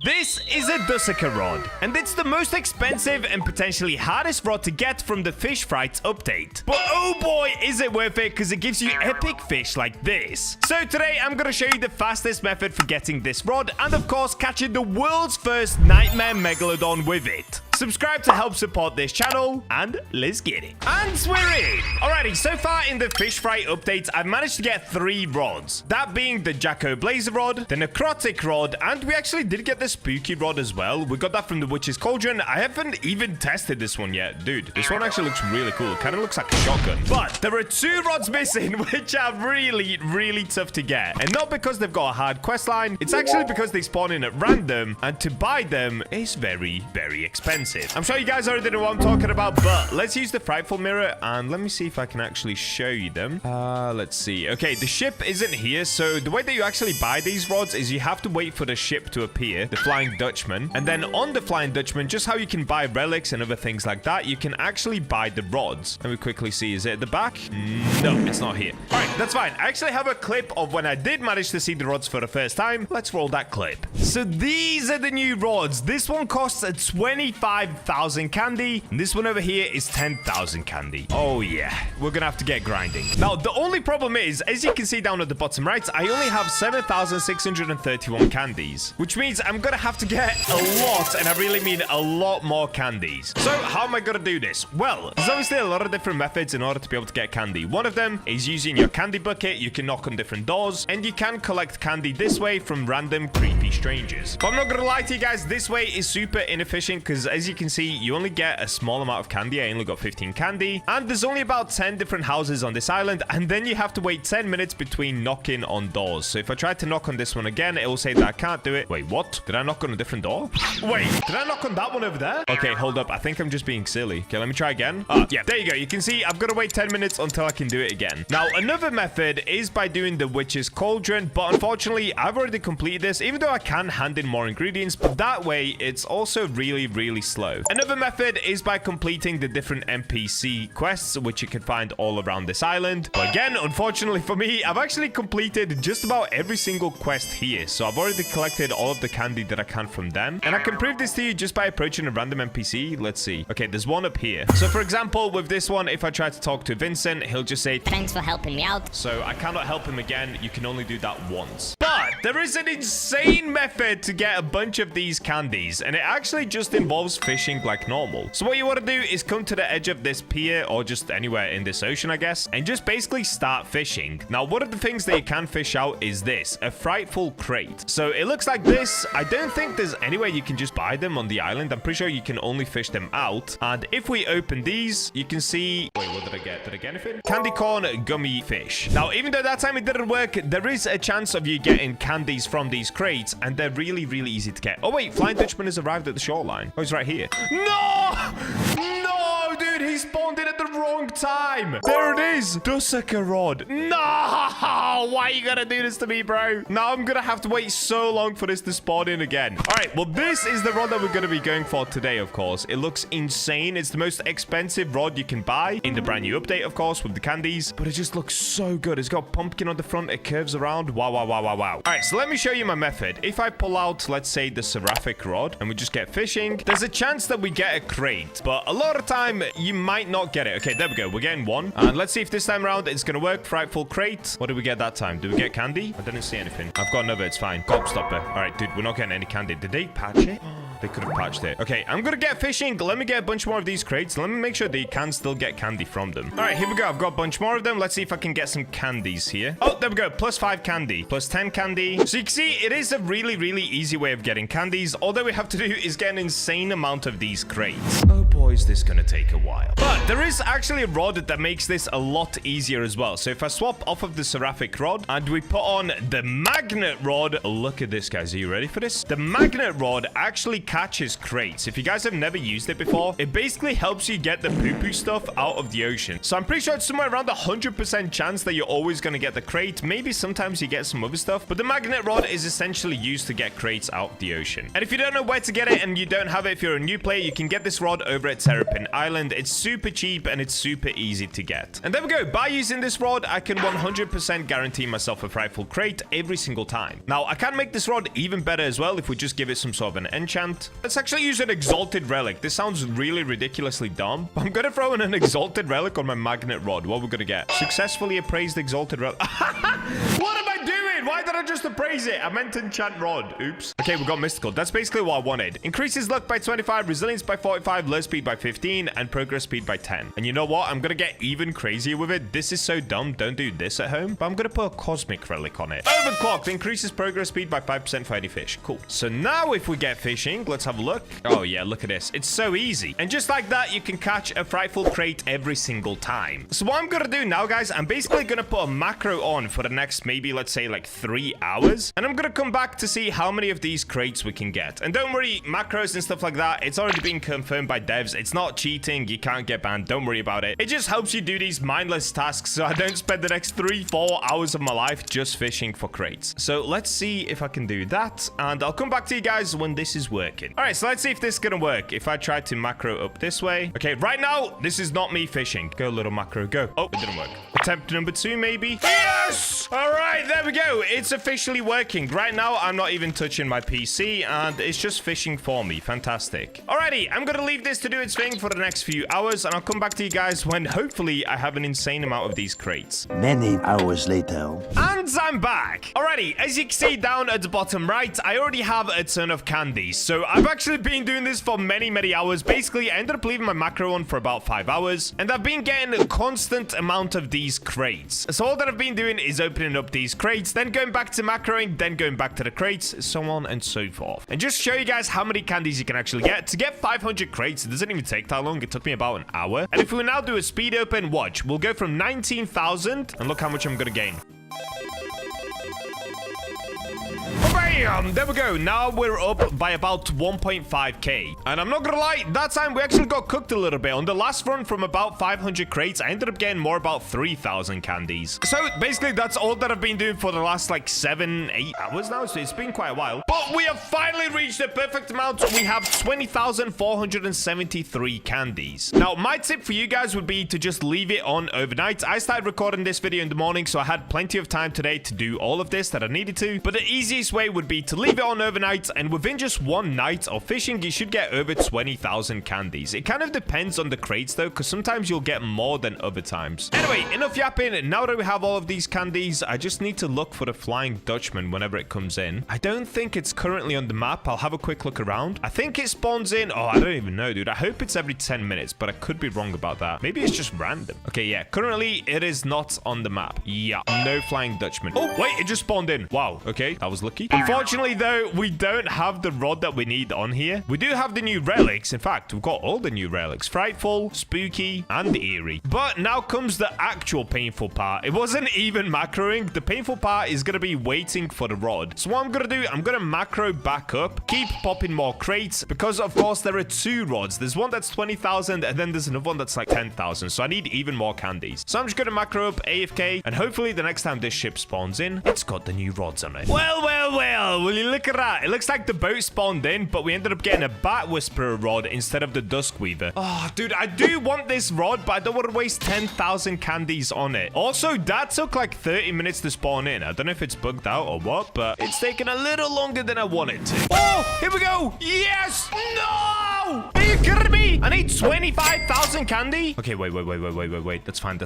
This is a DUSEKKAER rod, and it's the most expensive and potentially hardest rod to get from the Fish Frights update. But oh boy, is it worth it, because it gives you epic fish like this. So today, I'm going to show you the fastest method for getting this rod, and of course, catching the world's first nightmare Megalodon with it. Subscribe to help support this channel, and let's get it. And we're in! Alrighty, so far in the Fish Fry updates, I've managed to get 3 rods. That being the Jacko Blazer rod, the Necrotic rod, and we actually did get the Spooky rod as well. We got that from the Witch's Cauldron. I haven't even tested this one yet. Dude, this one actually looks really cool. Kind of looks like a shotgun. But there are 2 rods missing, which are really, really tough to get. And not because they've got a hard quest line. It's actually because they spawn in at random, and to buy them is very, very expensive. I'm sure you guys already know what I'm talking about, but let's use the Frightful Mirror, and let me see if I can actually show you them. Let's see. Okay, the ship isn't here, so the way that you actually buy these rods is you have to wait for the ship to appear, the Flying Dutchman, and then on the Flying Dutchman, just how you can buy relics and other things like that, you can actually buy the rods. Let me quickly see. Is it at the back? No, it's not here. All right, that's fine. I actually have a clip of when I did manage to see the rods for the first time. Let's roll that clip. So these are the new rods. This one costs a 25,000 candy, and this one over here is 10,000 candy. Oh yeah, we're gonna have to get grinding. Now, the only problem is, as you can see down at the bottom right, I only have 7,631 candies, which means I'm gonna have to get a lot, and I really mean a lot more candies. So how am I gonna do this? Well, there's obviously a lot of different methods in order to be able to get candy. One of them is using your candy bucket. You can knock on different doors, and you can collect candy this way from random creepy strangers. But I'm not gonna lie to you guys, this way is super inefficient, because as you can see, you only get a small amount of candy. I only got 15 candy, and there's only about 10 different houses on this island, and then you have to wait 10 minutes between knocking on doors. So if I try to knock on this one again, it will say that I can't do it. Wait, what? Did I knock on a different door? Wait, did I knock on that one over there? Okay, hold up. I think I'm just being silly. Okay, let me try again. Yeah, there you go. You can see I've got to wait 10 minutes until I can do it again. Now, another method is by doing the Witch's Cauldron, but unfortunately, I've already completed this, even though I can hand in more ingredients, but that way, it's also really slow. Another method is by completing the different NPC quests, which you can find all around this island. But again, unfortunately for me, I've actually completed just about every single quest here. So I've already collected all of the candy that I can from them. And I can prove this to you just by approaching a random NPC. Let's see. Okay, there's one up here. So for example, with this one, if I try to talk to Vincent, he'll just say, "Thanks for helping me out." So I cannot help him again. You can only do that once. But there is an insane method to get a bunch of these candies, and it actually just involves fishing like normal. So what you want to do is come to the edge of this pier, or just anywhere in this ocean, I guess, and just basically start fishing. Now, one of the things that you can fish out is this, a frightful crate. So it looks like this. I don't think there's any way you can just buy them on the island. I'm pretty sure you can only fish them out. And if we open these, you can see... Wait, what did I get? Did I get anything? Candy corn gummy fish. Now, even though that time it didn't work, there is a chance of you getting candies from these crates, and they're really easy to get. Oh, wait, Flying Dutchman has arrived at the shoreline. Oh, he's right here. No! No, dude, he spawned in at the wrong time. There it is. DUSEKKAER rod. No! Why are you gonna do this to me, bro? Now I'm gonna have to wait so long for this to spawn in again. All right, well, this is the rod that we're gonna be going for today, of course. It looks insane. It's the most expensive rod you can buy in the brand new update, of course, with the candies. But it just looks so good. It's got pumpkin on the front. It curves around. Wow. All right, so let me show you my method. If I pull out, let's say, the Seraphic rod, and we just get fishing, there's a chance that we get a crate. But a lot of time, you might not get it. Okay, there we go. We're getting one. And let's see if this time around it's going to work. Frightful crate. What did we get that time? Did we get candy? I didn't see anything. I've got another. It's fine. Gobstopper. All right, dude, we're not getting any candy. Did they patch it? They could have patched it. Okay, I'm gonna get fishing. Let me get a bunch more of these crates. Let me make sure that you can still get candy from them. All right, here we go. I've got a bunch more of them. Let's see if I can get some candies here. Oh, there we go. Plus 5 candy. Plus 10 candy. So you can see it is a really easy way of getting candies. All that we have to do is get an insane amount of these crates. Oh boy, is this gonna take a while. But there is actually a rod that makes this a lot easier as well. So if I swap off of the Seraphic rod and we put on the Magnet rod, look at this, guys. Are you ready for this? The Magnet rod actually catches crates. If you guys have never used it before, it basically helps you get the poo-poo stuff out of the ocean. So I'm pretty sure it's somewhere around 100% chance that you're always going to get the crate. Maybe sometimes you get some other stuff, but the Magnet rod is essentially used to get crates out of the ocean. And if you don't know where to get it and you don't have it, if you're a new player, you can get this rod over over at Terrapin Island. It's super cheap and it's super easy to get. And there we go. By using this rod, I can 100% guarantee myself a frightful crate every single time. Now, I can make this rod even better as well if we just give it some sort of an enchant. Let's actually use an exalted relic. This sounds really ridiculously dumb, but I'm going to throw in an exalted relic on my magnet rod. What we're going to get? Successfully appraised exalted relic. What am I doing? Why did I just appraise it? I meant enchant rod. Oops. Okay, we got mystical. That's basically what I wanted. Increases luck by 25, resilience by 45, low speed by 15, and progress speed by 10. And you know what? I'm going to get even crazier with it. This is so dumb. Don't do this at home. But I'm going to put a cosmic relic on it. Overclocked. Increases progress speed by 5% for any fish. Cool. So now if we get fishing, let's have a look. Oh yeah, look at this. It's so easy. And just like that, you can catch a frightful crate every single time. So what I'm going to do now, guys, I'm basically going to put a macro on for the next maybe, let's say, like 3 hours. And I'm going to come back to see how many of these crates we can get. And don't worry, macros and stuff like that, it's already been confirmed by devs. It's not cheating. You can't get banned. Don't worry about it. It just helps you do these mindless tasks so I don't spend the next 3-4 hours of my life just fishing for crates. So let's see if I can do that. And I'll come back to you guys when this is working. All right, so let's see if this is going to work. If I try to macro up this way. Okay, right now, this is not me fishing. Go, little macro, go. Oh, it didn't work. Attempt number 2, maybe. Yes! All right, there we go. It's officially working. Right now, I'm not even touching my PC, and it's just fishing for me. Fantastic. Alrighty, I'm going to leave this to do its thing for the next few hours, and I'll come back to you guys when, hopefully, I have an insane amount of these crates. Many hours later. And I'm back. Alrighty, as you can see down at the bottom right, I already have a ton of candies. So I've actually been doing this for many hours. Basically, I ended up leaving my macro on for about 5 hours, and I've been getting a constant amount of these crates. So all that I've been doing is opening up these crates, then going back to macroing, then going back to the crates, so on and so forth. And just show you guys how many candies you can actually get. To get 500 crates, it doesn't even take that long. It took me about an hour. And if we now do a speed open, watch, we'll go from 19,000, and look how much I'm going to gain. Bam! There we go. Now we're up by about 1.5k. And I'm not gonna lie, that time we actually got cooked a little bit. On the last run from about 500 crates, I ended up getting more about 3,000 candies. So basically, that's all that I've been doing for the last like 7-8 hours now. So it's been quite a while. But we have finally reached the perfect amount. We have 20,473 candies. Now, my tip for you guys would be to just leave it on overnight. I started recording this video in the morning, so I had plenty of time today to do all of this that I needed to. But the easiest way would be to leave it on overnight, and within just one night of fishing, you should get over 20,000 candies. It kind of depends on the crates though, because sometimes you'll get more than other times. Anyway, enough yapping. Now that we have all of these candies, I just need to look for the Flying Dutchman whenever it comes in. I don't think it's currently on the map. I'll have a quick look around. I think it spawns in. Oh, I don't even know, dude. I hope it's every 10 minutes, but I could be wrong about that. Maybe it's just random. Okay, yeah. Currently, it is not on the map. Yeah, no Flying Dutchman. Oh, wait, it just spawned in. Wow. Okay, that was lucky. Unfortunately, though, we don't have the rod that we need on here. We do have the new relics. In fact, we've got all the new relics. Frightful, spooky, and eerie. But now comes the actual painful part. It wasn't even macroing. The painful part is going to be waiting for the rod. So what I'm going to do, I'm going to macro back up, keep popping more crates, because, of course, there are 2 rods. There's one that's 20,000, and then there's another one that's like 10,000. So I need even more candies. So I'm just going to macro up AFK, and hopefully the next time this ship spawns in, it's got the new rods on it. Well, will you look at that? It looks like the boat spawned in, but we ended up getting a Bat Whisperer rod instead of the Dusk Weaver. Oh, dude, I do want this rod, but I don't want to waste 10,000 candies on it. Also, that took like 30 minutes to spawn in. I don't know if it's bugged out or what, but it's taken a little longer than I wanted to. Oh, here we go. Yes. No. Are you kidding me? I need 25,000 candy. Okay, wait. That's fine.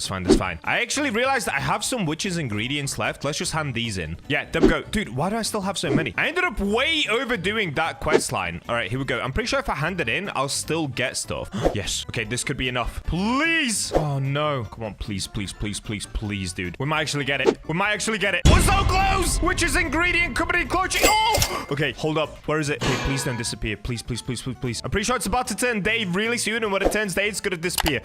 I actually realized I have some witch's ingredients left. Let's just hand these in. Yeah, there we go. Dude, why do I still have so many? I ended up way overdoing that quest line. All right, here we go. I'm pretty sure if I hand it in, I'll still get stuff. Yes. Okay, this could be enough. Please. Oh, no. Come on, please, dude. We might actually get it. We're so close. Witch's ingredient coming in close. Oh! Okay, hold up. Where is it? Okay, please don't disappear. Please. I'm pretty sure it's about to turn day really soon, and when it turns day, it's gonna disappear.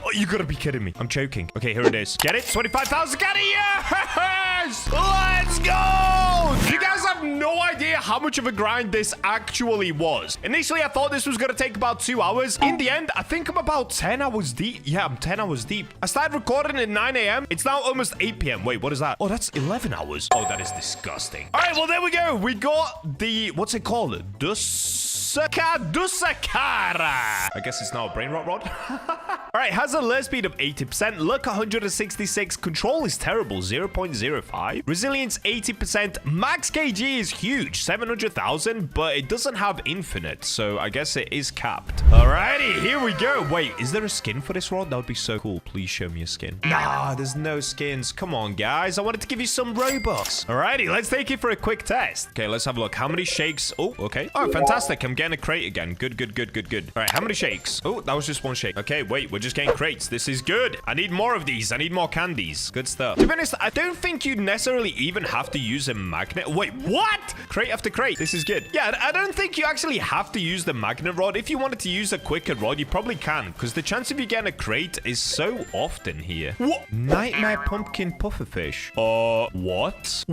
Oh, you gotta be kidding me. I'm choking. Okay, here it is. Get it? 25,000 candy. Yes! Let's go! You guys have no idea how much of a grind this actually was. Initially, I thought this was gonna take about 2 hours. In the end, I think I'm about 10 hours deep. Yeah, I'm 10 hours deep. I started recording at 9 a.m. It's now almost 8 p.m. Wait, what is that? Oh, that's 11 hours. Oh, that is disgusting. All right, well, there we go. We got the, what's it called? DUSEKKAER. I guess it's now a brain rot rod. All right, has a lure speed of 80%, luck 166, control is terrible, 0.05, resilience 80%, max kg is huge, 700,000, but it doesn't have infinite, so I guess it is capped. Alrighty, here we go. Wait, is there a skin for this rod? That would be so cool. Please show me a skin. Nah, there's no skins. Come on, guys. I wanted to give you some Robux. Alrighty, let's take it for a quick test. Okay, let's have a look. How many shakes? Oh, okay. Oh, fantastic. I'm getting a crate again. Good. All right, how many shakes? Oh, that was just one shake. Okay, wait, we're just getting crates. This is good. I need more of these. I need more candies. Good stuff. To be honest, I don't think you necessarily even have to use a magnet. Wait, what? Crate after crate. This is good. Yeah, I don't think you actually have to use the magnet rod. If you wanted to use a quicker rod, you probably can, because the chance of you getting a crate is so often here. What? Nightmare pumpkin pufferfish. What?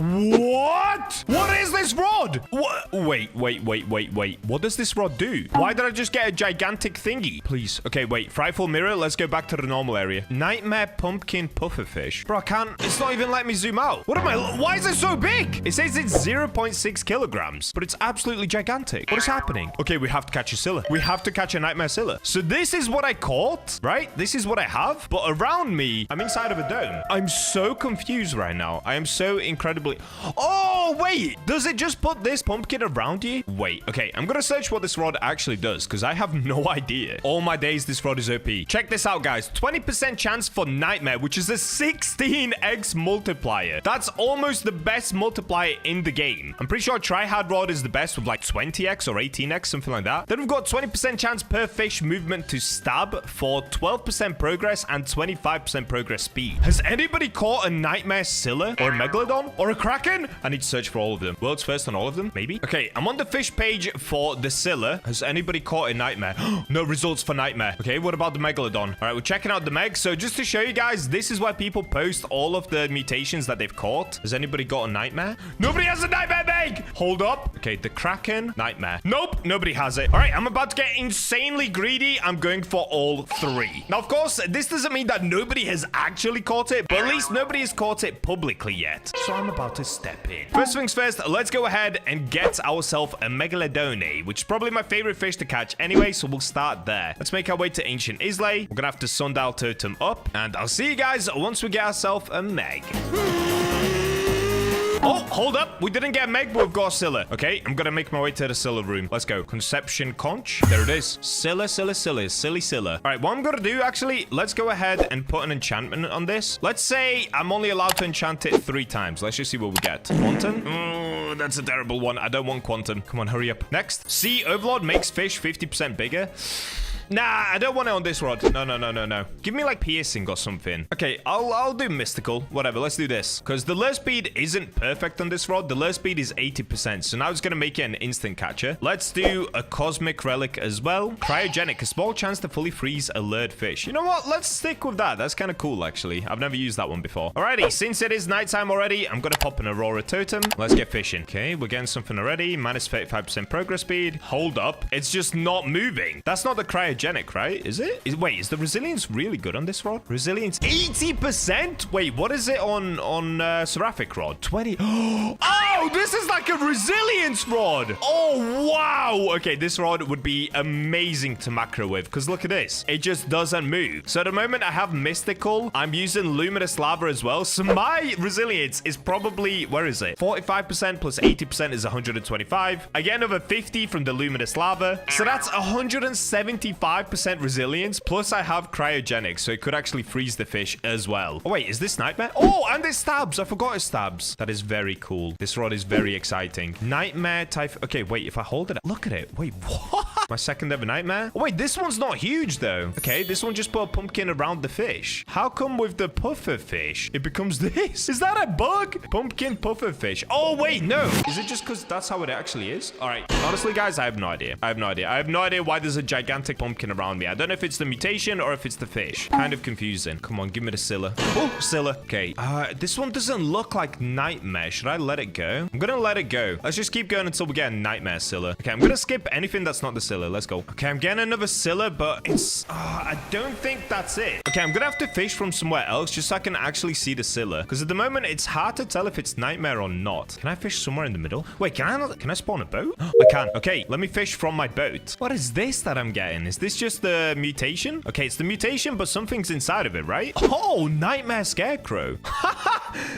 What is this rod? What? Wait. What does this rod do? Why did I just get a gigantic thingy? Please. Okay, wait. Frightful mirror. Let's go back to the normal area. Nightmare pumpkin pufferfish. Bro, I can't. It's not even letting me zoom out. What am I? Why is it so big? It says it's 0.6 kilograms, but it's absolutely gigantic. What is happening? Okay, we have to catch a Silla. We have to catch a nightmare Silla. So this is what I caught, right? This is what I have. But around me, I'm inside of a dome. I'm so confused right now. I am so incredibly... Oh, wait. Does it just put this pumpkin around you? Wait. Okay, I'm going to search what this rod actually does, because I have no idea. All my days, this rod is OP. Check this out, guys. 20% chance for nightmare, which is a 16x multiplier. That's almost the best multiplier in the game. I'm pretty sure tryhard rod is the best with like 20x or 18x, something like that. Then we've got 20% chance per fish movement to stab for 12% progress and 25% progress speed. Has anybody caught a nightmare Silla or a Megalodon or a Kraken? I need to search for all of them. World's first on all of them, maybe? Okay, I'm on the fish page for the Silla. Has anybody caught a nightmare? No results for nightmare. Okay, what about the Megalodon? All right, we're checking out the Meg. So just to show you guys, this is why people post all of the mutations that they've caught. Has anybody got a nightmare? Nobody has a nightmare Meg! Hold up. Okay, the Kraken, nightmare. Nope, nobody has it. All right, I'm about to get insanely greedy. I'm going for all three. Now, of course, this doesn't mean that nobody has actually caught it, but at least nobody has caught it publicly yet. So I'm about to step in. First things first, let's go ahead and get ourselves a Megalodon, which is probably my favorite fish to catch anyway, so we'll start there. Let's make our way to Ancient Islay. We're gonna have to sundial totem up, and I'll see you guys once we get ourselves a Meg. Oh, hold up. We didn't get a Meg, but we've got a Silla. Okay, I'm gonna make my way to the Silla room. Let's go. Conception conch. There it is. Silla. Silly Silla. All right, what I'm gonna do, actually, let's go ahead and put an enchantment on this. Let's say I'm only allowed to enchant it 3 times. Let's just see what we get. Quantum? Oh, that's a terrible one. I don't want quantum. Come on, hurry up. Next. Sea Overlord makes fish 50% bigger. Nah, I don't want it on this rod. No. Give me like piercing or something. Okay, I'll do mystical. Whatever, let's do this. Because the lure speed isn't perfect on this rod. The lure speed is 80%. So now it's going to make it an instant catcher. Let's do a cosmic relic as well. Cryogenic, a small chance to fully freeze a lured fish. You know what? Let's stick with that. That's kind of cool, actually. I've never used that one before. Alrighty, since it is nighttime already, I'm going to pop an Aurora totem. Let's get fishing. Okay, we're getting something already. Minus 35% progress speed. Hold up. It's just not moving. That's not the cryogenic, right? Is it? Wait, is the resilience really good on this rod? Resilience 80%? Wait, what is it on Seraphic rod? 20. Oh, this is like a resilience rod. Oh, wow. Okay, this rod would be amazing to macro with, because look at this. It just doesn't move. So at the moment, I have mystical. I'm using luminous lava as well. So my resilience is probably, where is it? 45% plus 80% is 125. I get another 50 from the luminous lava. So that's 175% resilience, plus I have cryogenic, so it could actually freeze the fish as well. Oh, wait, is this nightmare? Oh, and it stabs. I forgot it stabs. That is very cool. This rod is very exciting. Nightmare type. Okay, wait, if I hold it, look at it. Wait, what? My second ever nightmare? Oh, wait, this one's not huge, though. Okay, this one just put a pumpkin around the fish. How come with the puffer fish, it becomes this? Is that a bug? Pumpkin puffer fish. Oh, wait, no. Is it just because that's how it actually is? All right. Honestly, guys, I have no idea. I have no idea why there's a gigantic pumpkin around me. I don't know if it's the mutation or if it's the fish. Kind of confusing. Come on, give me the Silla. Oh, Silla. Okay. This one doesn't look like nightmare. Should I let it go? I'm gonna let it go. Let's just keep going until we get a nightmare Silla. Okay, I'm gonna skip anything that's not the Silla. Silla. Let's go. Okay, I'm getting another Silla, but it's... I don't think that's it. Okay, I'm gonna have to fish from somewhere else just so I can actually see the Silla. Because at the moment, it's hard to tell if it's nightmare or not. Can I fish somewhere in the middle? Wait, can I not? Can I spawn a boat? I can. Okay, let me fish from my boat. What is this that I'm getting? Is this just the mutation? Okay, it's the mutation, but something's inside of it, right? Oh, nightmare scarecrow.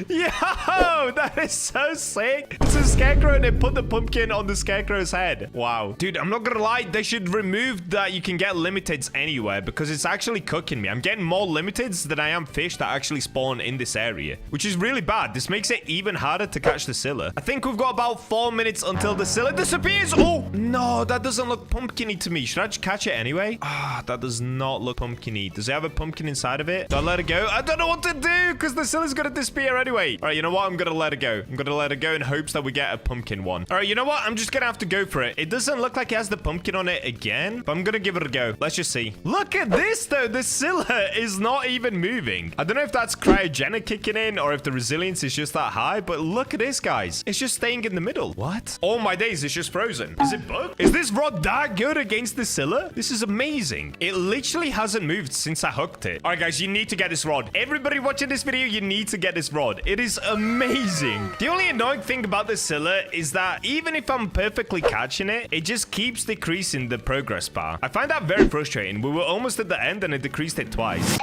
Yo, that is so sick. It's a scarecrow and they put the pumpkin on the scarecrow's head. Wow. Dude, I'm not gonna lie. They should remove that you can get limiteds anywhere because it's actually cooking me. I'm getting more limiteds than I am fish that actually spawn in this area, which is really bad. This makes it even harder to catch the Silla. I think we've got about 4 minutes until the Silla disappears. Oh, no, that doesn't look pumpkin-y to me. Should I just catch it anyway? That does not look pumpkin-y. Does it have a pumpkin inside of it? Do I let it go? I don't know what to do because the Silla's gonna disappear anyway. All right, you know what? I'm gonna let it go. I'm gonna let it go in hopes that we get a pumpkin one. All right, you know what? I'm just gonna have to go for it. It doesn't look like it has the pumpkin on it again, but I'm gonna give it a go. Let's just see. Look at this, though. The Silla is not even moving. I don't know if that's cryogenic kicking in or if the resilience is just that high, but look at this, guys. It's just staying in the middle. What? Oh my days, it's just frozen. Is it bugged? Is this rod that good against the Silla? This is amazing. It literally hasn't moved since I hooked it. All right, guys, you need to get this rod. Everybody watching this video, you need to get this rod. It is amazing. The only annoying thing about the Silla is that even if I'm perfectly catching it, it just keeps decreasing the progress bar. I find that very frustrating. We were almost at the end and it decreased it twice.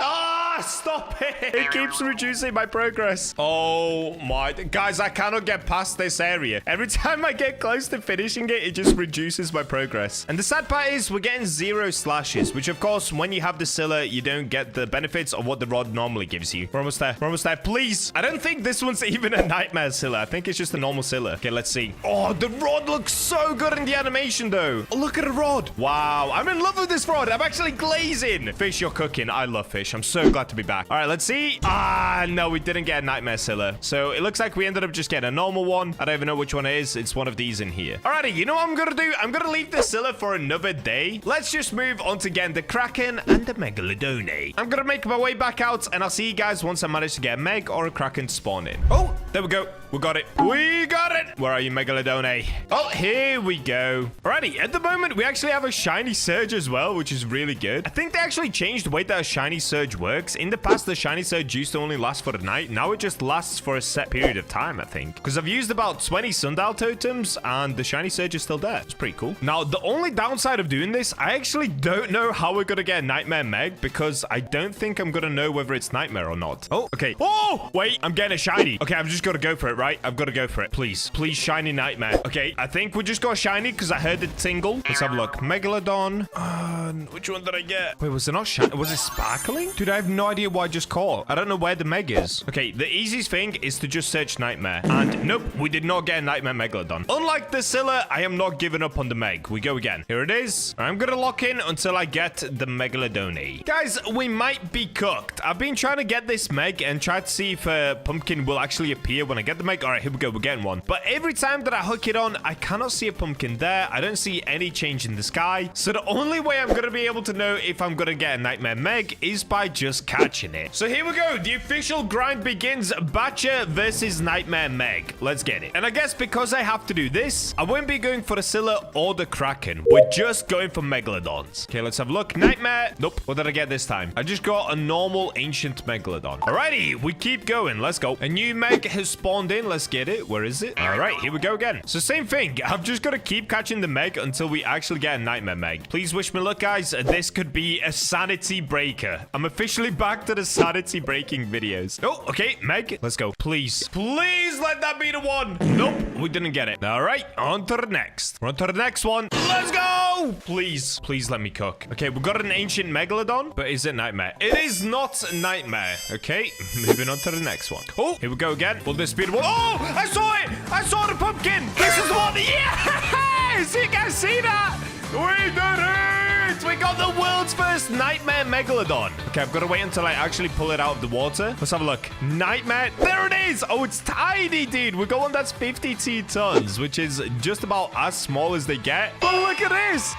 Stop it. It keeps reducing my progress. Oh my... Guys, I cannot get past this area. Every time I get close to finishing it, it just reduces my progress. And the sad part is we're getting 0 slashes, which of course, when you have the Silla, you don't get the benefits of what the rod normally gives you. We're almost there. We're almost there. Please. I don't think this one's even a nightmare Silla. I think it's just a normal Silla. Okay, let's see. Oh, the rod looks so good in the animation, though. Oh, look at the rod. Wow. I'm in love with this rod. I'm actually glazing. Fish, you're cooking. I love fish. I'm so glad to be back. All right, let's see. No, we didn't get a nightmare Silla. So it looks like we ended up just getting a normal one. I don't even know which one it is. It's one of these in here. Alrighty, you know what I'm gonna do? I'm gonna leave the Silla for another day. Let's just move on to getting the Kraken and the Megalodon. I'm gonna make my way back out, and I'll see you guys once I manage to get a Meg or a Kraken to spawn in. Oh, there we go. We got it. We got it. Where are you, Megalodon? Oh, here we go. Alrighty, at the moment, we actually have a shiny surge as well, which is really good. I think they actually changed the way that a shiny surge works. In the past, the shiny surge used to only last for a night. Now it just lasts for a set period of time, I think. Because I've used about 20 sundial totems, and the shiny surge is still there. It's pretty cool. Now, the only downside of doing this, I actually don't know how we're going to get a Nightmare Meg, because I don't think I'm going to know whether it's Nightmare or not. Oh, okay. Oh, wait, I'm getting a shiny. Okay, I've just got to go for it, right? I've got to go for it. Please, please, shiny Nightmare. Okay, I think we just got shiny because I heard it tingle. Let's have a look. Megalodon. Which one did I get? Wait, was it not shiny? Was it sparkling? Dude, I have no idea what I just caught. I don't know where the Meg is. Okay, the easiest thing is to just search Nightmare. And nope, we did not get a Nightmare Megalodon. Unlike the Silla, I am not giving up on the Meg. We go again. Here it is. I'm gonna lock in until I get the Megalodon. Guys, we might be cooked. I've been trying to get this Meg and try to see if a pumpkin will actually appear when I get the Meg. All right, here we go. We're getting one. But every time that I hook it on, I cannot see a pumpkin there. I don't see any change in the sky. So the only way I'm gonna be able to know if I'm gonna get a Nightmare Meg is by just catching it. So here we go. The official grind begins. Bacha versus Nightmare Meg. Let's get it. And I guess because I have to do this, I won't be going for the Silla or the Kraken. We're just going for Megalodons. Okay, let's have a look. Nightmare. Nope. What did I get this time? I just got a normal ancient Megalodon. Alrighty, we keep going. Let's go. A new Meg has spawned in. Let's get it. Where is it? All right, here we go again. So same thing. I've just got to keep catching the Meg until we actually get a Nightmare Meg. Please wish me luck, guys. This could be a sanity breaker. I'm officially back to the sanity breaking videos. Oh, okay, Meg. Let's go. Please. Please let that be the one. Nope, we didn't get it. All right, on to the next. We're on to the next one. Let's go. Please. Please let me cook. Okay, we got an ancient Megalodon, but is it Nightmare? It is not Nightmare. Okay, moving on to the next one. Oh, here we go again. Will this be the one? Oh, I saw it. I saw the pumpkin. This is one. Yes! You guys see that? We did it. We got the world what's first? Nightmare Megalodon. Okay, I've got to wait until I actually pull it out of the water. Let's have a look. Nightmare. There it is. Oh, it's tiny, dude. We got one that's 52 tons, which is just about as small as they get. Oh, look at this.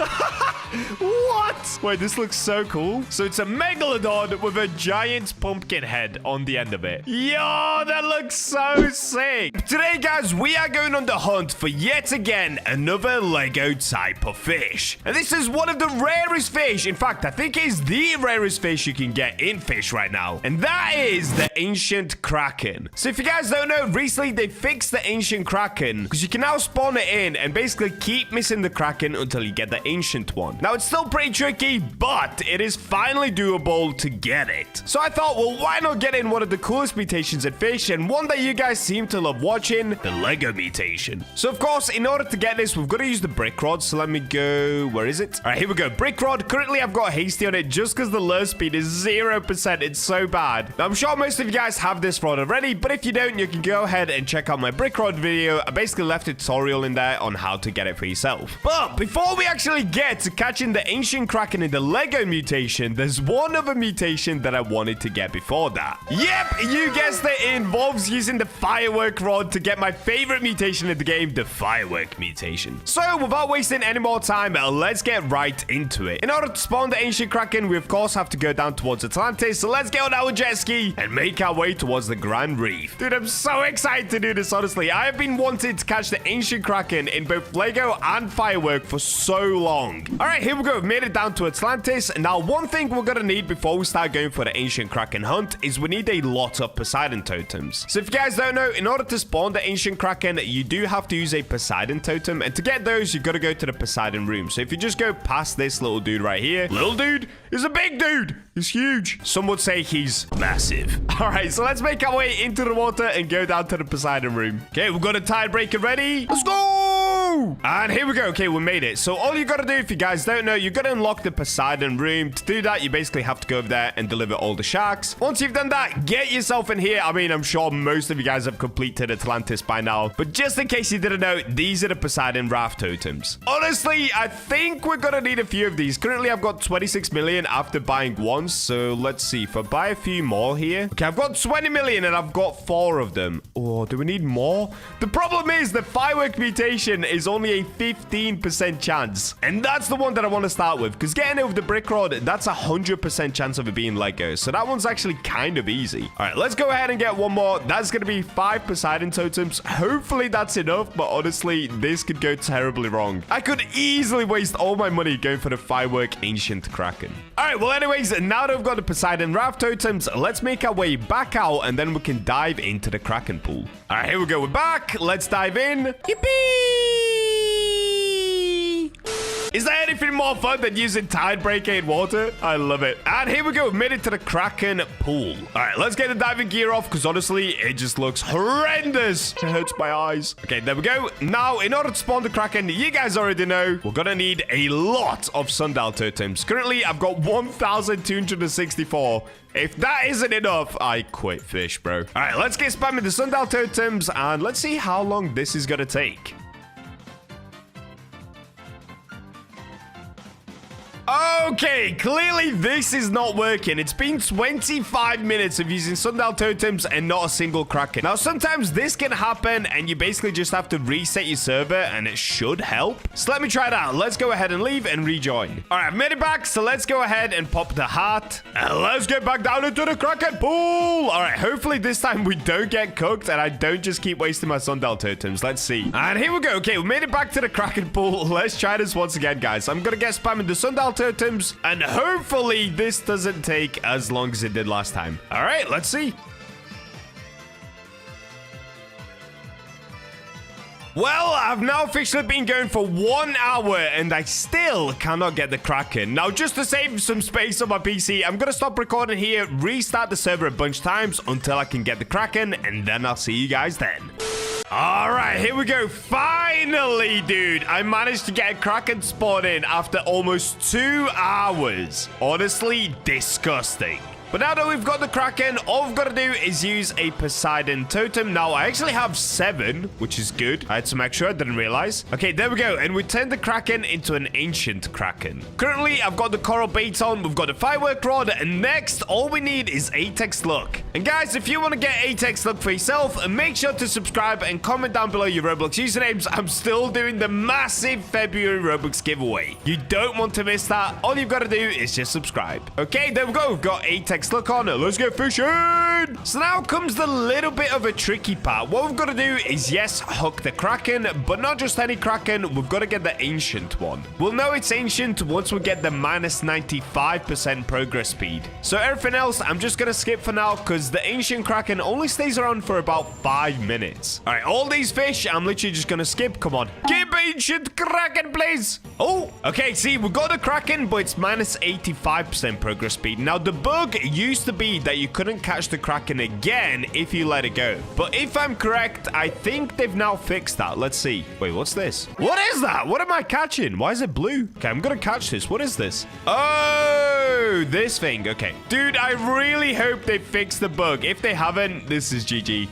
What? Wait, this looks so cool. So it's a Megalodon with a giant pumpkin head on the end of it. Yo, that looks so sick. Today, guys, we are going on the hunt for yet again another Lego type of fish. And this is one of the rarest fish. In fact, I think it's the rarest fish you can get in fish right now. And that is the Ancient Kraken. So if you guys don't know, recently they fixed the Ancient Kraken because you can now spawn it in and basically keep missing the Kraken until you get the Ancient one. Now, it's still pretty tricky, but it is finally doable to get it. So I thought, well, why not get in one of the coolest mutations in fish and one that you guys seem to love watching, the Lego mutation. So of course, in order to get this, we've got to use the brick rod. So let me go, where is it? All right, here we go. Brick rod. Currently, I've got hasty on it just because the lure speed is 0%. It's so bad. Now, I'm sure most of you guys have this rod already, but if you don't, you can go ahead and check out my brick rod video. I basically left a tutorial in there on how to get it for yourself. But before we actually get to catching the Ancient Kraken in the Lego mutation, there's one other mutation that I wanted to get before that. Yep, you guessed it. It involves using the firework rod to get my favorite mutation in the game, the firework mutation. So without wasting any more time, let's get right into it. In order to spawn the Ancient Kraken, we of course have to go down towards Atlantis. So let's get on our jet ski and make our way towards the Grand Reef. Dude, I'm so excited to do this, honestly. I have been wanting to catch the Ancient Kraken in both Lego and firework for so long. All right, here we go. We've made it down to Atlantis. Now, one thing we're gonna need before we start going for the Ancient Kraken hunt is we need a lot of Poseidon totems. So if you guys don't know, in order to spawn the Ancient Kraken, you do have to use a Poseidon totem. And to get those, you gotta go to the Poseidon room. So if you just go past this little dude right here, little dude is a big dude. He's huge. Some would say he's massive. All right, so let's make our way into the water and go down to the Poseidon room. Okay, we've got a tide breaker ready. Let's go. And here we go. Okay, we made it. So all you gotta do, if you guys don't know, you gotta unlock the Poseidon room. To do that, you basically have to go over there and deliver all the sharks. Once you've done that, get yourself in here. I mean, I'm sure most of you guys have completed Atlantis by now, but just in case you didn't know, these are the Poseidon raft totems. Honestly, I think we're gonna need a few of these. Currently, I've got 26 million after buying one, so let's see. If I buy a few more here. Okay, I've got 20 million and I've got 4 of them. Oh, do we need more? The problem is the firework mutation is only a 15% chance, and that's the one that I want to start with, because getting over the brick rod, that's 100% chance of it being Lego, so that one's actually kind of easy. All right, let's go ahead and get one more. That's gonna be 5 Poseidon totems. Hopefully that's enough, but honestly, this could go terribly wrong. I could easily waste all my money going for the firework Ancient Kraken. All right, well, anyways, now that we've got the Poseidon raft totems, let's make our way back out, and then we can dive into the Kraken pool. All right, here we go. We're back. Let's dive in. Yippee! Is there anything more fun than using tide breaker in water? I love it. And here we go. We've made it to the Kraken pool. All right, let's get the diving gear off, because honestly, it just looks horrendous. It hurts my eyes. Okay, there we go. Now, in order to spawn the Kraken, you guys already know, we're gonna need a lot of sundial totems. Currently, I've got 1,264. If that isn't enough, I quit fish, bro. All right, let's get spamming the sundial totems, and let's see how long this is gonna take. Okay, clearly this is not working. It's been 25 minutes of using sundial totems and not a single Kraken. Now, sometimes this can happen and you basically just have to reset your server and it should help. So let me try it out. Let's go ahead and leave and rejoin. All right, I've made it back. So let's go ahead and pop the heart. And let's get back down into the Kraken pool. All right, hopefully this time we don't get cooked and I don't just keep wasting my sundial totems. Let's see. And here we go. Okay, we made it back to the Kraken pool. Let's try this once again, guys. I'm going to get spamming the sundial totems, and hopefully this doesn't take as long as it did last time. All right, let's see. Well, I've now officially been going for 1 hour and I still cannot get the Kraken. Now, just to save some space on my PC, I'm going to stop recording here, restart the server a bunch of times until I can get the Kraken, and then I'll see you guys then. All right, here we go. Finally, dude, I managed to get a Kraken spawn in after almost 2 hours. Honestly, disgusting. But now that we've got the Kraken, all we've got to do is use a Poseidon totem. Now, I actually have 7, which is good. I had some extra, I didn't realize. Okay, there we go. And we turned the Kraken into an ancient Kraken. Currently, I've got the coral bait on. We've got the firework rod. And next, all we need is Apex luck. And guys, if you want to get Apex luck for yourself, make sure to subscribe and comment down below your Roblox usernames. I'm still doing the massive February Roblox giveaway. You don't want to miss that. All you've got to do is just subscribe. Okay, there we go. We've got Apex luck on. Let's go fishing. So now comes the little bit of a tricky part. What we've got to do is, yes, hook the Kraken, but not just any Kraken. We've got to get the ancient one. We'll know it's ancient once we get the minus 95% progress speed. So everything else, I'm just going to skip for now because the ancient Kraken only stays around for about 5 minutes. All right, all these fish, I'm literally just going to skip. Come on. Keep ancient Kraken, please. Oh, okay. See, we got the Kraken, but it's minus 85% progress speed. Now, the bug used to be that you couldn't catch the Kraken again if you let it go. But if I'm correct, I think they've now fixed that. Let's see. Wait, what's this? What is that? What am I catching? Why is it blue? Okay, I'm going to catch this. What is this? Oh, this thing. Okay. Dude, I really hope they fixed the bug. If they haven't, this is GG.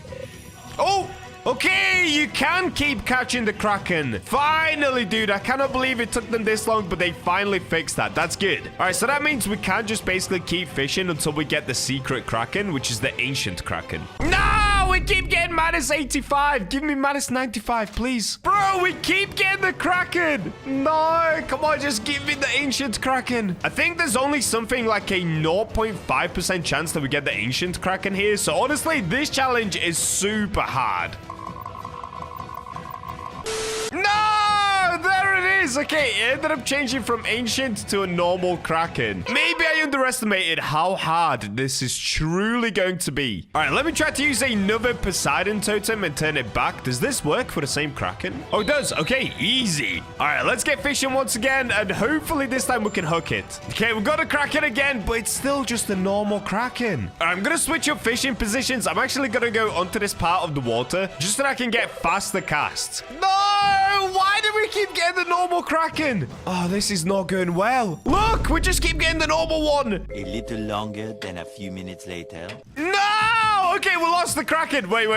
Oh! Okay, you can keep catching the Kraken. Finally, dude. I cannot believe it took them this long, but they finally fixed that. That's good. All right, so that means we can just basically keep fishing until we get the secret Kraken, which is the ancient Kraken. No, we keep getting minus 85. Give me minus 95, please. Bro, we keep getting the Kraken. No, come on, just give me the ancient Kraken. I think there's only something like a 0.5% chance that we get the ancient Kraken here. So honestly, this challenge is super hard. No! There it is! Okay, it ended up changing from ancient to a normal Kraken. Maybe I underestimated how hard this is truly going to be. All right, let me try to use another Poseidon totem and turn it back. Does this work for the same Kraken? Oh, it does. Okay, easy. All right, let's get fishing once again, and hopefully this time we can hook it. Okay, we've got a Kraken again, but it's still just a normal Kraken. All right, I'm going to switch up fishing positions. I'm actually going to go onto this part of the water just so that I can get faster casts. No! Why do we keep getting the normal Kraken? Oh, this is not going well. Look, we just keep getting the normal one. A little longer than a few minutes later. No! Okay, we lost the Kraken. Wait.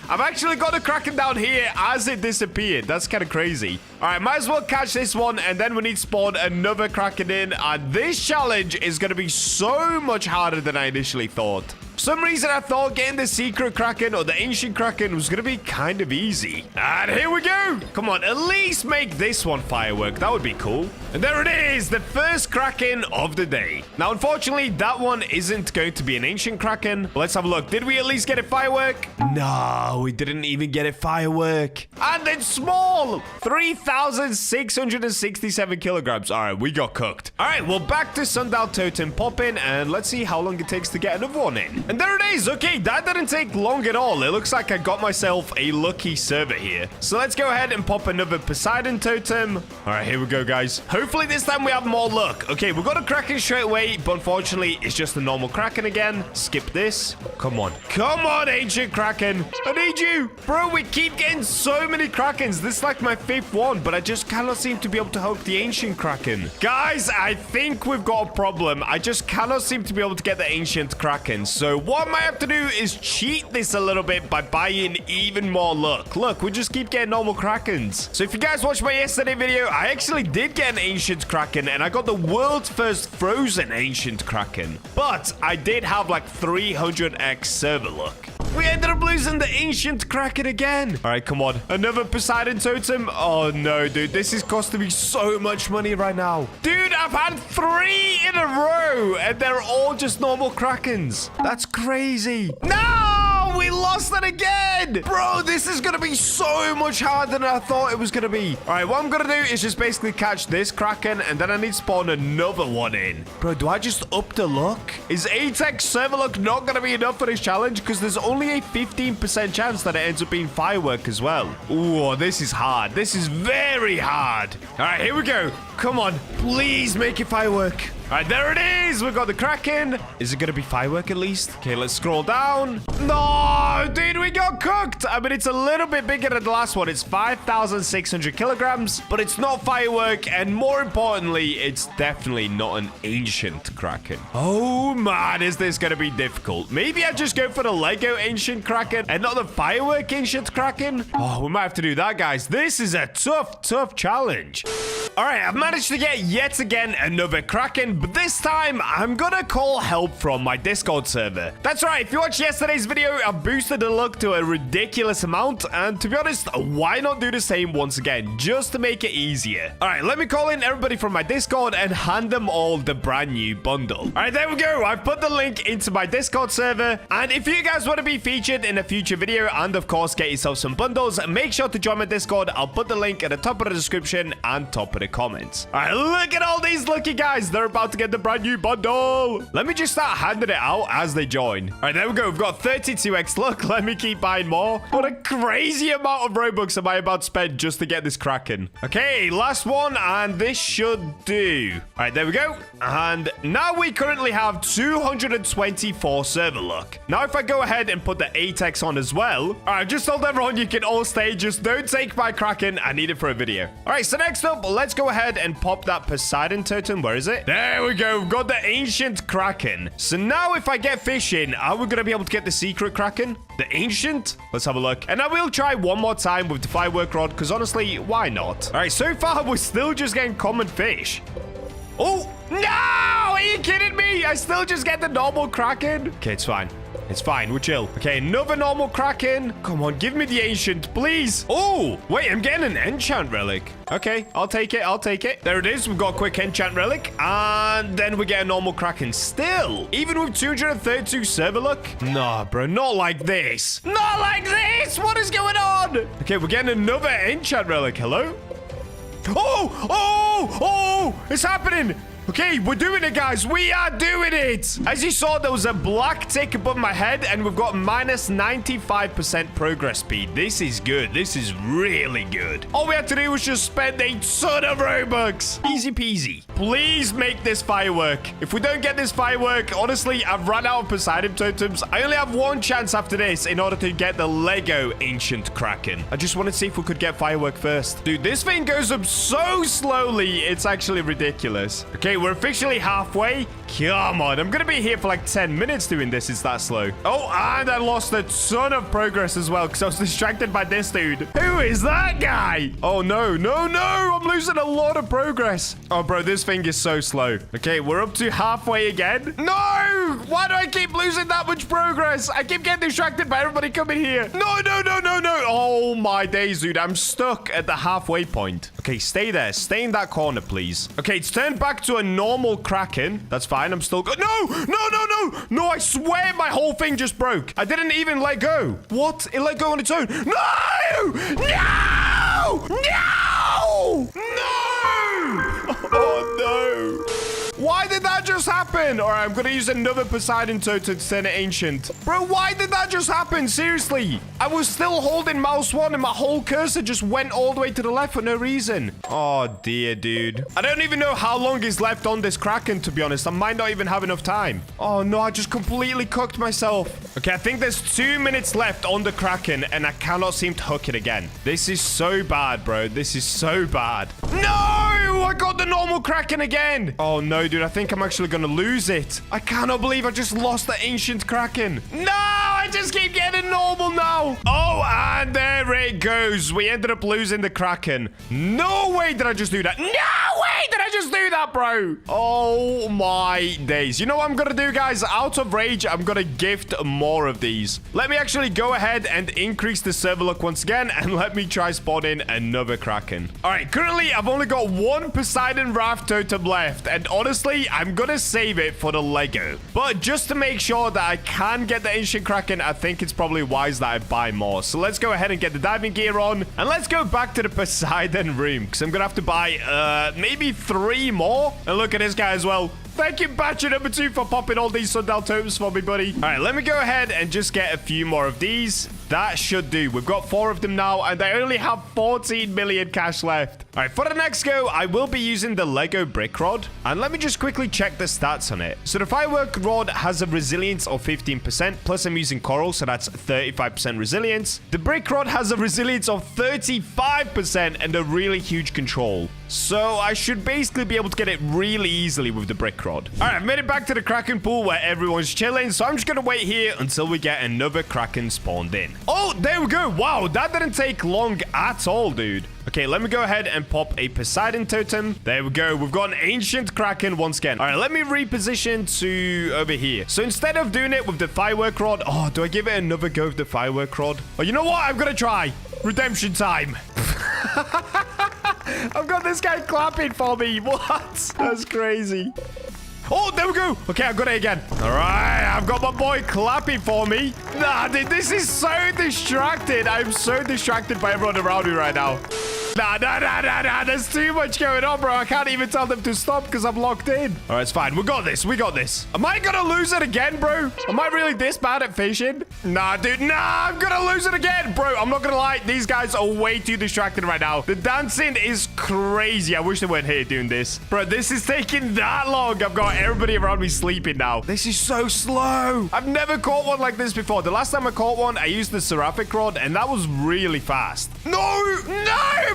I've actually got the Kraken down here as it disappeared. That's kind of crazy. All right, might as well catch this one, and then we need to spawn another Kraken in. And this challenge is going to be so much harder than I initially thought. For some reason, I thought getting the secret Kraken or the ancient Kraken was going to be kind of easy. And here we go. Come on, at least make this one firework. That would be cool. And there it is, the first Kraken of the day. Now, unfortunately, that one isn't going to be an ancient Kraken. Let's have a look. Did we at least get a firework? No, we didn't even get a firework. And it's small. 3,667 kilograms. All right, we got cooked. All right, well, back to Sundown Totem popping, and let's see how long it takes to get another one in. And there it is. Okay, that didn't take long at all. It looks like I got myself a lucky server here. So let's go ahead and pop another Poseidon totem. All right, here we go, guys. Hopefully this time we have more luck. Okay, we got a Kraken straight away, but unfortunately, it's just a normal Kraken again. Skip this. Come on. Come on, ancient Kraken. I need you. Bro, we keep getting so many Krakens. This is like my 5th one, but I just cannot seem to be able to hook the ancient Kraken. Guys, I think we've got a problem. I just cannot seem to be able to get the ancient Kraken. So what I might have to do is cheat this a little bit by buying even more luck. Look, we just keep getting normal Krakens. So if you guys watched my yesterday video, I actually did get an ancient Kraken, and I got the world's first frozen ancient Kraken. But I did have like 300x server luck. We ended up losing the ancient Kraken again. All right, come on. Another Poseidon totem. Oh, no, dude. This is costing me so much money right now. Dude, I've had 3 in a row, and they're all just normal Krakens. That's crazy. No, we lost it again. Bro, this is going to be so much harder than I thought it was going to be. All right, what I'm going to do is just basically catch this Kraken, and then I need to spawn another one in. Bro, do I just up the luck? Is 8x server luck not going to be enough for this challenge? Because there's only a 15% chance that it ends up being firework as well. Ooh, this is hard. This is very hard. All right, here we go. Come on. Please make it firework. All right, there it is. We've got the Kraken. Is it going to be firework at least? Okay, let's scroll down. No, dude, we got cooked. I mean, it's a little bit bigger than the last one. It's 5,600 kilograms, but it's not firework. And more importantly, it's definitely not an ancient Kraken. Oh, man, is this going to be difficult? Maybe I just go for the Lego ancient Kraken and not the firework ancient Kraken. Oh, we might have to do that, guys. This is a tough challenge. All right, I've managed to get yet again another Kraken, but this time I'm gonna call help from my Discord server. That's right, if you watched yesterday's video, I boosted the luck to a ridiculous amount, and to be honest, why not do the same once again, just to make it easier? All right, let me call in everybody from my Discord and hand them all the brand new bundle. All right, there we go. I've put the link into my Discord server, and if you guys want to be featured in a future video and of course get yourself some bundles, make sure to join my Discord. I'll put the link at the top of the description and top of the comments. All right, look at all these lucky guys. They're about to get the brand new bundle. Let me just start handing it out as they join. All right, there we go. We've got 32x luck. Let me keep buying more. What a crazy amount of Robux am I about to spend just to get this Kraken. Okay, last one, and this should do. All right, there we go. And now we currently have 224 server luck. Now, if I go ahead and put the 8x on as well. All right, just told everyone you can all stay. Just don't take my Kraken. I need it for a video. All right, so next up, let's go ahead and pop that Poseidon totem. Where is it? There we go. We've got the ancient Kraken. So now if I get fish in, are we going to be able to get the secret Kraken? The ancient? Let's have a look. And I will try one more time with the firework rod, because honestly, why not? All right, so far, we're still just getting common fish. Oh, no! Are you kidding me? I still just get the normal Kraken? Okay, it's fine. It's fine. We're chill. Okay, another normal Kraken. Come on, give me the ancient, please. Oh, wait, I'm getting an enchant relic. Okay, I'll take it. I'll take it. There it is. We've got a quick enchant relic. And then we get a normal Kraken still. Even with 232 server luck? Nah, bro, not like this. Not like this. What is going on? Okay, we're getting another enchant relic. Hello? Oh, it's happening. Okay, we're doing it, guys. We are doing it. As you saw, there was a black tick above my head, and we've got minus 95% progress speed. This is good. This is really good. All we had to do was just spend a ton of Robux. Easy peasy. Please make this firework. If we don't get this firework, honestly, I've run out of Poseidon totems. I only have one chance after this in order to get the Lego Ancient Kraken. I just want to see if we could get firework first. Dude, this thing goes up so slowly. It's actually ridiculous. Okay, we're officially halfway. Come on, I'm gonna be here for like 10 minutes doing this. It's that slow. Oh, and I lost a ton of progress as well because I was distracted by this dude. Who is that guy? Oh, no. I'm losing a lot of progress. Oh, bro, this thing is so slow. Okay, we're up to halfway again. No! Why do I keep losing that much progress? I keep getting distracted by everybody coming here. No. Oh, my days, dude. I'm stuck at the halfway point. Okay, stay there. Stay in that corner, please. Okay, it's turned back to a normal Kraken. That's fine. I'm still good. No, I swear my whole thing just broke. I didn't even let go. What? It let go on its own. No! Oh, no. Why did that just happen? All right, I'm going to use another Poseidon totem to turn it ancient. Bro, why did that just happen? Seriously. I was still holding mouse 1 and my whole cursor just went all the way to the left for no reason. Oh, dear, dude. I don't even know how long is left on this Kraken, to be honest. I might not even have enough time. Oh, no, I just completely cooked myself. Okay, I think there's 2 minutes left on the Kraken and I cannot seem to hook it again. This is so bad, bro. This is so bad. No! I got the normal Kraken again. Oh, no, dude. I think I'm actually going to lose it. I cannot believe I just lost the ancient Kraken. No, I just keep getting normal now. Oh, and there it goes. We ended up losing the Kraken. No way did I just do that. No way did I just do that, bro. Oh, my days. You know what I'm going to do, guys? Out of rage, I'm going to gift more of these. Let me actually go ahead and increase the server luck once again, and let me try spawning another Kraken. All right, currently, I've only got one Poseidon Wrath totem left, and honestly, I'm gonna save it for the Lego. But just to make sure that I can get the ancient Kraken, I think it's probably wise that I buy more. So let's go ahead and get the diving gear on, and let's go back to the Poseidon room, because I'm gonna have to buy maybe 3 more. And look at this guy as well. Thank you, Bacha #2, for popping all these sundown totems for me, buddy. All right, let me go ahead and just get a few more of these. That should do. We've got 4 of them now, and I only have 14 million cash left. All right, for the next go, I will be using the Lego brick rod. And let me just quickly check the stats on it. So the firework rod has a resilience of 15%, plus I'm using coral, so that's 35% resilience. The brick rod has a resilience of 35% and a really huge control. So I should basically be able to get it really easily with the brick rod. All right, I've made it back to the Kraken pool where everyone's chilling. So I'm just going to wait here until we get another Kraken spawned in. Oh, there we go. Wow, that didn't take long at all, dude. Okay, let me go ahead and pop a Poseidon totem. There we go. We've got an ancient Kraken once again. All right, let me reposition to over here. So instead of doing it with the firework rod, oh, do I give it another go with the firework rod? Oh, you know what? I'm going to try. Redemption time. I've got this guy clapping for me. What? That's crazy. Oh, there we go. Okay, I got it again. All right, I've got my boy clapping for me. Nah, dude, this is so distracted. I'm so distracted by everyone around me right now. Nah. There's too much going on, bro. I can't even tell them to stop because I'm locked in. All right, it's fine. We got this. We got this. Am I going to lose it again, bro? Am I really this bad at fishing? Nah, dude. Nah, I'm going to lose it again. Bro, I'm not going to lie. These guys are way too distracted right now. The dancing is crazy. I wish they weren't here doing this. Bro, this is taking that long. I've got everybody around me sleeping now. This is so slow. I've never caught one like this before. The last time I caught one, I used the seraphic rod, and that was really fast. No,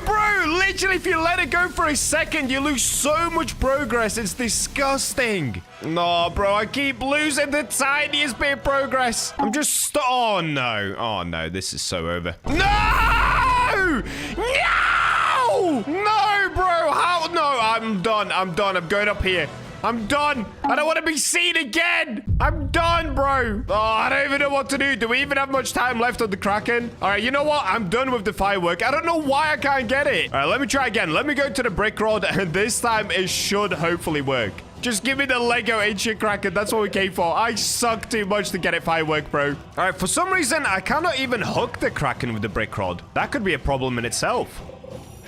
bro. Literally, if you let it go for a second, you lose so much progress. It's disgusting. No, bro, I keep losing the tiniest bit of progress. I'm just oh, no. Oh, no, this is so over. No! No, bro. How? No, I'm done. I'm going up here. I'm done. I don't want to be seen again. I'm done, bro. Oh, I don't even know what to do. Do we even have much time left on the Kraken? All right, you know what? I'm done with the firework. I don't know why I can't get it. All right, let me try again. Let me go to the brick rod, and this time it should hopefully work. Just give me the Lego ancient Kraken. That's what we came for. I suck too much to get it firework, bro. All right, for some reason, I cannot even hook the Kraken with the brick rod. That could be a problem in itself.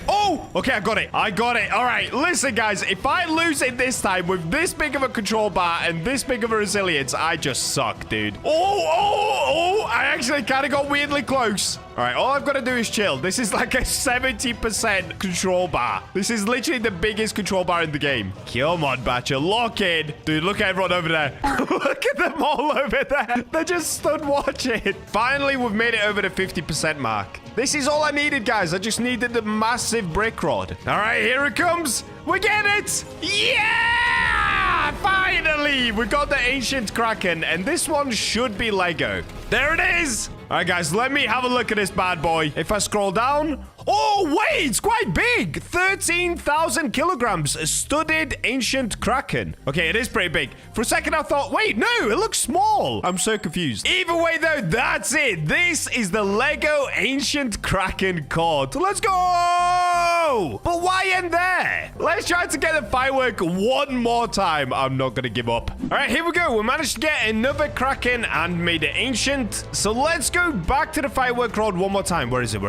Oh, okay, I got it. All right, listen, guys. If I lose it this time with this big of a control bar and this big of a resilience, I just suck, dude. Oh, I actually kind of got weirdly close. All right, all I've got to do is chill. This is like a 70% control bar. This is literally the biggest control bar in the game. Come on, Bacha, lock in. Dude, look at everyone over there. Look at them all over there. They just stood watching. Finally, we've made it over the 50% mark. This is all I needed, guys. I just needed the massive brick rod. All right, here it comes. We get it. Yeah! Finally, we got the ancient Kraken, and this one should be Lego. There it is. All right, guys, let me have a look at this bad boy. If I scroll down... Oh, wait, it's quite big. 13,000 kilograms. A studded ancient Kraken. Okay, it is pretty big. For a second, I thought, wait, no, it looks small. I'm so confused. Either way, though, that's it. This is the Lego ancient Kraken caught. Let's go. But why end there? Let's try to get the firework one more time. I'm not going to give up. All right, here we go. We managed to get another Kraken and made it ancient. So let's go back to the firework rod one more time. Where is it? All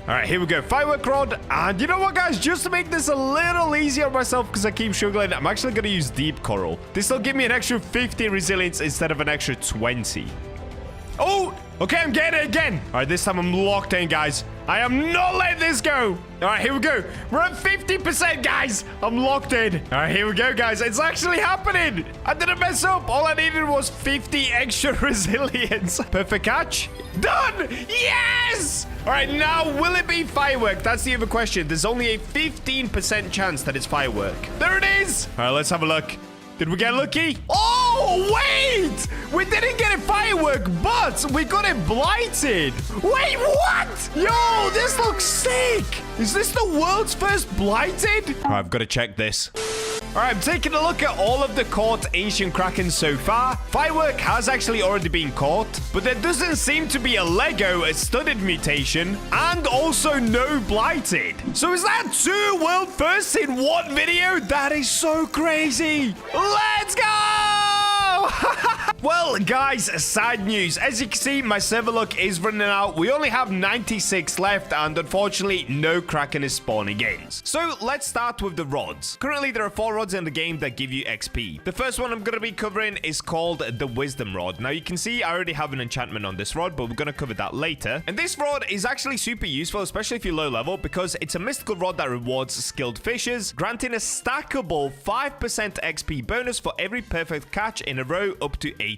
right, here we go. Firework rod. And you know what, guys? Just to make this a little easier on myself because I keep struggling, I'm actually going to use deep coral. This will give me an extra 50 resilience instead of an extra 20. Oh, okay, I'm getting it again. All right, this time I'm locked in, guys. I am not letting this go. All right, here we go. We're at 50%, guys. I'm locked in. All right, here we go, guys. It's actually happening. I didn't mess up. All I needed was 50 extra resilience. Perfect catch. Done. Yes. All right, now will it be firework? That's the other question. There's only a 15% chance that it's firework. There it is. All right, let's have a look. Did we get lucky? Oh, wait! We didn't get a firework, but we got it blighted. Wait, what? Yo, this looks sick. Is this the world's first blighted? All right, I've got to check this. All right, I'm taking a look at all of the caught ancient Krakens so far. Firework has actually already been caught, but there doesn't seem to be a Lego, a studded mutation, and also no blighted. So is that 2 world firsts in one video? That is so crazy. Let's go! Well, guys, side news. As you can see, my server luck is running out. We only have 96 left, and unfortunately, no Kraken is spawning in. So let's start with the rods. Currently, there are 4 rods in the game that give you XP. The first one I'm going to be covering is called the Wisdom Rod. Now, you can see I already have an enchantment on this rod, but we're going to cover that later. And this rod is actually super useful, especially if you're low level, because it's a mystical rod that rewards skilled fishers, granting a stackable 5% XP bonus for every perfect catch in a row up to 80%.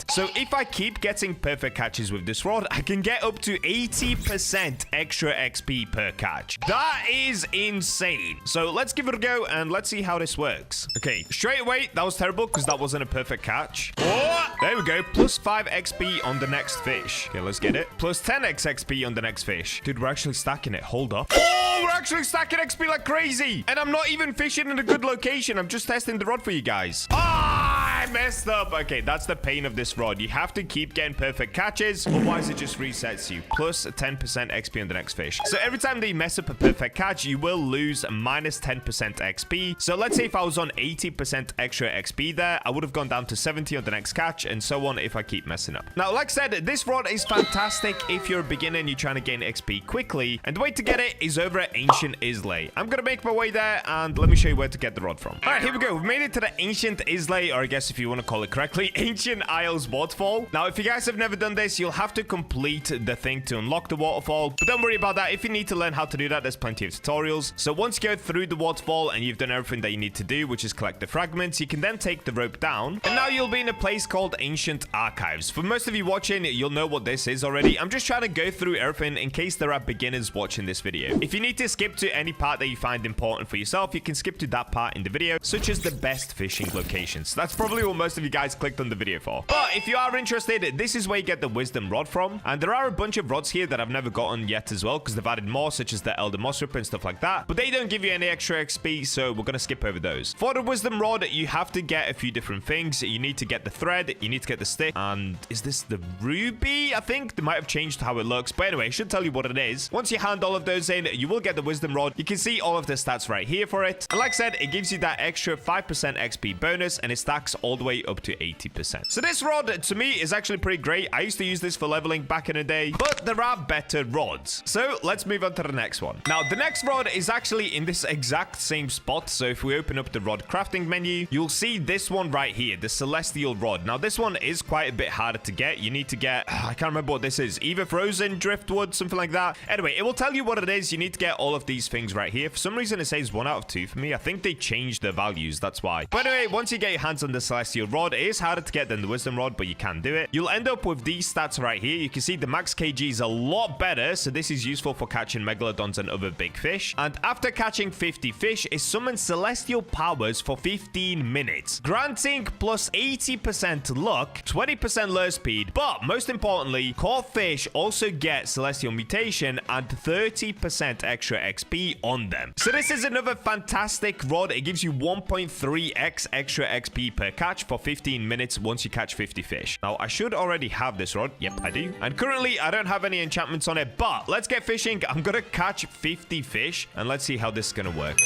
So if I keep getting perfect catches with this rod, I can get up to 80% extra XP per catch. That is insane. So let's give it a go and let's see how this works. Okay, straight away, that was terrible because that wasn't a perfect catch. Oh, there we go. Plus 5 XP on the next fish. Okay, let's get it. Plus 10x XP on the next fish. Dude, we're actually stacking it. Hold up. Oh, we're actually stacking XP like crazy. And I'm not even fishing in a good location. I'm just testing the rod for you guys. I messed up. Okay, that's the pain of this rod. You have to keep getting perfect catches, otherwise it just resets you. Plus 10% XP on the next fish. So every time that you mess up a perfect catch, you will lose minus 10% XP. So let's say if I was on 80% extra XP there, I would have gone down to 70 on the next catch, and so on if I keep messing up. Now, like I said, this rod is fantastic if you're a beginner and you're trying to gain XP quickly, and the way to get it is over at Ancient Islay. I'm gonna make my way there, and let me show you where to get the rod from. All right, here we go. We've made it to the Ancient Islay, or I guess if you want to call it correctly, Ancient Isles waterfall. Now, if you guys have never done this, you'll have to complete the thing to unlock the waterfall, but don't worry about that. If you need to learn how to do that, there's plenty of tutorials. So once you go through the waterfall and you've done everything that you need to do, which is collect the fragments, you can then take the rope down, and now you'll be in a place called Ancient Archives. For most of you watching, you'll know what this is already. I'm just trying to go through everything in case there are beginners watching this video. If you need to skip to any part that you find important for yourself, you can skip to that part in the video, such as the best fishing locations. That's probably what most of you guys clicked on the video for. But if you are interested, this is where you get the wisdom rod from, and there are a bunch of rods here that I've never gotten yet as well, because they've added more, such as the Elder Moss Ripper and stuff like that, but they don't give you any extra XP, so we're gonna skip over those. For the wisdom rod, you have to get a few different things. You need to get the thread, you need to get the stick, and is this the ruby? I think they might have changed how it looks, but anyway, it should tell you what it is. Once you hand all of those in, you will get the wisdom rod. You can see all of the stats right here for it, and like I said, it gives you that extra 5% XP bonus, and it stacks all the way up to 80%. So this rod, to me, is actually pretty great. I used to use this for leveling back in the day, but there are better rods. So let's move on to the next one. Now, the next rod is actually in this exact same spot. So if we open up the rod crafting menu, you'll see this one right here, the Celestial Rod. Now, this one is quite a bit harder to get. You need to get, I can't remember what this is, either frozen driftwood, something like that. Anyway, it will tell you what it is. You need to get all of these things right here. For some reason, it says 1 out of 2 for me. I think they changed the values, that's why. But anyway, once you get your hands on the Celestial Rod, it is harder to get than the Wisdom Rod, but you can do it. You'll end up with these stats right here. You can see the max kg is a lot better, so this is useful for catching megalodons and other big fish. And after catching 50 fish, it summons celestial powers for 15 minutes, granting plus 80% luck, 20% lure speed, but most importantly, core fish also get celestial mutation and 30% extra XP on them. So this is another fantastic rod. It gives you 1.3x extra XP per catch for 15 minutes once you catch 50 fish. Now, I should already have this rod. Yep, I do. And currently, I don't have any enchantments on it, but let's get fishing. I'm gonna catch 50 fish, and let's see how this is gonna work.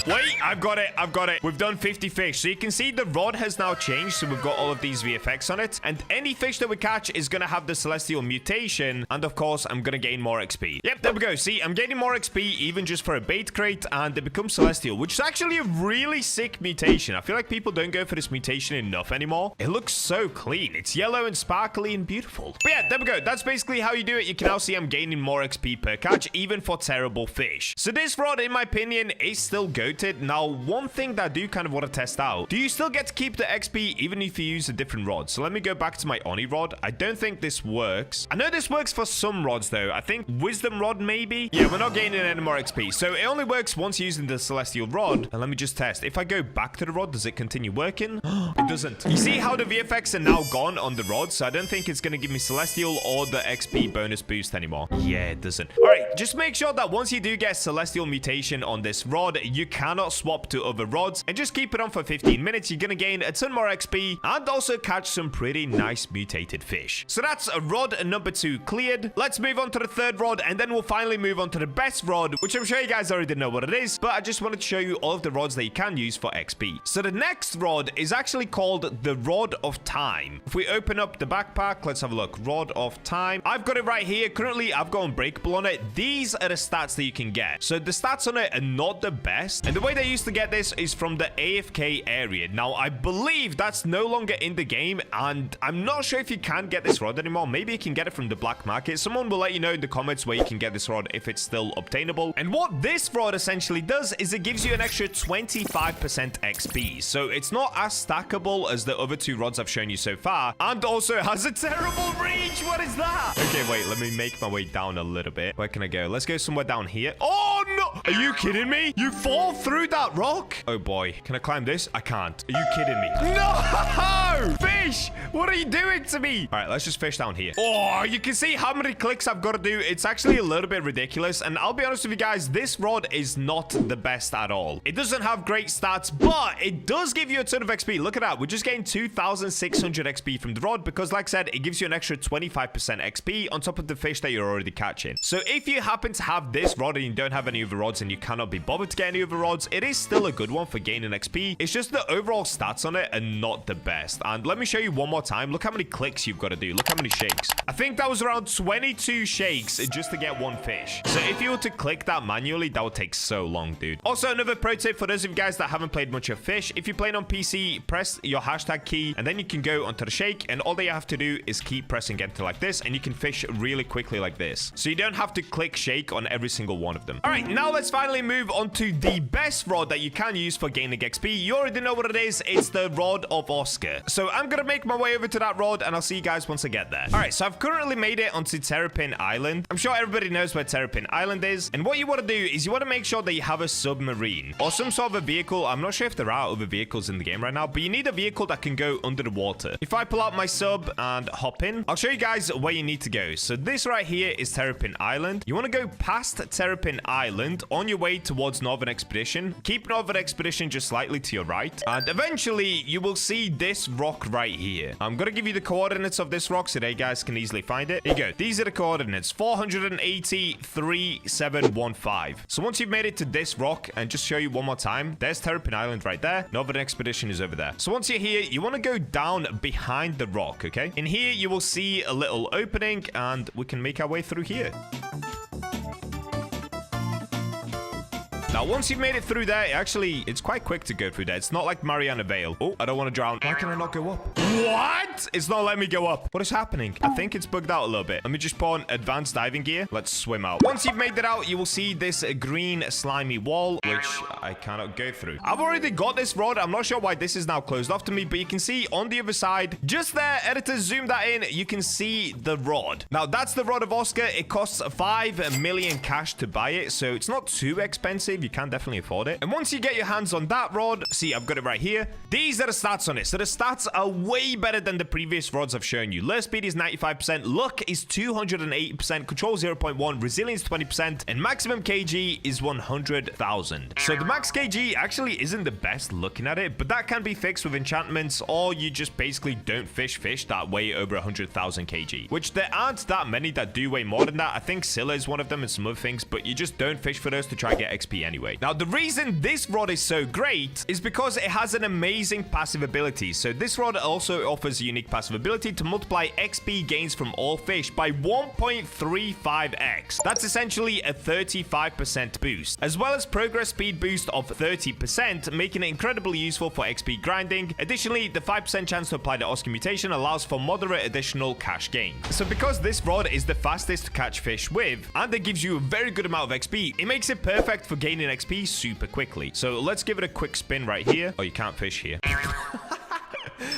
Wait, I've got it. I've got it. We've done 50 fish. So you can see the rod has now changed. So we've got all of these VFX on it. And any fish that we catch is going to have the celestial mutation. And of course, I'm going to gain more XP. Yep, there we go. See, I'm gaining more XP even just for a bait crate. And they become celestial, which is actually a really sick mutation. I feel like people don't go for this mutation enough anymore. It looks so clean. It's yellow and sparkly and beautiful. But yeah, there we go. That's basically how you do it. You can now see I'm gaining more XP per catch, even for terrible fish. So this rod, in my opinion, is still good. Now, one thing that I do kind of want to test out, do you still get to keep the XP even if you use a different rod? So let me go back to my Oni rod. I don't think this works. I know this works for some rods though. I think Wisdom Rod maybe. Yeah, we're not gaining any more XP. So it only works once using the Celestial Rod. And let me just test. If I go back to the rod, does it continue working? It doesn't. You see how the VFX are now gone on the rod? So I don't think it's going to give me Celestial or the XP bonus boost anymore. Yeah, it doesn't. All right, just make sure that once you do get Celestial Mutation on this rod, you can cannot swap to other rods, and just keep it on for 15 minutes. You're gonna gain a ton more XP and also catch some pretty nice mutated fish. So that's rod number 2 cleared. Let's move on to the third rod, and then we'll finally move on to the best rod, which I'm sure you guys already know what it is, but I just wanted to show you all of the rods that you can use for XP. So the next rod is actually called the Rod of Time. If we open up the backpack, let's have a look. Rod of Time. I've got it right here. Currently, I've got Unbreakable on it. These are the stats that you can get. So the stats on it are not the best, and the way they used to get this is from the AFK area. Now, I believe that's no longer in the game, and I'm not sure if you can get this rod anymore. Maybe you can get it from the black market. Someone will let you know in the comments where you can get this rod if it's still obtainable. And what this rod essentially does is it gives you an extra 25% XP. So it's not as stackable as the other 2 rods I've shown you so far, and also has a terrible reach. What is that? Okay, wait, let me make my way down a little bit. Where can I go? Let's go somewhere down here. Oh, no. Are you kidding me? You fall through that rock? Oh, boy. Can I climb this? I can't. Are you kidding me? No! Fish! What are you doing to me? All right, let's just fish down here. Oh, you can see how many clicks I've got to do. It's actually a little bit ridiculous, and I'll be honest with you guys, this rod is not the best at all. It doesn't have great stats, but it does give you a ton of XP. Look at that. We're just getting 2,600 XP from the rod because, like I said, it gives you an extra 25% XP on top of the fish that you're already catching. So if you happen to have this rod and you don't have any other rods and you cannot be bothered to get any other rods, it is still a good one for gaining XP. It's just the overall stats on it are not the best. And let me show you one more time. Look how many clicks you've got to do. Look how many shakes. I think that was around 22 shakes just to get one fish. So if you were to click that manually, that would take so long, dude. Also, another pro tip for those of you guys that haven't played much of Fish, if you're playing on PC, press your hashtag key and then you can go onto the shake, and all that you have to do is keep pressing enter like this, and you can fish really quickly like this. So you don't have to click shake on every single one of them. All right, now let's finally move on to the best rod that you can use for gaining XP. You already know what it is. It's the Rod of Oscar. So I'm gonna make my way over to that rod, and I'll see you guys once I get there. All right, so I've currently made it onto Terrapin Island. I'm sure everybody knows where Terrapin Island is, and what you want to do is you want to make sure that you have a submarine or some sort of a vehicle. I'm not sure if there are other vehicles in the game right now, but you need a vehicle that can go under the water. If I pull out my sub and hop in, I'll show you guys where you need to go. So this right here is Terrapin Island. You want to go past Terrapin Island on your way towards Northern Expedition. Keep Northern Expedition just slightly to your right, and eventually you will see this rock right here. I'm gonna give you the coordinates of this rock so that you guys can easily find it. Here you go. These are the coordinates: 480.3715. So once you've made it to this rock, and just show you one more time, there's Terrapin Island right there. Northern Expedition is over there. So once you're here, you want to go down behind the rock, okay? In here, you will see a little opening, and we can make our way through here. Now, once you've made it through there, it's quite quick to go through there. It's not like Mariana Vale. Oh, I don't want to drown. Why can I not go up? What? It's not letting me go up. What is happening? I think it's bugged out a little bit. Let me just put on advanced diving gear. Let's swim out. Once you've made it out, you will see this green slimy wall, which I cannot go through. I've already got this rod. I'm not sure why this is now closed off to me, but you can see on the other side, just there, editor, zoom that in, you can see the rod. Now, that's the Rod of Oscar. It costs 5 million cash to buy it, so it's not too expensive. You can definitely afford it. And once you get your hands on that rod, see, I've got it right here. These are the stats on it. So the stats are way better than the previous rods I've shown you. Lure speed is 95%, luck is 280%, control 0.1, resilience 20%, and maximum kg is 100,000. So the max kg actually isn't the best looking at it, but that can be fixed with enchantments, or you just basically don't fish that weigh over 100,000 kg, which there aren't that many that do weigh more than that. I think Silla is one of them and some other things, but you just don't fish for those to try and get XP anyway. Now, the reason this rod is so great is because it has an amazing passive ability. So this rod also offers a unique passive ability to multiply XP gains from all fish by 1.35x. That's essentially a 35% boost, as well as progress speed boost of 30%, making it incredibly useful for XP grinding. Additionally, the 5% chance to apply the Oscar mutation allows for moderate additional cash gain. So because this rod is the fastest to catch fish with, and it gives you a very good amount of XP, it makes it perfect for gaining XP super quickly. So let's give it a quick spin right here. Oh, you can't fish here.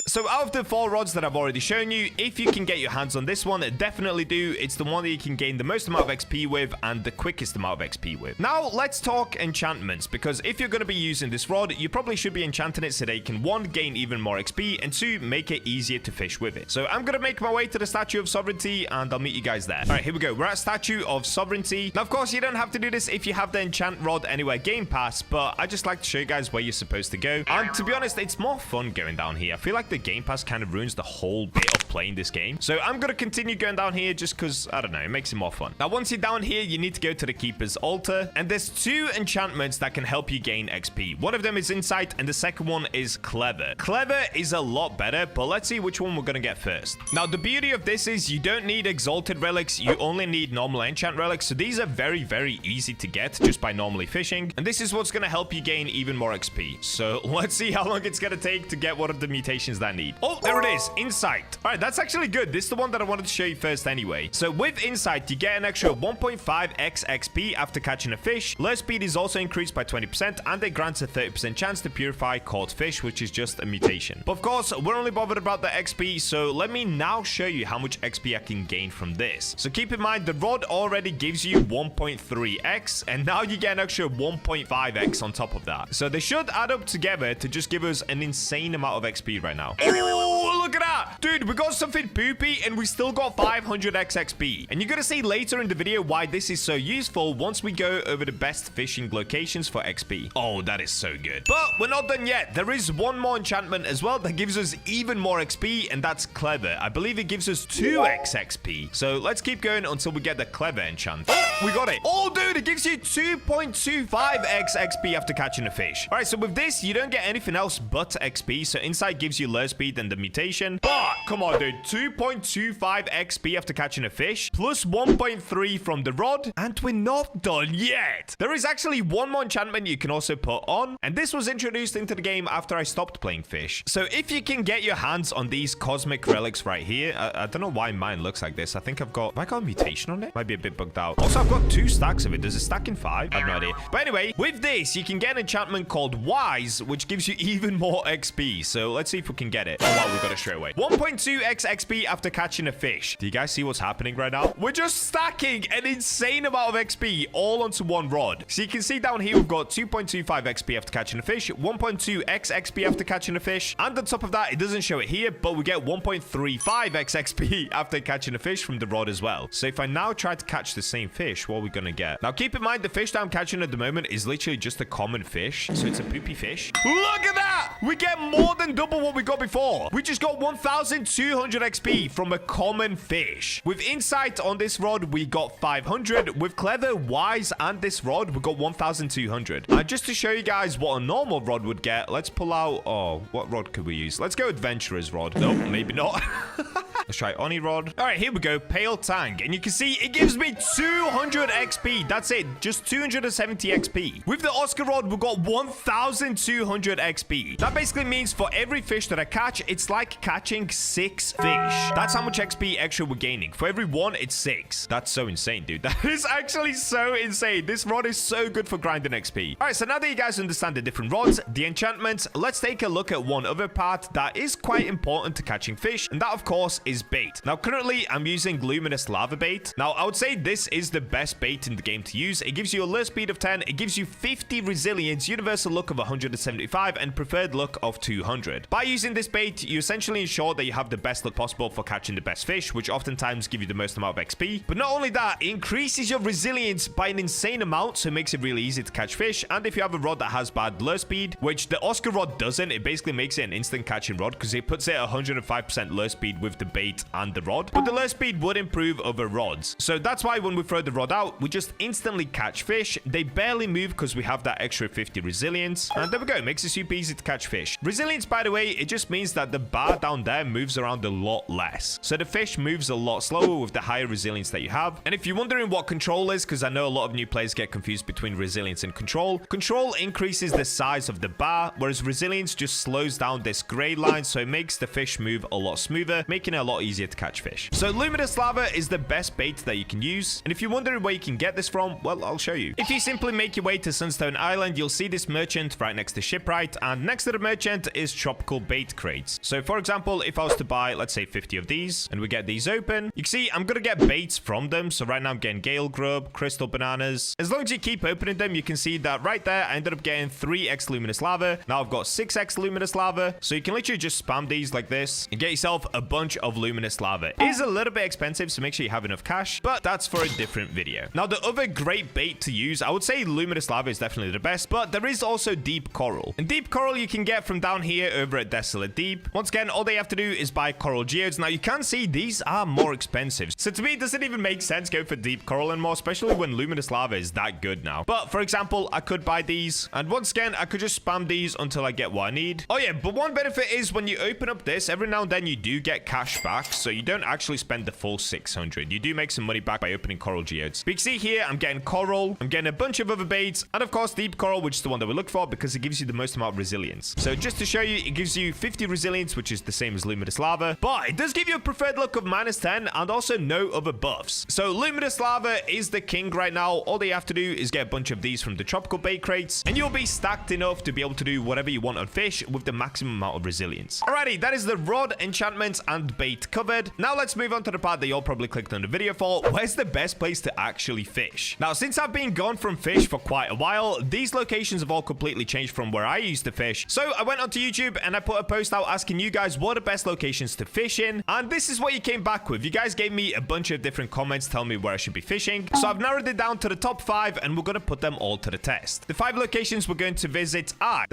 So out of the 4 rods that I've already shown you, if you can get your hands on this one, definitely do. It's the one that you can gain the most amount of XP with and the quickest amount of XP with. Now, let's talk enchantments, because if you're going to be using this rod, you probably should be enchanting it so that you can 1, gain even more XP, and 2, make it easier to fish with it. So I'm going to make my way to the Statue of Sovereignty, and I'll meet you guys there. All right, here we go. We're at Statue of Sovereignty. Now, of course, you don't have to do this if you have the Enchant Rod Anywhere Game Pass, but I just like to show you guys where you're supposed to go. And to be honest, it's more fun going down here. I feel like the Game Pass kind of ruins the whole bit of playing this game. So I'm going to continue going down here just because, I don't know, it makes it more fun. Now, once you're down here, you need to go to the Keeper's Altar, and there's 2 enchantments that can help you gain XP. One of them is Insight, and the second one is Clever. Clever is a lot better, but let's see which one we're going to get first. Now, the beauty of this is you don't need Exalted Relics. You only need normal Enchant Relics, so these are very, very easy to get just by normally fishing, and this is what's going to help you gain even more XP. So let's see how long it's going to take to get one of the mutations that I need. Oh, there it is. Insight. All right, that's actually good. This is the one that I wanted to show you first anyway. So with Insight, you get an extra 1.5x XP after catching a fish. Lure speed is also increased by 20%, and it grants a 30% chance to purify caught fish, which is just a mutation. But of course, we're only bothered about the XP, so let me now show you how much XP I can gain from this. So keep in mind, the rod already gives you 1.3x, and now you get an extra 1.5x on top of that. So they should add up together to just give us an insane amount of XP right now. Oh, look at that. Dude, we got something poopy, and we still got 500x XP. And you're going to see later in the video why this is so useful once we go over the best fishing locations for XP. Oh, that is so good. But we're not done yet. There is one more enchantment as well that gives us even more XP, and that's Clever. I believe it gives us 2x XP. So let's keep going until we get the Clever enchant. Oh, we got it. Oh, dude, it gives you 2.25x XP after catching a fish. All right, so with this, you don't get anything else but XP. So Insight gives you lure speed and the mutation. But come on, dude, 2.25 XP after catching a fish, plus 1.3 from the rod, and we're not done yet. There is actually one more enchantment you can also put on, and this was introduced into the game after I stopped playing fish. So if you can get your hands on these cosmic relics right here, I don't know why mine looks like this. I think have I got a mutation on it? Might be a bit bugged out. Also, I've got 2 stacks of it. Does it stack in 5? I have no idea. But anyway, with this, you can get an enchantment called Wise, which gives you even more XP. So let's see if we can get it. Oh, wow, we got it straight away. 1.2x XP after catching a fish. Do you guys see what's happening right now? We're just stacking an insane amount of XP all onto one rod. So you can see down here, we've got 2.25 XP after catching a fish, 1.2x XP after catching a fish, and on top of that, it doesn't show it here, but we get 1.35x XP after catching a fish from the rod as well. So if I now try to catch the same fish, what are we gonna get? Now keep in mind, the fish that I'm catching at the moment is literally just a common fish, so it's a poopy fish. Look at that! We get more than double what we got before. We just got 1,200 XP from a common fish. With Insight on this rod, we got 500. With Clever, Wise, and this rod, we got 1,200. And just to show you guys what a normal rod would get, let's pull out... Oh, what rod could we use? Let's go Adventurer's rod. No, maybe not. Let's try Oni rod. All right, here we go. Pale Tang. And you can see it gives me 200 XP. That's it. Just 270 XP. With the Oscar rod, we got 1,200 XP. That basically means for every fish that I catch, it's like catching 6 fish. That's how much XP extra we're gaining. For every 1, it's 6. That's so insane, dude. That is actually so insane. This rod is so good for grinding XP. All right, so now that you guys understand the different rods, the enchantments, let's take a look at one other part that is quite important to catching fish, and that, of course, is bait. Now, currently, I'm using Luminous Lava Bait. Now, I would say this is the best bait in the game to use. It gives you a lure speed of 10, it gives you 50 resilience, universal luck of 175, and preferred luck of 200. By using this bait, you essentially ensure that you have the best luck possible for catching the best fish, which oftentimes give you the most amount of XP. But not only that, it increases your resilience by an insane amount, so it makes it really easy to catch fish. And if you have a rod that has bad lure speed, which the Oscar rod doesn't, it basically makes it an instant catching rod because it puts it at 105% lure speed with the bait and the rod. But the lure speed would improve over rods. So that's why when we throw the rod out, we just instantly catch fish. They barely move because we have that extra 50 resilience. And there we go. It makes it super easy to catch fish. Resilience, by the way, it just means that the bar down there moves around a lot less. So the fish moves a lot slower with the higher resilience that you have. And if you're wondering what control is, because I know a lot of new players get confused between resilience and control, control increases the size of the bar, whereas resilience just slows down this gray line, so it makes the fish move a lot smoother, making it a lot lot easier to catch fish. So luminous lava is the best bait that you can use. And if you're wondering where you can get this from, well, I'll show you. If you simply make your way to Sunstone Island, you'll see this merchant right next to shipwright, and next to the merchant is tropical bait crates. So for example, if I was to buy, let's say 50 of these, and we get these open, you can see I'm gonna get baits from them. So right now I'm getting gale grub, crystal bananas. As long as you keep opening them, you can see that right there I ended up getting 3x luminous lava. Now I've got 6x luminous lava. So you can literally just spam these like this and get yourself a bunch of luminous lava. It is a little bit expensive, so make sure you have enough cash, but that's for a different video. Now the other great bait to use, I would say luminous lava is definitely the best, but there is also deep coral. And deep coral you can get from down here over at Desolate Deep. Once again, all they have to do is buy coral geodes. Now you can see these are more expensive. So to me, it doesn't even make sense go for deep coral anymore, especially when luminous lava is that good now. But for example, I could buy these, and once again, I could just spam these until I get what I need. Oh yeah, but one benefit is when you open up this, every now and then you do get cash back, so you don't actually spend the full 600. You do make some money back by opening coral geodes. But you can see here, I'm getting coral, I'm getting a bunch of other baits, and of course deep coral, which is the one that we look for because it gives you the most amount of resilience. So just to show you, it gives you 50 resilience, which is the same as luminous lava, but it does give you a preferred look of -10 and also no other buffs. So luminous lava is the king right now. All they have to do is get a bunch of these from the tropical bait crates, and you'll be stacked enough to be able to do whatever you want on fish with the maximum amount of resilience. Alrighty, that is the rod, enchantments, and bait covered. Now let's move on to the part that you'll probably clicked on the video for. Where's the best place to actually fish? Now, since I've been gone from fish for quite a while, these locations have all completely changed from where I used to fish. So I went onto YouTube and I put a post out asking you guys what are the best locations to fish in, and this is what you came back with. You guys gave me a bunch of different comments telling me where I should be fishing. So I've narrowed it down to the top 5, and we're going to put them all to the test. The 5 locations we're going to visit are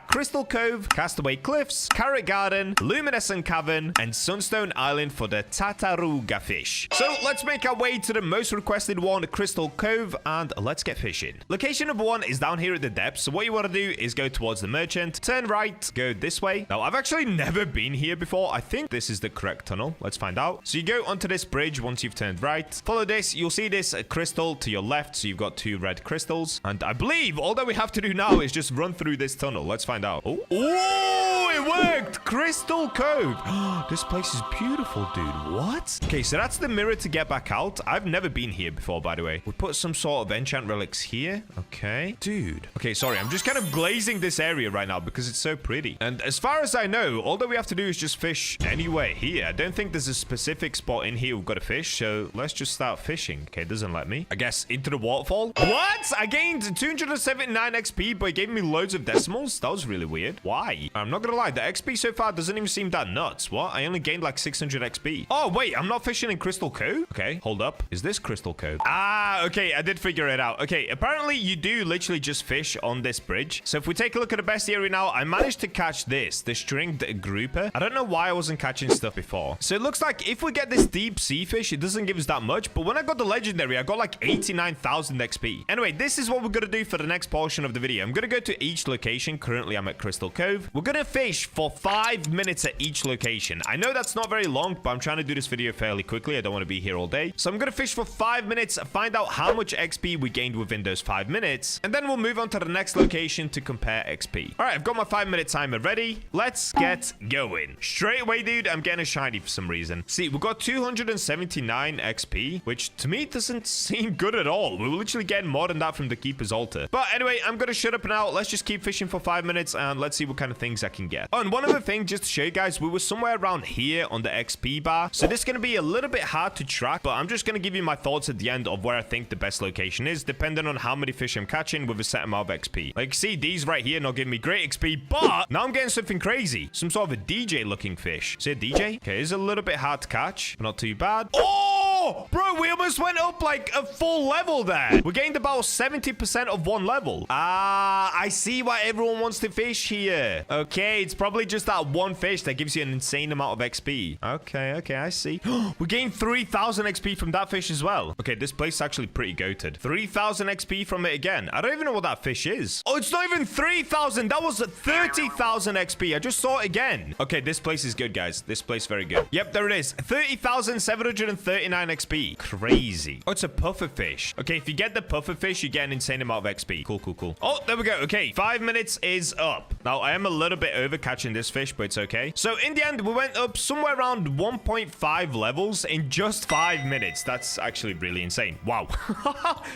Crystal Cove, Castaway Cliffs, Carrot Garden, Luminescent Cavern, and Sunstone Island for the Tartaruga fish. So let's make our way to the most requested one, Crystal Cove, and let's get fishing. Location number 1 is down here at the depths. So what you want to do is go towards the merchant, turn right, go this way. Now I've actually never been here before. I think this is the correct tunnel. Let's find out. So you go onto this bridge once you've turned right. Follow this. You'll see this crystal to your left. So you've got 2 red crystals. And I believe all that we have to do now is just run through this tunnel. Let's find out. Oh, it worked! Crystal Cove. This place is beautiful, dude. What? Okay, so that's the mirror to get back out. I've never been here before, by the way. We put some sort of enchant relics here. Okay. Dude. Okay, sorry. I'm just kind of glazing this area right now because it's so pretty. And as far as I know, all that we have to do is just fish anywhere here. I don't think there's a specific spot in here we've got to fish, so let's just start fishing. Okay, it doesn't let me. I guess into the waterfall. What? I gained 279 XP, but it gave me loads of decimals? That was really weird. Why? I'm not gonna lie, the XP so far doesn't even seem that nuts. What? I only gained like 600 XP. Oh, wait, I'm not fishing in Crystal Cove? Okay, hold up. Is this Crystal Cove? Ah, okay, I did figure it out. Okay, apparently you do literally just fish on this bridge. So if we take a look at the best area now, I managed to catch this, the stringed grouper. I don't know why I wasn't catching stuff before. So it looks like if we get this deep sea fish, it doesn't give us that much. But when I got the legendary, I got like 89,000 XP. Anyway, this is what we're gonna do for the next portion of the video. I'm gonna go to each location. Currently, I'm at Crystal Cove. We're gonna fish for 5 minutes at each location. I know that's not very long, but I'm trying to do this video fairly quickly. I don't want to be here all day. So I'm gonna fish for 5 minutes, find out how much XP we gained within those 5 minutes, and then we'll move on to the next location to compare XP. All right, I've got my 5-minute timer ready. Let's get going. Straight away, dude, I'm getting a shiny for some reason. See, we've got 279 XP, which to me doesn't seem good at all. We're literally getting more than that from the Keeper's Altar. But anyway, I'm gonna shut up now. Let's just keep fishing for 5 minutes and let's see what kind of things I can get. Oh, and one other thing, just to show you guys, we were somewhere around here on the XP bar. So this is gonna be a little bit hard to track, but I'm just gonna give you my thoughts at the end of where I think the best location is, depending on how many fish I'm catching with a set amount of XP. Like, see, these right here not giving me great XP, but now I'm getting something crazy. Some sort of a DJ looking fish. Is it a DJ? Okay, it's a little bit hard to catch, but not too bad. Oh, bro, we almost went up like a full level there. We gained about 70% of 1 level. Ah, I see why everyone wants to fish here. Okay, it's probably just that one fish that gives you an insane amount of XP. Okay, I see. We gained 3,000 XP from that fish as well. Okay, this place is actually pretty goated. 3,000 XP from it again. I don't even know what that fish is. Oh, it's not even 3,000. That was 30,000 XP. I just saw it again. Okay, this place is good, guys. This place is very good. Yep, there it is. 30,739 XP. XP. Crazy. Oh, it's a puffer fish. Okay, if you get the puffer fish, you get an insane amount of XP. Cool, cool, cool. Oh, there we go. Okay, 5 minutes is up. Now, I am a little bit over catching this fish, but it's okay. So, in the end, we went up somewhere around 1.5 levels in just 5 minutes. That's actually really insane. Wow.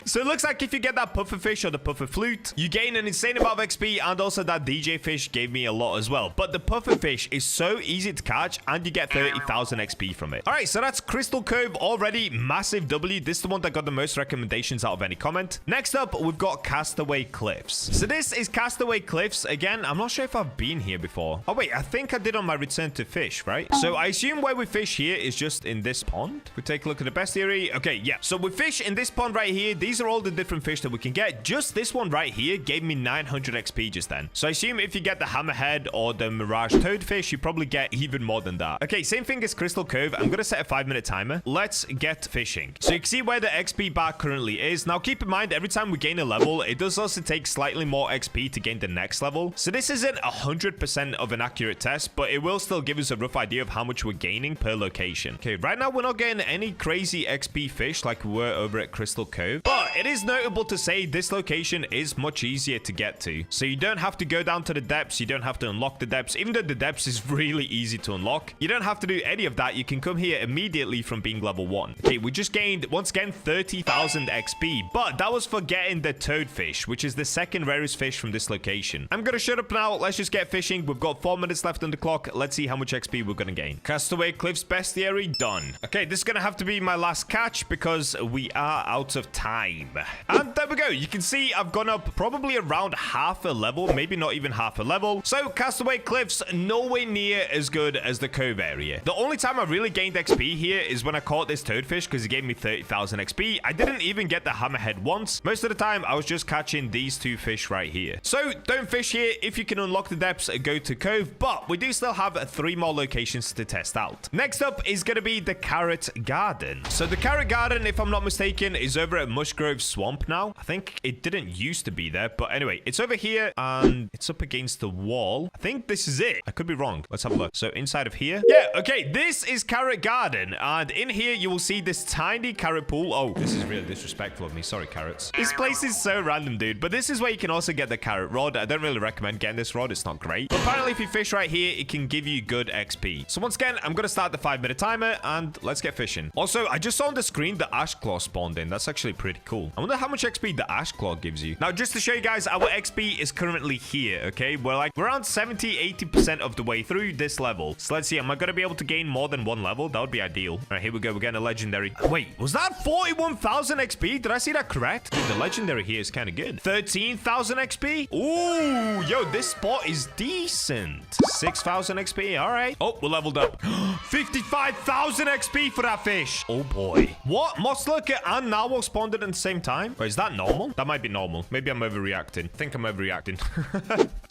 So, it looks like if you get that puffer fish or the puffer flute, you gain an insane amount of XP, and also that DJ fish gave me a lot as well. But the puffer fish is so easy to catch, and you get 30,000 XP from it. All right, so that's Crystal Cove already. Massive W. This is the one that got the most recommendations out of any comment. Next up, we've got Castaway Cliffs. So this is Castaway Cliffs. Again, I'm not sure if I've been here before. Oh, wait, I think I did on my return to fish, right? So I assume where we fish here is just in this pond. We take a look at the bestiary. Okay, yeah. So we fish in this pond right here. These are all the different fish that we can get. Just this one right here gave me 900 XP just then. So I assume if you get the hammerhead or the mirage toadfish, you probably get even more than that. Okay, same thing as Crystal Cove. I'm gonna set a 5-minute timer. Let's get fishing. So you can see where the XP bar currently is. Now keep in mind, every time we gain a level, it does also take slightly more XP to gain the next level. So this isn't 100% of an accurate test, but it will still give us a rough idea of how much we're gaining per location. Okay, right now we're not getting any crazy XP fish like we were over at Crystal Cove, but it is notable to say this location is much easier to get to. So you don't have to go down to the depths. You don't have to unlock the depths, even though the depths is really easy to unlock. You don't have to do any of that. You can come here immediately from being level 1. Okay, we just gained, once again, 30,000 XP, but that was for getting the toadfish, which is the second rarest fish from this location. I'm gonna shut up now. Let's just get fishing. We've got 4 minutes left on the clock. Let's see how much XP we're gonna gain. Castaway Cliffs bestiary done. Okay, this is gonna have to be my last catch because we are out of time. And there we go. You can see I've gone up probably around half a level, maybe not even half a level. So Castaway Cliffs, nowhere near as good as the Cove area. The only time I really gained XP here is when I caught this toadfish because it gave me 30,000 XP. I didn't even get the hammerhead once. Most of the time, I was just catching these two fish right here. So don't fish here. If you can unlock the depths, go to Cove, but we do still have 3 more locations to test out. Next up is going to be the Carrot Garden. So the Carrot Garden, if I'm not mistaken, is over at Mushgrove Swamp now. I think it didn't used to be there, but anyway, it's over here and it's up against the wall. I think this is it. I could be wrong. Let's have a look. So inside of here. Yeah, okay, this is Carrot Garden, and in here you will see this tiny carrot pool. Oh, this is really disrespectful of me. Sorry, carrots. This place is so random, dude, but this is where you can also get the carrot rod. I don't really recommend getting this rod. It's not great. But apparently, if you fish right here, it can give you good XP. So once again, I'm going to start the 5-minute timer, and let's get fishing. Also, I just saw on the screen the ash claw spawned in. That's actually pretty cool. I wonder how much XP the ash claw gives you. Now, just to show you guys, our XP is currently here, okay? We're around 70-80% of the way through this level. So let's see. Am I going to be able to gain more than 1 level? That would be ideal. All right, here we go. We're getting a legendary. Wait, was that 41,000 XP? Did I see that correct? Dude, the legendary here is kind of good. 13,000 XP? Ooh, yo, this spot is decent. 6,000 XP. All right. Oh, we're leveled up. 55,000 XP for that fish. Oh, boy. What? Moss Lurker and Narwhal spawned at the same time? Wait, is that normal? That might be normal. Maybe I'm overreacting. I think I'm overreacting.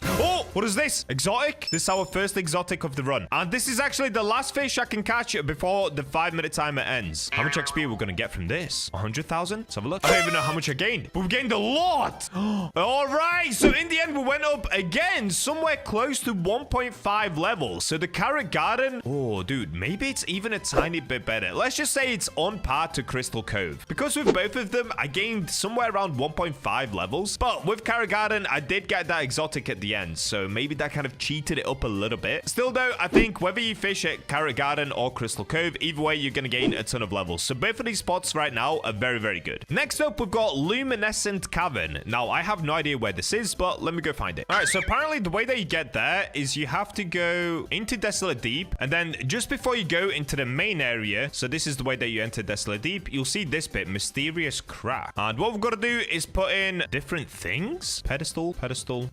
Oh, what is this? Exotic? This is our first exotic of the run. And this is actually the last fish I can catch before the 5-minute timer ends. How much XP are we going to get from this? 100,000? Let's have a look. I don't even know how much I gained, but we gained a lot. All right. So in the end, we went up again, somewhere close to 1.5 levels. So the Carrot Garden. Oh, dude, maybe it's even a tiny bit better. Let's just say it's on par to Crystal Cove. Because with both of them, I gained somewhere around 1.5 levels. But with Carrot Garden, I did get that exotic at the end. So maybe that kind of cheated it up a little bit. Still, though, I think whether you fish at Carrot Garden or Crystal Cove, either way, you're going to gain a ton of levels. So both of these spots right now are very, very good. Next up, we've got Luminescent Cavern. Now, I have no idea where this is, but let me go find it. All right, so apparently the way that you get there is you have to go into Desolate Deep, and then just before you go into the main area, so this is the way that you enter Desolate Deep, you'll see this bit, Mysterious Crack. And what we've got to do is put in different things. Pedestal.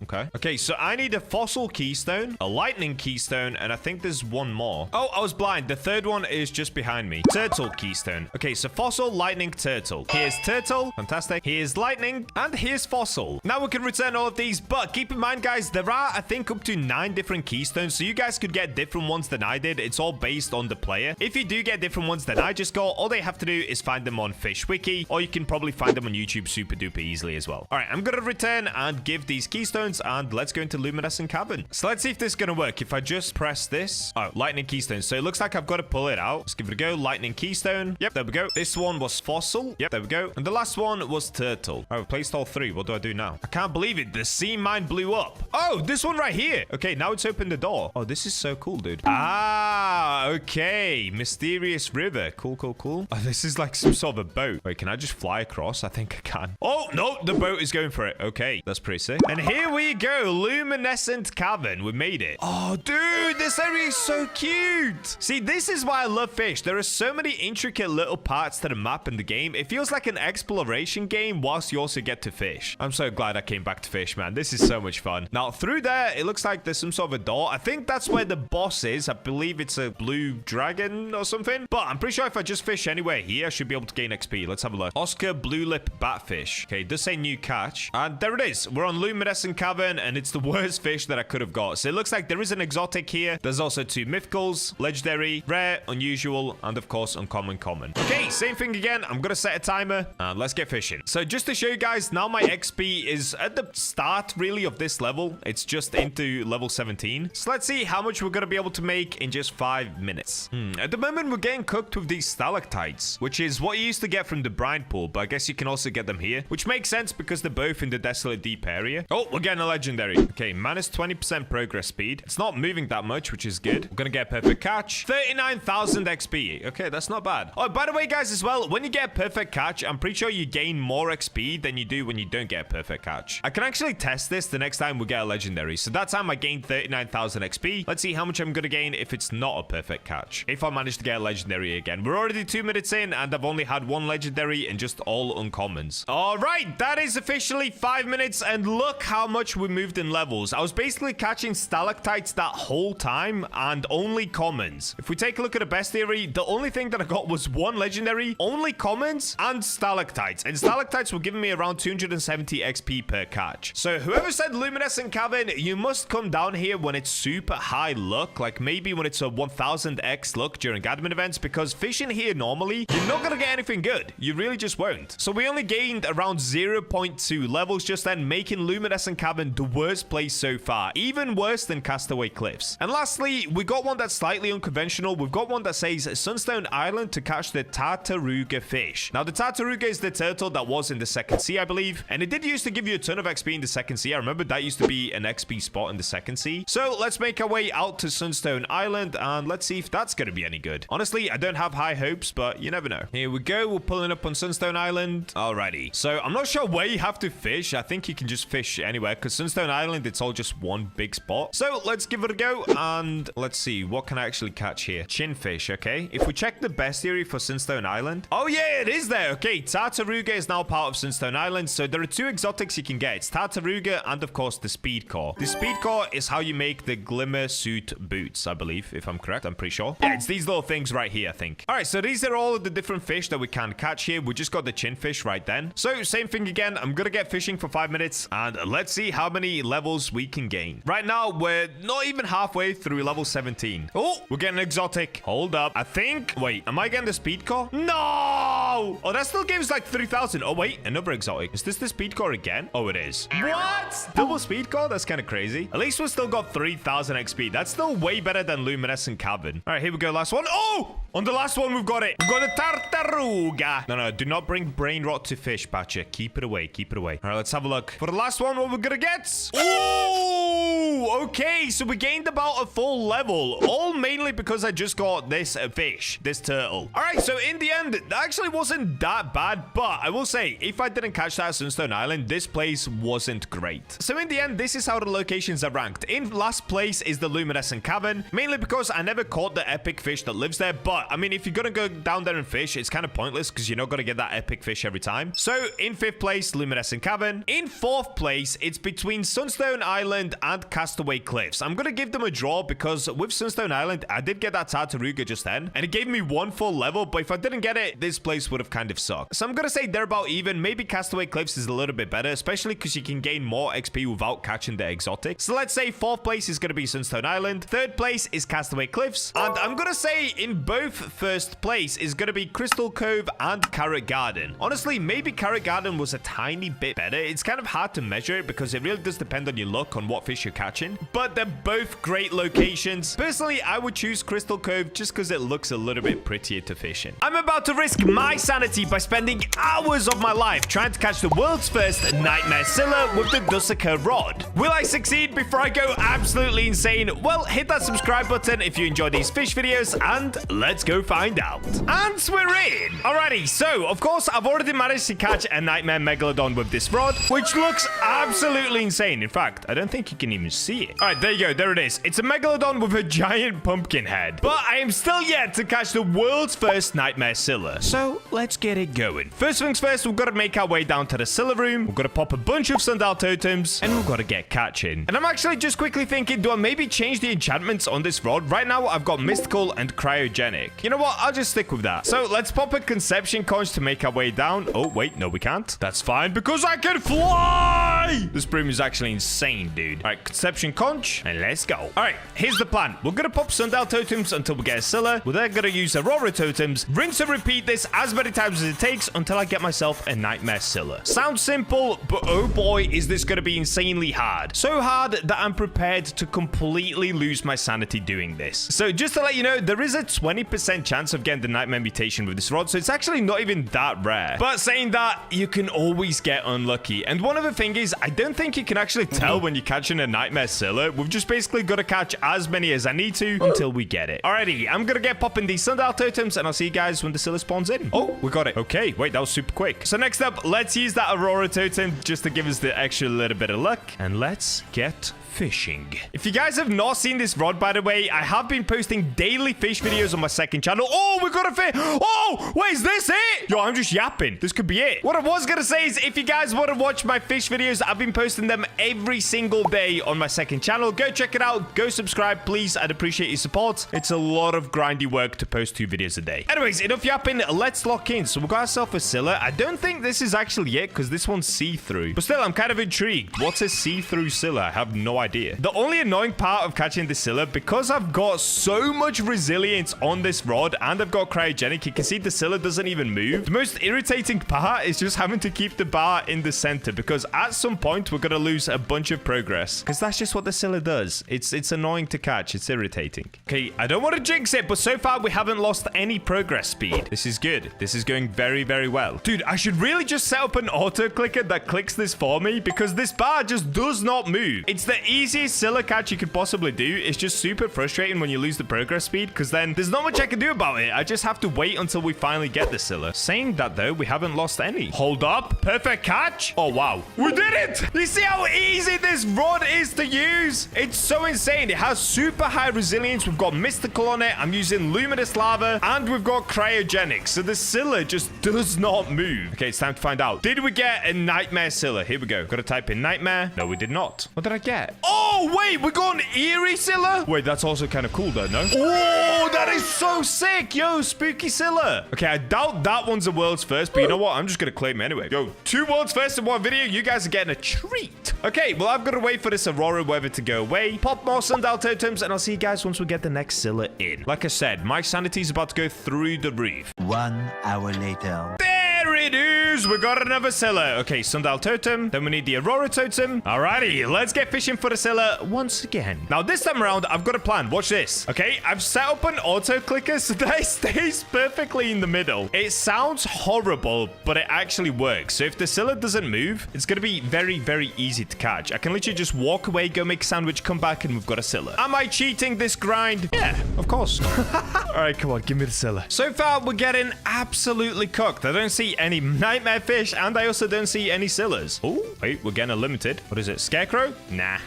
Okay. Okay, so I need a fossil keystone, a lightning keystone, and I think there's one more. Oh, I was blind. The third one is just behind me. Turtle keystone. Okay, so fossil, lightning, turtle. Here's turtle. Fantastic. Here's lightning, and here's fossil. Now we can return all of these, but keep in mind, guys, there are, I think, up to 9 different keystones, so you guys could get different ones than I did. It's all based on the player. If you do get different ones than I just got, all they have to do is find them on Fish Wiki, or you can probably find them on YouTube super duper easily as well. All right, I'm gonna return and give these keystones, and let's go into Luminescent Luminescent Cavern. So let's see if this is gonna work. If I just press this. Oh, lightning keystone. So it looks like I've got to pull it out. Let's give it a go. Lightning keystone. Yep, there we go. This one was fossil. Yep, there we go. And the last one was turtle. I've placed all three. What do I do now? I can't believe it. The sea mine blew up. Oh, this one right here. Okay, now it's opened the door. Oh, this is so cool, dude. Ah, okay. Mysterious river. Cool, cool, cool. Oh, this is like some sort of a boat. Wait, can I just fly across? I think I can. Oh, no, the boat is going for it. Okay, that's pretty sick. And here we go. Luminescent Cavern. We made it. Oh, dude, this area is so cute. See, this is why I love Fish. There are so many intricate little parts to the map in the game. It feels like an exploration game whilst you also get to fish. I'm so glad I came back to Fish, man. This is so much fun. Now, through there, it looks like there's some sort of a door. I think that's where the boss is. I believe it's a blue dragon or something. But I'm pretty sure if I just fish anywhere here, I should be able to gain XP. Let's have a look. Oscar blue lip batfish. Okay, it does say new catch. And there it is. We're on Luminescent Cavern, and it's the worst fish that I could have got. So it looks like there is an exotic here. There's also two mythicals, legendary, rare, unusual, and of course, uncommon, common. Okay, same thing again. I'm gonna set a timer, and let's get fishing. So just to show you guys, now my XP is at the start, really, of this level. It's just into level 17. So let's see how much we're gonna be able to make in just 5 minutes. At the moment, we're getting cooked with these stalactites, which is what you used to get from the brine pool, but I guess you can also get them here, which makes sense because they're both in the desolate deep area. Oh, we're getting a legendary. Okay, minus 20% progress speed. It's not moving that much, which is good. We're gonna get a perfect catch. 39,000 XP. Okay, that's not bad. Oh, by the way, guys, as well, when you get a perfect catch, I'm pretty sure you gain more XP than you do when you don't get a perfect catch. I can actually test this the next time we get a legendary. So that time I gained 39,000 XP. Let's see how much I'm gonna gain if it's not a perfect catch. If I manage to get a legendary again. We're already 2 minutes in, and I've only had one legendary and just all uncommons. All right, that is officially 5 minutes, and look how much we moved in levels. I was basically catching stalactites that whole time and only commons. If we take a look at the bestiary, the only thing that I got was one legendary, only commons, and stalactites. And stalactites were giving me around 270 XP per catch. So whoever said Luminescent Cavern, you must come down here when it's super high luck, like maybe when it's a 1000x luck during admin events, because fishing here normally, you're not gonna get anything good. You really just won't. So we only gained around 0.2 levels just then, making Luminescent Cavern the worst place so far, even worse than Castaway Cliffs. And lastly, we got one that's slightly unconventional. We've got one that says Sunstone Island to catch the Tartaruga fish. Now, the Tartaruga is the turtle that was in the second sea, I believe, and it did used to give you a ton of XP in the second sea. I remember that used to be an XP spot in the second sea. So let's make our way out to Sunstone Island, and let's see if that's gonna be any good. Honestly, I don't have high hopes, but you never know. Here we go. We're pulling up on Sunstone Island. Alrighty. So I'm not sure where you have to fish. I think you can just fish anywhere, because Sunstone Island, it's all just one big spot. So let's give it a go, and let's see. What can I actually catch here? Chinfish, okay. If we check the bestiary for Sunstone Island. Oh, yeah, it is there. Okay, Tartaruga is now part of Sunstone Island, so there are two exotics you can get. It's Tartaruga and, of course, the Speed Core. The Speed Core is how you make the Glimmer Suit boots, I believe, if I'm correct. I'm pretty sure. Yeah, it's these little things right here, I think. All right, so these are all of the different fish that we can catch here. We just got the chinfish right then. So same thing again. I'm gonna get fishing for 5 minutes, and let's see how many levels we can gain. Right now, we're not even halfway through level 17. Oh, we're getting exotic. Hold up. I think... Wait, am I getting the Speed Core? No! Oh, that still gives like 3,000. Oh, wait, another exotic. Is this the Speed Core again? Oh, it is. What? Double Speed Core? That's kind of crazy. At least we still got 3,000 XP. That's still way better than Luminescent Cavern. All right, here we go. Last one. Oh! On the last one, we've got it. We've got a Tartaruga. No, do not bring brain rot to fish, Bacha. Keep it away. Keep it away. All right, let's have a look. For the last one, what we're gonna get? Oh! Okay, so we gained about a full level. All mainly because I just got this fish, this turtle. All right, so in the end, that actually wasn't that bad, but I will say, if I didn't catch that at Sunstone Island, this place wasn't great. So in the end, this is how the locations are ranked. In last place is the Luminescent Cavern, mainly because I never caught the epic fish that lives there, but I mean, if you're gonna go down there and fish, it's kind of pointless because you're not gonna get that epic fish every time. So in 5th place, Luminescent Cavern. In 4th place, it's between Sunstone Island and Castaway Cliffs. I'm gonna give them a draw because with Sunstone Island, I did get that Tartaruga just then, and it gave me one full level, but if I didn't get it, this place would have kind of sucked. So I'm gonna say they're about even. Maybe Castaway Cliffs is a little bit better, especially because you can gain more XP without catching the exotic. So let's say 4th place is gonna be Sunstone Island, 3rd place is Castaway Cliffs, and I'm gonna say in both 1st place is gonna be Crystal Cove and Carrot Garden. Honestly, maybe Carrot Garden was a tiny bit better. It's kind of hard to measure it because it really does depend on your luck on what fish you're catching. catching, but they're both great locations. Personally, I would choose Crystal Cove just because it looks a little bit prettier to fish in. I'm about to risk my sanity by spending hours of my life trying to catch the world's first nightmare Silla with the DUSEKKAER rod. Will I succeed before I go absolutely insane? Well, hit that subscribe button if you enjoy these fish videos, and let's go find out. And we're in! Alrighty, so, of course, I've already managed to catch a nightmare Megalodon with this rod, which looks absolutely insane. In fact, I don't think you can even see it. Alright, there you go. There it is. It's a Megalodon with a giant pumpkin head. But I am still yet to catch the world's first nightmare Silla. So, let's get it going. First things first, we've got to make our way down to the Silla room. We've got to pop a bunch of sundial totems, and we've got to get catching. And I'm actually just quickly thinking, do I maybe change the enchantments on this rod? Right now, I've got mystical and cryogenic. You know what? I'll just stick with that. So, let's pop a conception conch to make our way down. Oh, wait. No, we can't. That's fine because I can fly! This broom is actually insane, dude. All right, conception conch, and let's go. All right, here's the plan. We're going to pop sundial totems until we get a Silla. We're then going to use Aurora totems, rinse and repeat this as many times as it takes until I get myself a nightmare Silla. Sounds simple, but oh boy, is this going to be insanely hard. So hard that I'm prepared to completely lose my sanity doing this. So just to let you know, there is a 20% chance of getting the nightmare mutation with this rod, so it's actually not even that rare. But saying that, you can always get unlucky. And one other thing is, I don't think you can actually tell when you're catching a nightmare Silla. We've just basically got to catch as many as I need to until we get it. Alrighty, I'm going to get popping these sundial totems, and I'll see you guys when the Silla spawns in. Oh, we got it. Okay, wait, that was super quick. So next up, let's use that Aurora totem just to give us the extra little bit of luck. And let's get fishing. If you guys have not seen this rod, by the way, I have been posting daily fish videos on my second channel. Oh, we got a fish. Oh, wait, is this it? Yo, I'm just yapping. This could be it. What I was gonna say is, if you guys want to watch my fish videos, I've been posting them every single day on my second channel. Go check it out. Go subscribe, please. I'd appreciate your support. It's a lot of grindy work to post 2 videos a day. Anyways, enough yapping. Let's lock in. So we got ourselves a Silla. I don't think this is actually it because this one's see-through. But still, I'm kind of intrigued. What's a see-through Silla? I have no idea. The only annoying part of catching the Silla, because I've got so much resilience on this rod and I've got cryogenic, you can see the Silla doesn't even move. The most irritating part is just having to keep the bar in the center, because at some point we're going to lose a bunch of progress, because that's just what the Silla does. It's annoying to catch. It's irritating. Okay, I don't want to jinx it, but so far we haven't lost any progress speed. This is good. This is going very, very well. Dude, I should really just set up an auto clicker that clicks this for me, because this bar just does not move. It's the easiest Silla catch you could possibly do. It's just super frustrating when you lose the progress speed, because then there's not much I can do about it. I just have to wait until we finally get the Silla. Saying that though, we haven't lost any. Hold up. Perfect catch. Oh, wow. We did it. You see how easy this rod is to use? It's so insane. It has super high resilience. We've got mystical on it. I'm using luminous lava, and we've got cryogenic. So the Silla just does not move. Okay, it's time to find out. Did we get a nightmare Silla? Here we go. Got to type in nightmare. No, we did not. What did I get? Oh, wait, we got an eerie Silla? Wait, that's also kind of cool though, no? Oh, that is so sick. Yo, spooky Silla. Okay, I doubt that one's a world's first, but you know what? I'm just going to claim it anyway. Yo, 2 world's first in one video. You guys are getting a treat. Okay, well, I've got to wait for this Aurora weather to go away. Pop more sundial totems, and I'll see you guys once we get the next Silla in. Like I said, my sanity is about to go through the roof. 1 hour later. There it is. We got another Silla. Okay, sundial totem. Then we need the Aurora totem. Alrighty, let's get fishing for the Silla once again. Now, this time around, I've got a plan. Watch this. Okay, I've set up an auto clicker so that it stays perfectly in the middle. It sounds horrible, but it actually works. So if the Silla doesn't move, it's going to be very, very easy to catch. I can literally just walk away, go make a sandwich, come back, and we've got a Silla. Am I cheating this grind? Yeah, of course. All right, come on, give me the Silla. So far, we're getting absolutely cooked. I don't see any nightmare fish, and I also don't see any Sillas. Oh, wait, we're getting a limited. What is it? Scarecrow? Nah.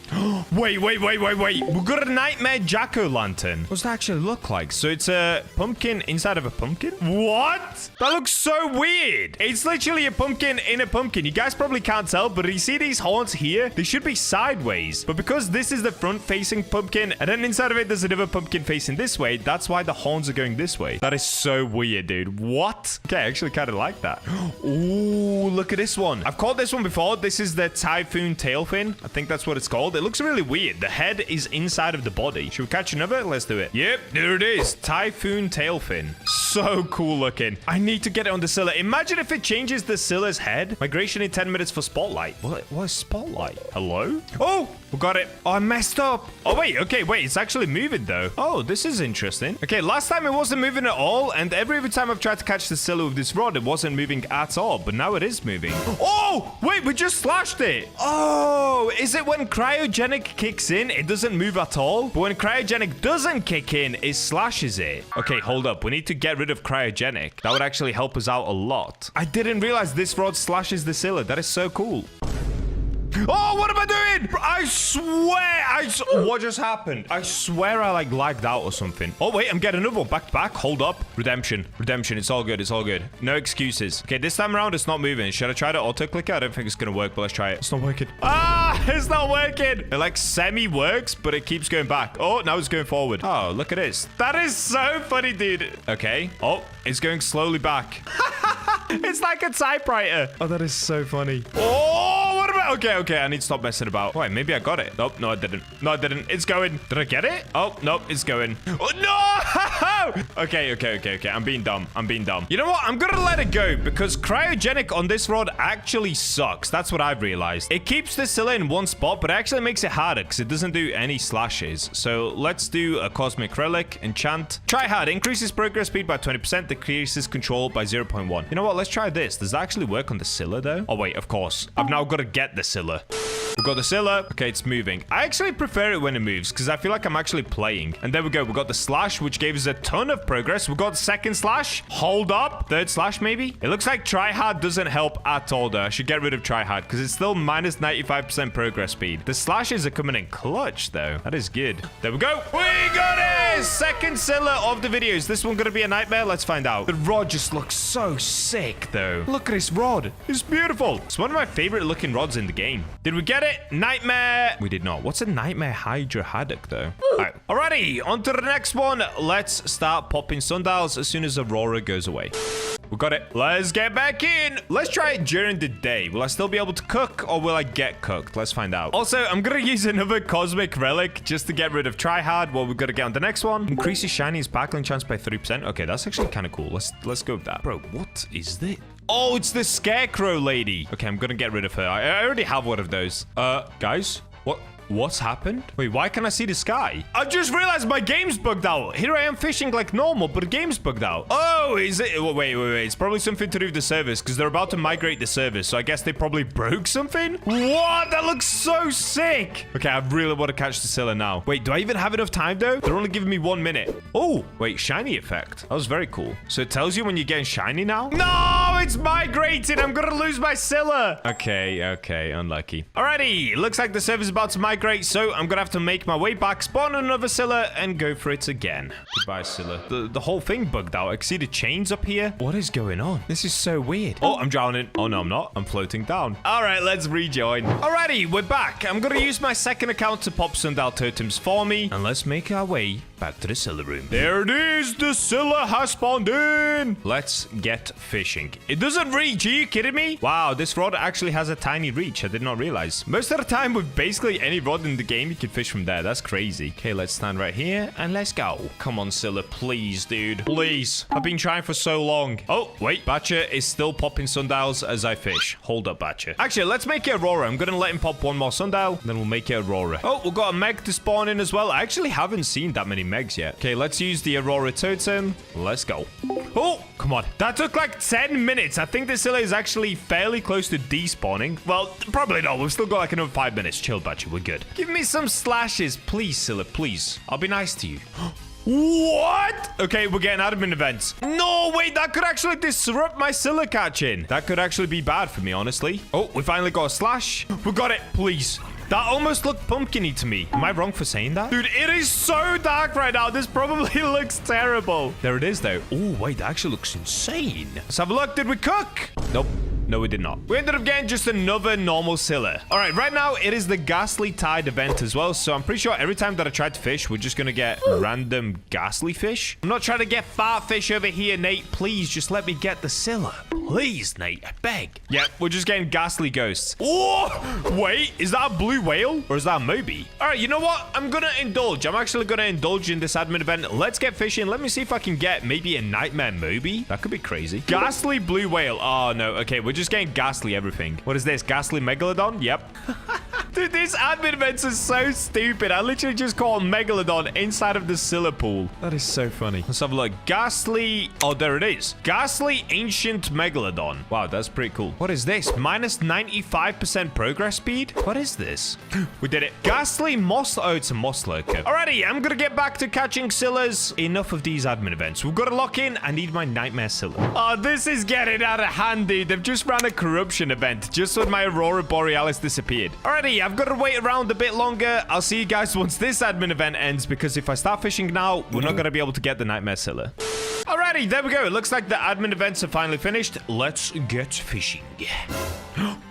Wait. We've got a nightmare jack-o'-lantern. What's that actually look like? So it's a pumpkin inside of a pumpkin? What? That looks so weird. It's literally a pumpkin in a pumpkin. You guys probably can't tell, but you see these horns here? They should be sideways. But because this is the front-facing pumpkin, and then inside of it, there's another pumpkin facing this way, that's why the horns are going this way. That is so weird, dude. What? Okay, I actually kind of like that. Ooh. Ooh, look at this one. I've called this one before. This is the typhoon tail fin. I think that's what it's called. It looks really weird. The head is inside of the body. Should we catch another? Let's do it. Yep, there it is. Typhoon tail fin. So cool looking. I need to get it on the Silla. Imagine if it changes the Silla's head. Migration in 10 minutes for spotlight. What is spotlight? Hello? Oh, we got it. Oh, I messed up. Oh, wait. Okay, wait. It's actually moving, though. Oh, this is interesting. Okay, last time it wasn't moving at all, and every time I've tried to catch the Silla with this rod, it wasn't moving at all, but now it is moving. Oh, wait, we just slashed it. Oh, is it when cryogenic kicks in, it doesn't move at all? But when cryogenic doesn't kick in, it slashes it. Okay, hold up. We need to get rid of cryogenic. That would actually help us out a lot. I didn't realize this rod slashes the Silla. That is so cool. Oh, what am I doing? I swear, what just happened? I swear I like lagged out or something. Oh, wait, I'm getting another one. Back to back. Hold up. Redemption. It's all good. It's all good. No excuses. Okay, this time around, it's not moving. Should I try to auto-click? I don't think it's going to work, but let's try it. It's not working. Ah, it's not working. It like semi-works, but it keeps going back. Oh, now it's going forward. Oh, look at this. That is so funny, dude. Okay. Oh, it's going slowly back. It's like a typewriter. Oh, that is so funny. Oh, what about... Okay, I need to stop messing about. Wait, maybe I got it. Nope, no, I didn't. It's going. Did I get it? Oh, nope, it's going. Oh, no! Okay. I'm being dumb. You know what? I'm gonna let it go because cryogenic on this rod actually sucks. That's what I've realized. It keeps the Silla in one spot, but it actually makes it harder because it doesn't do any slashes. So let's do a cosmic relic, enchant. Try hard. Increases progress speed by 20%. Decreases control by 0.1. You know what? Let's try this. Does that actually work on the Silla though? Oh, wait, of course. I've now got to get the Silla. We got the Silla. Okay, it's moving. I actually prefer it when it moves because I feel like I'm actually playing. And there we go. We got the slash, which gave us a ton of progress. We got second slash. Hold up. Third slash, maybe. It looks like try hard doesn't help at all, though. I should get rid of try hard because it's still minus 95% progress speed. The slashes are coming in clutch, though. That is good. There we go. We got it. Second Silla of the video. Is this one going to be a nightmare? Let's find out. The rod just looks so sick, though. Look at this rod. It's beautiful. It's one of my favorite looking rods in the game. Did we get it? Nightmare. We did not. What's a nightmare Hydra haddock, though? All right. Alrighty. On to the next one. Let's start popping sundials as soon as Aurora goes away. We got it. Let's get back in. Let's try it during the day. Will I still be able to cook or will I get cooked? Let's find out. Also, I'm going to use another cosmic relic just to get rid of tryhard. Well, we've got to get on the next one. Increases shiny and sparkling chance by 3%. Okay, that's actually kind of cool. Let's go with that. Bro, what is this? Oh, it's the scarecrow lady. Okay, I'm going to get rid of her. I already have one of those. Guys, what's happened? Wait, why can't I see the sky? I just realized my game's bugged out. Here I am fishing like normal, but the game's bugged out. Oh, is it? Wait. It's probably something to do with the service because they're about to migrate the service. So I guess they probably broke something. What? That looks so sick. Okay, I really want to catch the Silla now. Wait, do I even have enough time though? They're only giving me 1 minute. Oh, wait, shiny effect. That was very cool. So it tells you when you're getting shiny now? No, it's migrated. I'm going to lose my Silla. Okay. Unlucky. Alrighty. Looks like the server's about to migrate. So I'm gonna have to make my way back, spawn another Silla, and go for it again. Goodbye, Silla. The whole thing bugged out. I can see the chains up here. What is going on? This is so weird. Oh, I'm drowning. Oh, no, I'm not. I'm floating down. All right, let's rejoin. Alrighty, we're back. I'm gonna use my second account to pop sundial totems for me, and let's make our way back to the Silla room. There it is. The Silla has spawned in. Let's get fishing. It doesn't reach. Are you kidding me? Wow, this rod actually has a tiny reach. I did not realize. Most of the time with basically any rod in the game, you can fish from there. That's crazy. Okay, let's stand right here and let's go. Come on, Silla, please, dude. Please. I've been trying for so long. Oh, wait. Bacha is still popping sundials as I fish. Hold up, Bacha. Actually, let's make it Aurora. I'm gonna let him pop one more sundial, then we'll make it Aurora. Oh, we've got a Meg to spawn in as well. I actually haven't seen that many Megs yet. Okay, let's use the Aurora totem. Let's go. Oh, come on. That took like 10 minutes. I think the Silla is actually fairly close to despawning. Well, probably not. We've still got like another 5 minutes. Chill, Bacha. We're good. Give me some slashes, please, Silla, please. I'll be nice to you. What? Okay, we're getting admin events. No, wait, that could actually disrupt my Silla catching. That could actually be bad for me, honestly. Oh, we finally got a slash. We got it, please. That almost looked pumpkin-y to me. Am I wrong for saying that? Dude, it is so dark right now. This probably looks terrible. There it is, though. Oh, wait, that actually looks insane. Let's have a look. Did we cook? Nope. No, we did not. We ended up getting just another normal Silla. All right, right now it is the ghastly tide event as well. So I'm pretty sure every time that I try to fish, we're just going to get random ghastly fish. I'm not trying to get fart fish over here, Nate. Please just let me get the Silla. Please, Nate, I beg. Yep, we're just getting ghastly ghosts. Oh, wait, is that a blue whale or is that a Moby? All right, you know what? I'm going to indulge. I'm actually going to indulge in this admin event. Let's get fishing. Let me see if I can get maybe a nightmare Moby. That could be crazy. Ghastly blue whale. Oh, no. Okay, we're just getting ghastly everything. What is this? Ghastly Megalodon? Yep. Dude, these admin events are so stupid. I literally just caught a Megalodon inside of the Silla pool. That is so funny. Let's have a look. Ghastly. Oh, there it is. Ghastly ancient Megalodon. Wow, that's pretty cool. What is this? Minus 95% progress speed? What is this? We did it. Ghastly moss. Oh, it's a moss lurker. Alrighty, I'm gonna get back to catching Sillas. Enough of these admin events. We've got to lock in. I need my nightmare Silla. Oh, this is getting out of hand, dude. They've just ran a corruption event just when my Aurora Borealis disappeared. Alrighty, I've got to wait around a bit longer. I'll see you guys once this admin event ends, because if I start fishing now, we're not going to be able to get the nightmare Silla. Alrighty, there we go. It looks like the admin events are finally finished. Let's get fishing.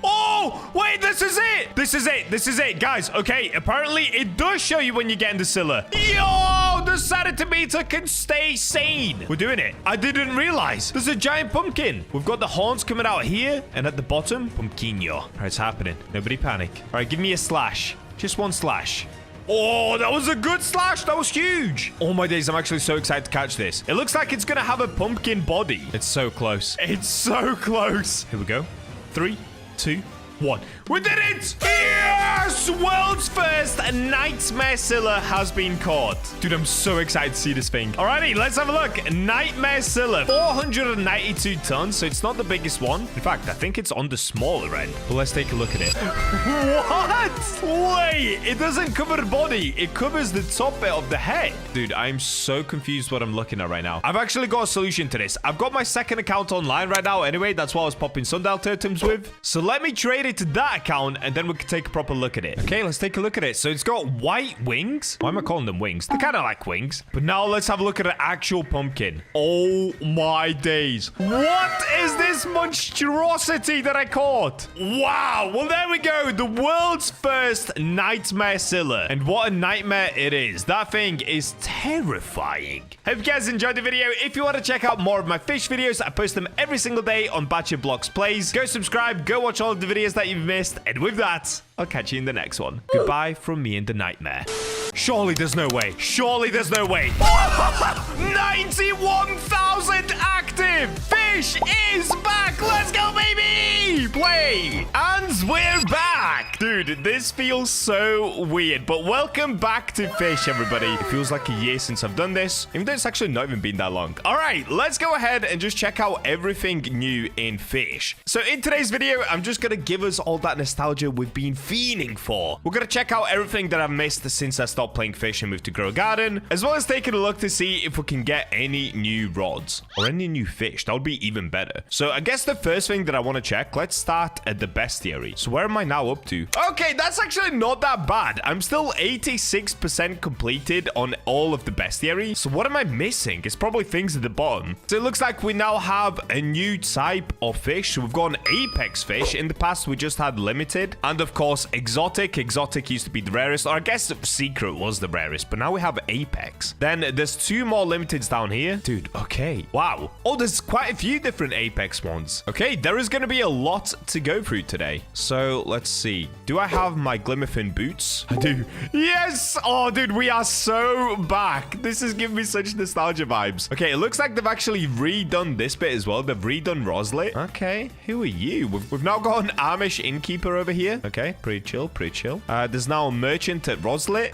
Oh, wait, this is it. This is it. This is it, guys. Okay, apparently it does show you when you get into Silla. Yo, the sanity meter can stay sane. We're doing it. I didn't realize. There's a giant pumpkin. We've got the horns coming out here, and at the bottom, pumpkinio. All right, it's happening. Nobody panic. All right, give me a slash. Just one slash. Oh, that was a good slash. That was huge. Oh my days, I'm actually so excited to catch this. It looks like it's gonna have a pumpkin body. It's so close. It's so close. Here we go. 3, 2, 1. We did it! Yes! World's first nightmare Silla has been caught. Dude, I'm so excited to see this thing. Alrighty, let's have a look. Nightmare Silla, 492 tons, so it's not the biggest one. In fact, I think it's on the smaller end. But let's take a look at it. What? Wait, it doesn't cover the body. It covers the top bit of the head. Dude, I'm so confused what I'm looking at right now. I've actually got a solution to this. I've got my second account online right now anyway. That's what I was popping sundial totems with. So let me trade it to that account, and then we can take a proper look at it. Okay, let's take a look at it. So it's got white wings. Why am I calling them wings? They're kind of like wings. But now let's have a look at an actual pumpkin. Oh my days. What is this monstrosity that I caught? Wow. Well, there we go. The world's first nightmare Silla. And what a nightmare it is. That thing is terrifying. Hope you guys enjoyed the video. If you want to check out more of my fish videos, I post them every single day on BachaBlox Plays. Go subscribe. Go watch all of the videos that you've missed. And with that, I'll catch you in the next one. Goodbye from me and the nightmare. Surely there's no way. Surely there's no way. 91,000 active. Fish is back. Let's go, baby. Play. And we're back. Dude, this feels so weird. But welcome back to Fish, everybody. It feels like a year since I've done this, even though it's actually not even been that long. All right, let's go ahead and just check out everything new in Fish. So in today's video, I'm just going to give us all that nostalgia we've been fiending for. We're going to check out everything that I've missed since I stopped playing Fish and moved to Grow a Garden, as well as taking a look to see if we can get any new rods or any new fish. That would be even better. So I guess the first thing that I want to check, let's start at the bestiary. So where am I now up to? Okay, that's actually not that bad. I'm still 86% completed on all of the bestiary. So what am I missing? It's probably things at the bottom. So it looks like we now have a new type of fish. So we've got an apex fish. In the past, we just had limited. And of course, exotic. Exotic used to be the rarest, or I guess secret was the rarest, but now we have apex. Then there's 2 more limiteds down here. Dude, okay. Wow. Oh, there's quite a few different apex ones. Okay, there is going to be a lot to go through today. So let's see. Do I have my Glimmerfin boots? I do. Yes. Oh, dude, we are so back. This is giving me such nostalgia vibes. Okay, it looks like they've actually redone this bit as well. They've redone Roslet. Okay, who are you? We've now got an Amish innkeeper over here. Okay, pretty chill, pretty chill. There's now a merchant at Roslet.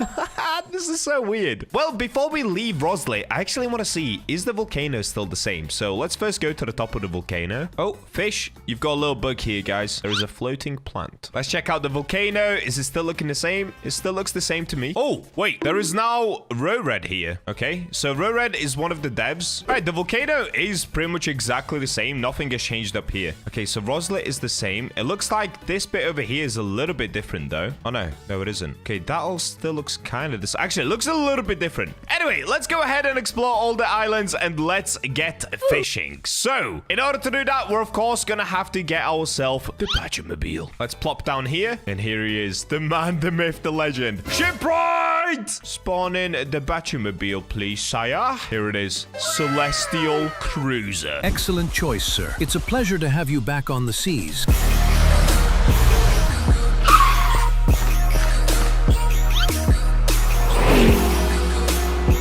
This is so weird. Well, before we leave Roslet, I actually want to see, is the volcano still the same? So let's first go to the top of the volcano. Oh, Fish, you've got a little bug here, guys. There is a floating plant. Let's check out the volcano. Is it still looking the same? It still looks the same to me. Oh, wait, there is now Rored here. Okay, so Rored is one of the devs. All right, the volcano is pretty much exactly the same. Nothing has changed up here. Okay, so Roslet is the same. It looks like this bit over here is a little bit different, though. Oh, no, it isn't. Okay, that all still looks kind of this. Actually, it looks a little bit different. Anyway, let's go ahead and explore all the islands and let's get fishing. So, in order to do that, we're of course gonna have to get ourselves the Bachamobile. Let's plop down here. And here he is. The man, the myth, the legend. Shipwright! Spawn in the Bachamobile, please, sire. Here it is. Celestial Cruiser. Excellent choice, sir. It's a pleasure to have you back on the seas.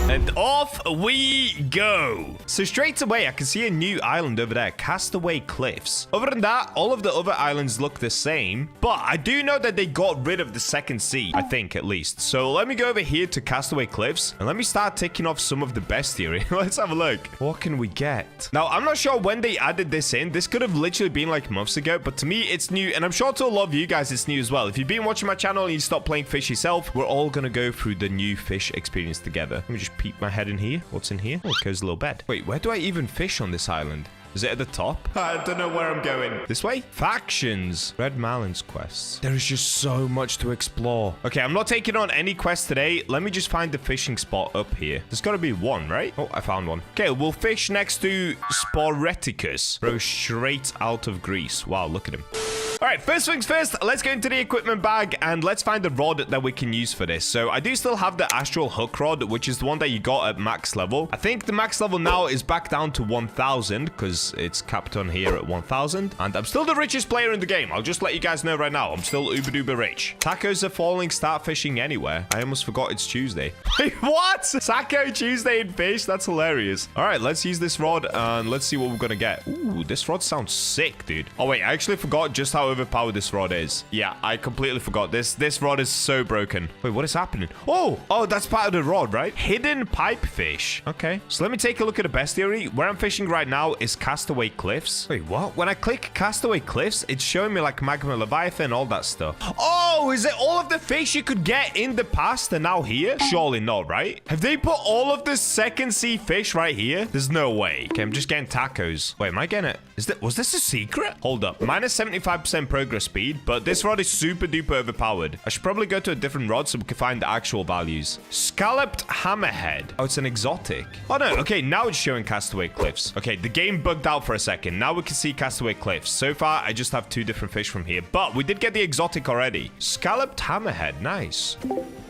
And off we go. So straight away, I can see a new island over there, Castaway Cliffs. Other than that, all of the other islands look the same. But I do know that they got rid of the second sea, I think at least. So let me go over here to Castaway Cliffs and let me start ticking off some of the bestiary. Let's have a look. What can we get? Now, I'm not sure when they added this in. This could have literally been like months ago, but to me, it's new. And I'm sure to a lot of you guys, it's new as well. If you've been watching my channel and you stopped playing fish yourself, we're all going to go through the new fish experience together. Let me just peek my head in here. What's in here? Oh, it goes a little bed. Wait, where do I even fish on this island? Is it at the top? I don't know where I'm going. This way? Factions. Red Malins quests. There is just so much to explore. Okay, I'm not taking on any quests today. Let me just find the fishing spot up here. There's got to be one, right? Oh, I found one. Okay, we'll fish next to Sporeticus. Bro, straight out of Greece. Wow, look at him. All right, first things first, let's go into the equipment bag and let's find the rod that we can use for this. So I do still have the astral hook rod, which is the one that you got at max level. I think the max level now is back down to 1,000 because it's capped on here at 1,000. And I'm still the richest player in the game. I'll just let you guys know right now. I'm still uber duper rich. Tacos are falling. Start fishing anywhere. I almost forgot it's Tuesday. Wait, what? Taco Tuesday in fish? That's hilarious. All right, let's use this rod and let's see what we're going to get. Ooh, this rod sounds sick, dude. Oh, wait, I actually forgot just how overpowered this rod is. Yeah, I completely forgot. This rod is so broken. Wait, what is happening? Oh, that's part of the rod, right? Hidden pipefish. Okay, so let me take a look at the bestiary. Where I'm fishing right now is Castaway Cliffs. Wait, what? When I click Castaway Cliffs, it's showing me like Magma Leviathan, all that stuff. Oh, is it all of the fish you could get in the past and now here? Surely not, right? Have they put all of the second sea fish right here? There's no way. Okay, I'm just getting tacos. Wait, am I getting it? Was this a secret? Hold up. Minus 75% progress speed, but this rod is super duper overpowered. I should probably go to a different rod so we can find the actual values. Scalloped hammerhead. Oh, it's an exotic. Oh no, okay, now it's showing Castaway Cliffs. Okay, the game bugged out for a second. Now we can see Castaway Cliffs. So far, I just have 2 different fish from here, but we did get the exotic already. Scalloped hammerhead, nice.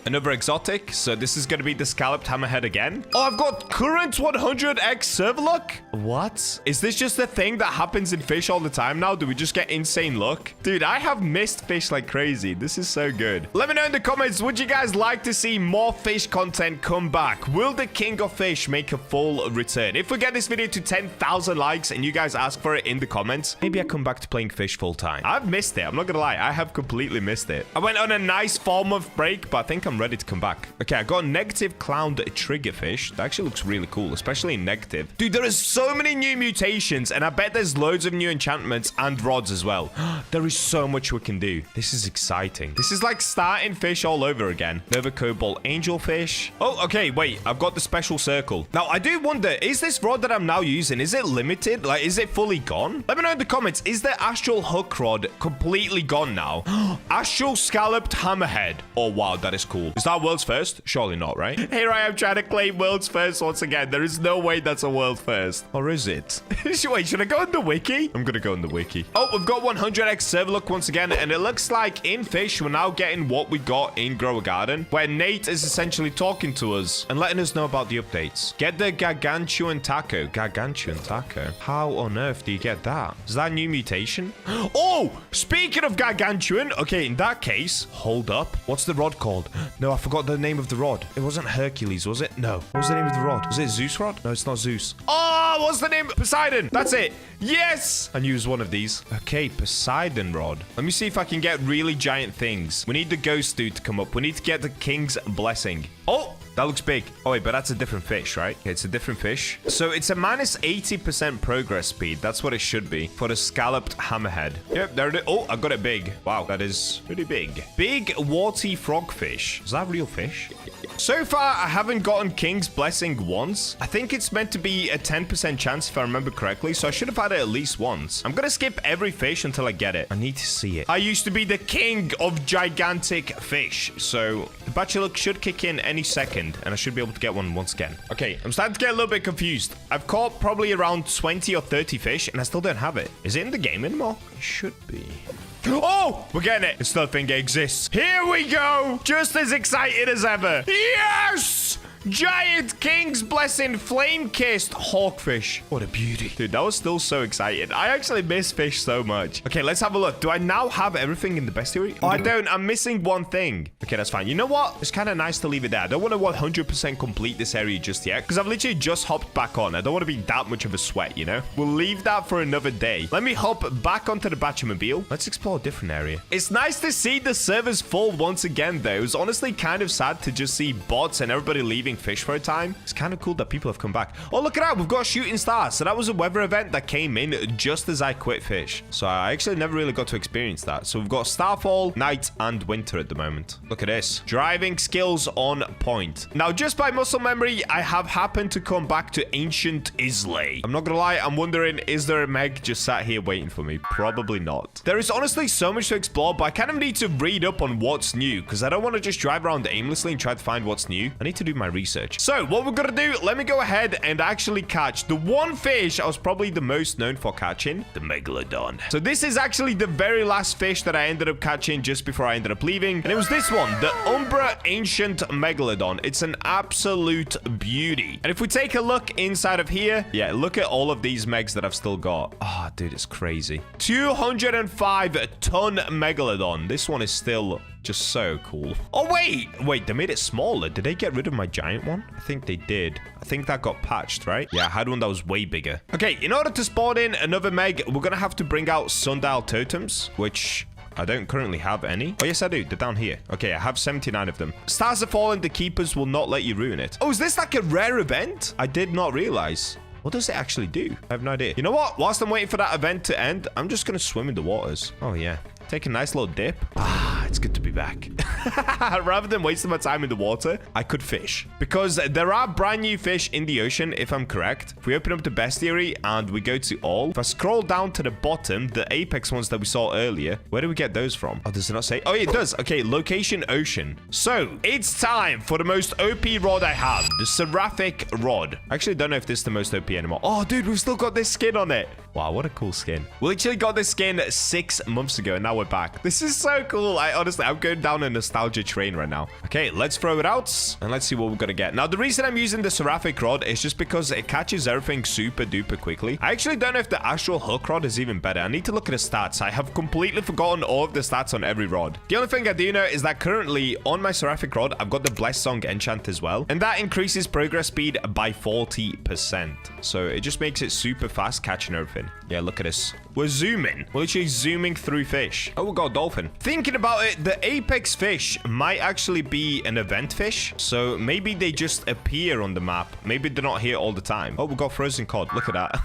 Another exotic, so this is going to be the scalloped hammerhead again. Oh, I've got current 100x server luck. What? Is this just a thing that happens in fish all the time now? Do we just get insane luck? Dude, I have missed fish like crazy. This is so good. Let me know in the comments, would you guys like to see more fish content come back? Will the king of fish make a full return? If we get this video to 10,000 likes and you guys ask for it in the comments, maybe I come back to playing fish full time. I've missed it. I'm not gonna lie. I have completely missed it. I went on a nice 4-month break, but I think I'm ready to come back. Okay, I got a negative clowned triggerfish. That actually looks really cool, especially in negative. Dude, there is so many new mutations, and I bet there's loads of new enchantments and rods as well. There is so much we can do. This is exciting. This is like starting fish all over again. Nova Cobalt Angelfish. Oh, okay, wait. I've got the special circle. Now, I do wonder, is this rod that I'm now using, is it limited? Like, is it fully gone? Let me know in the comments. Is the astral hook rod completely gone now? Astral scalloped hammerhead. Oh, wow, that is cool. Is that world's first? Surely not, right? Here I am trying to claim world's first once again. There is no way that's a world first. Or is it? Wait, should I go in the wiki? I'm gonna go in the wiki. Oh, we've got 100x server luck once again, and it looks like in fish, we're now getting what we got in Grow a Garden, where Nate is essentially talking to us and letting us know about the updates. Get the Gargantuan Taco. Gargantuan Taco. How on earth do you get that? Is that a new mutation? Oh, speaking of Gargantuan, okay, in that case, hold up. What's the rod called? No, I forgot the name of the rod. It wasn't Hercules, was it? No. What was the name of the rod? Was it Zeus rod? No, it's not Zeus. Oh, what's the name? Poseidon. That's it. Yes! I knew it was one of these. Okay, Poseidon rod. Let me see if I can get really giant things. We need the ghost dude to come up. We need to get the king's blessing. Oh! That looks big. Oh, wait, but that's a different fish, right? Okay, it's a different fish. So it's a minus 80% progress speed. That's what it should be for the scalloped hammerhead. Yep, there it is. Oh, I got it big. Wow, that is pretty big. Big warty frogfish. Is that real fish? So far, I haven't gotten King's Blessing once. I think it's meant to be a 10% chance if I remember correctly, so I should have had it at least once. I'm gonna skip every fish until I get it. I need to see it. I used to be the king of gigantic fish, so the Bacha luck should kick in any second, and I should be able to get one once again. Okay, I'm starting to get a little bit confused. I've caught probably around 20 or 30 fish, and I still don't have it. Is it in the game anymore? It should be. Oh, we're getting it. It's still a thing. It exists. Here we go. Just as excited as ever. Yes! Giant King's Blessing Flame-Kissed Hawkfish. What a beauty. Dude, that was still so exciting. I actually miss fish so much. Okay, let's have a look. Do I now have everything in the bestiary? Oh, I don't. I'm missing one thing. Okay, that's fine. You know what? It's kind of nice to leave it there. I don't want to 100% complete this area just yet because I've literally just hopped back on. I don't want to be that much of a sweat, you know? We'll leave that for another day. Let me hop back onto the Batchamobile. Let's explore a different area. It's nice to see the servers full once again, though. It was honestly kind of sad to just see bots and everybody leaving fish for a time. It's kind of cool that people have come back. Oh, look at that. We've got a shooting star. So that was a weather event that came in just as I quit fish. So I actually never really got to experience that. So we've got starfall, night, and winter at the moment. Look at this. Driving skills on point. Now, just by muscle memory, I have happened to come back to ancient Islay. I'm not gonna lie. I'm wondering, is there a Meg just sat here waiting for me? Probably not. There is honestly so much to explore, but I kind of need to read up on what's new because I don't want to just drive around aimlessly and try to find what's new. I need to do my research. So what we're gonna do, let me go ahead and actually catch the one fish I was probably the most known for catching, the Megalodon. So this is actually the very last fish that I ended up catching just before I ended up leaving, and it was this one, the Umbra Ancient Megalodon. It's an absolute beauty. And if we take a look inside of here, yeah, look at all of these megs that I've still got. Oh, dude, it's crazy. 205-ton Megalodon. This one is still just so cool. Oh, wait, they made it smaller. Did they get rid of my giant one? I think they did. I think that got patched, right? Yeah, I had one that was way bigger. Okay, in order to spawn in another meg, we're gonna have to bring out sundial totems, which I don't currently have any. Oh, yes, I do. They're down here. Okay, I have 79 of them. Stars have fallen. The keepers will not let you ruin it. Oh, is this like a rare event? I did not realize. What does it actually do? I have no idea. You know what? Whilst I'm waiting for that event to end, I'm just going to swim in the waters. Oh, yeah. Take a nice little dip. Ah, it's good to be back. Rather than wasting my time in the water, I could fish. Because there are brand new fish in the ocean, if I'm correct. If we open up the bestiary and we go to all, if I scroll down to the bottom, the apex ones that we saw earlier, where do we get those from? Oh, does it not say? Oh, it does. Okay, location ocean. So, it's time for the most OP rod I have, the Seraphic Rod. I actually don't know if this is the most OP anymore. Oh, dude, we've still got this skin on it. Wow, what a cool skin. We literally got this skin 6 months ago, and now we're back. This is so cool. Honestly, I'm going down a nostalgia train right now. Okay, let's throw it out, and let's see what we're gonna get. Now, the reason I'm using the Seraphic Rod is just because it catches everything super duper quickly. I actually don't know if the Astral Hook Rod is even better. I need to look at the stats. I have completely forgotten all of the stats on every rod. The only thing I do know is that currently on my Seraphic Rod, I've got the Blessed Song enchant as well, and that increases progress speed by 40%. So it just makes it super fast catching everything. Yeah, look at this. We're zooming. We're literally zooming through fish. Oh, we got a dolphin. Thinking about it, the apex fish might actually be an event fish. So maybe they just appear on the map. Maybe they're not here all the time. Oh, we got frozen cod. Look at that.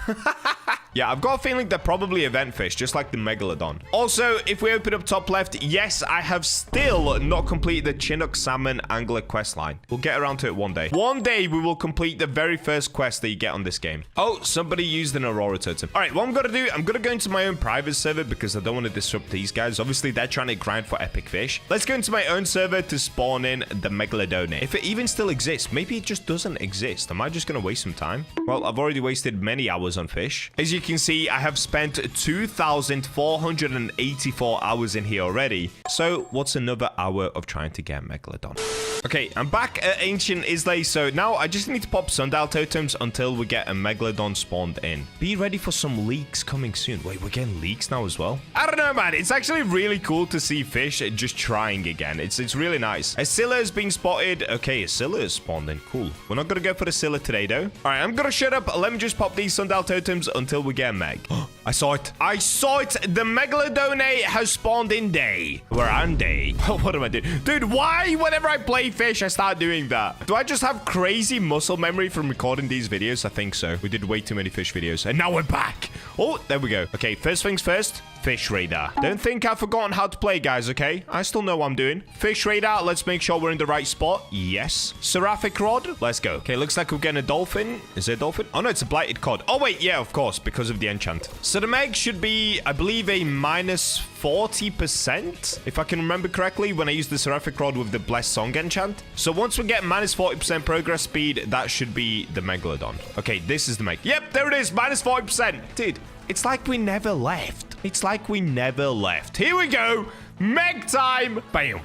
Yeah, I've got a feeling they're probably event fish, just like the Megalodon. Also, if we open up top left, yes, I have still not completed the Chinook Salmon Angler quest line. We'll get around to it one day. One day, we will complete the very first quest that you get on this game. Oh, somebody used an Aurora totem. All right, what I'm going to do, I'm going to go into my own private server because I don't want to disrupt these guys. Obviously, they're trying to grind for epic fish. Let's go into my own server to spawn in the Megalodon. If it even still exists, maybe it just doesn't exist. Am I just going to waste some time? Well, I've already wasted many hours on fish. As you can see, I have spent 2,484 hours in here already. So what's another hour of trying to get Megalodon? Okay, I'm back at Ancient Islay, so now I just need to pop sundial totems until we get a Megalodon spawned in. Be ready for some leaks coming soon. Wait, we're getting leaks now as well? I don't know, man. It's actually really cool to see fish just trying again. It's really nice. A Silla is being spotted. Okay, a Silla is spawned in. Cool. We're not going to go for the Silla today, though. All right, I'm going to shut up. Let me just pop these sundial totems until we get a Meg. I saw it. I saw it. The Megalodon has spawned in day. We're on day. What am I doing? Dude, why whenever I play fish, I start doing that? Do I just have crazy muscle memory from recording these videos? I think so. We did way too many fish videos. And now we're back. Oh, there we go. Okay, first things first. Fish radar. Don't think I've forgotten how to play, guys, okay? I still know what I'm doing. Fish radar. Let's make sure we're in the right spot. Yes. Seraphic rod. Let's go. Okay, looks like we're getting a dolphin. Is it a dolphin? Oh, no, it's a blighted cod. Oh, wait. Yeah, of course, because of the enchant. So the meg should be, I believe, a minus 40%, if I can remember correctly, when I use the seraphic rod with the blessed song enchant. So once we get minus 40% progress speed, that should be the megalodon. Okay, this is the meg. Yep, there it is. Minus 40%. Dude, it's like we never left. It's like we never left. Here we go. Meg time. Bam.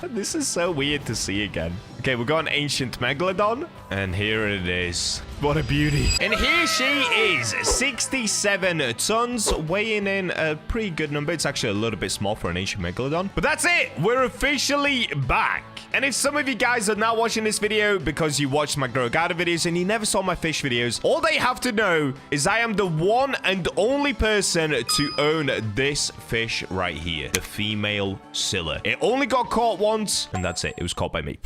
This is so weird to see again. Okay, we've got an ancient megalodon. And here it is. What a beauty. And here she is. 67 tons, weighing in a pretty good number. It's actually a little bit small for an ancient megalodon. But that's it. We're officially back. And if some of you guys are now watching this video because you watched my Grow Garden videos and you never saw my fish videos, all they have to know is I am the one and only person to own this fish right here. The female Silla. It only got caught once, and that's it. It was caught by me.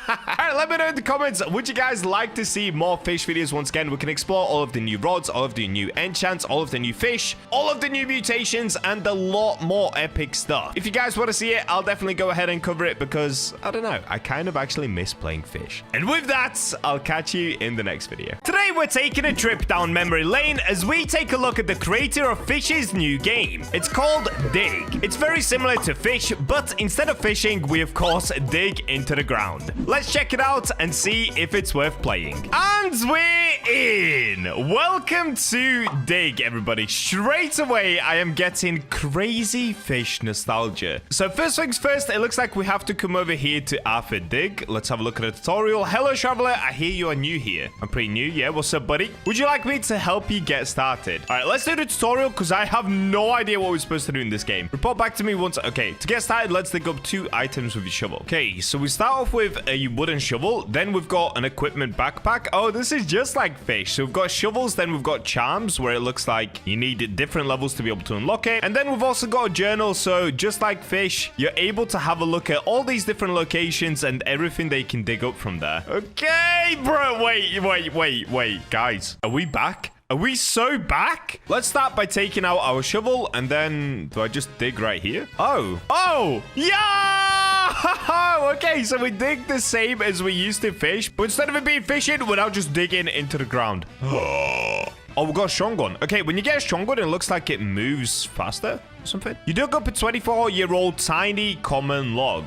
All right, let me know in the comments. Would you guys like to see more fish videos? Once again, we can explore all of the new rods, all of the new enchants, all of the new fish, all of the new mutations, and a lot more epic stuff. If you guys want to see it, I'll definitely go ahead and cover it because, I don't know, I kind of actually miss playing fish. And with that, I'll catch you in the next video. Today, we're taking a trip down memory lane as we take a look at the creator of Fish's new game. It's called Dig. It's very similar to Fish, but instead of fishing, we of course dig into the ground. Let's check it out and see if it's worth playing. And we're in. Welcome to Dig, everybody. Straight away, I am getting crazy fish nostalgia. So first things first, it looks like we have to come over here to Alpha Dig. Let's have a look at the tutorial. Hello, traveler. I hear you are new here. I'm pretty new. Yeah, what's up, buddy? Would you like me to help you get started? All right, let's do the tutorial because I have no idea what we're supposed to do in this game. Report back to me once. Okay, to get started, let's dig up 2 items with your shovel. Okay, so we start off with a wooden shovel. Then we've got an equipment backpack. Oh, this is just like Fish. So we've got shovels, then we've got charms where it looks like you need different levels to be able to unlock it. And then we've also got a journal. So just like Fish, you're able to have a look at all these different locations and everything they can dig up from there. Okay, bro. Wait. Guys, are we back? Are we so back? Let's start by taking out our shovel and then do I just dig right here? Oh, yeah! Okay, so we dig the same as we used to fish, but instead of it being fishing, we're now just digging into the ground. Oh, we got a strong one. Okay, when you get a strong one, it looks like it moves faster or something. You dug up a 24-year-old tiny common log.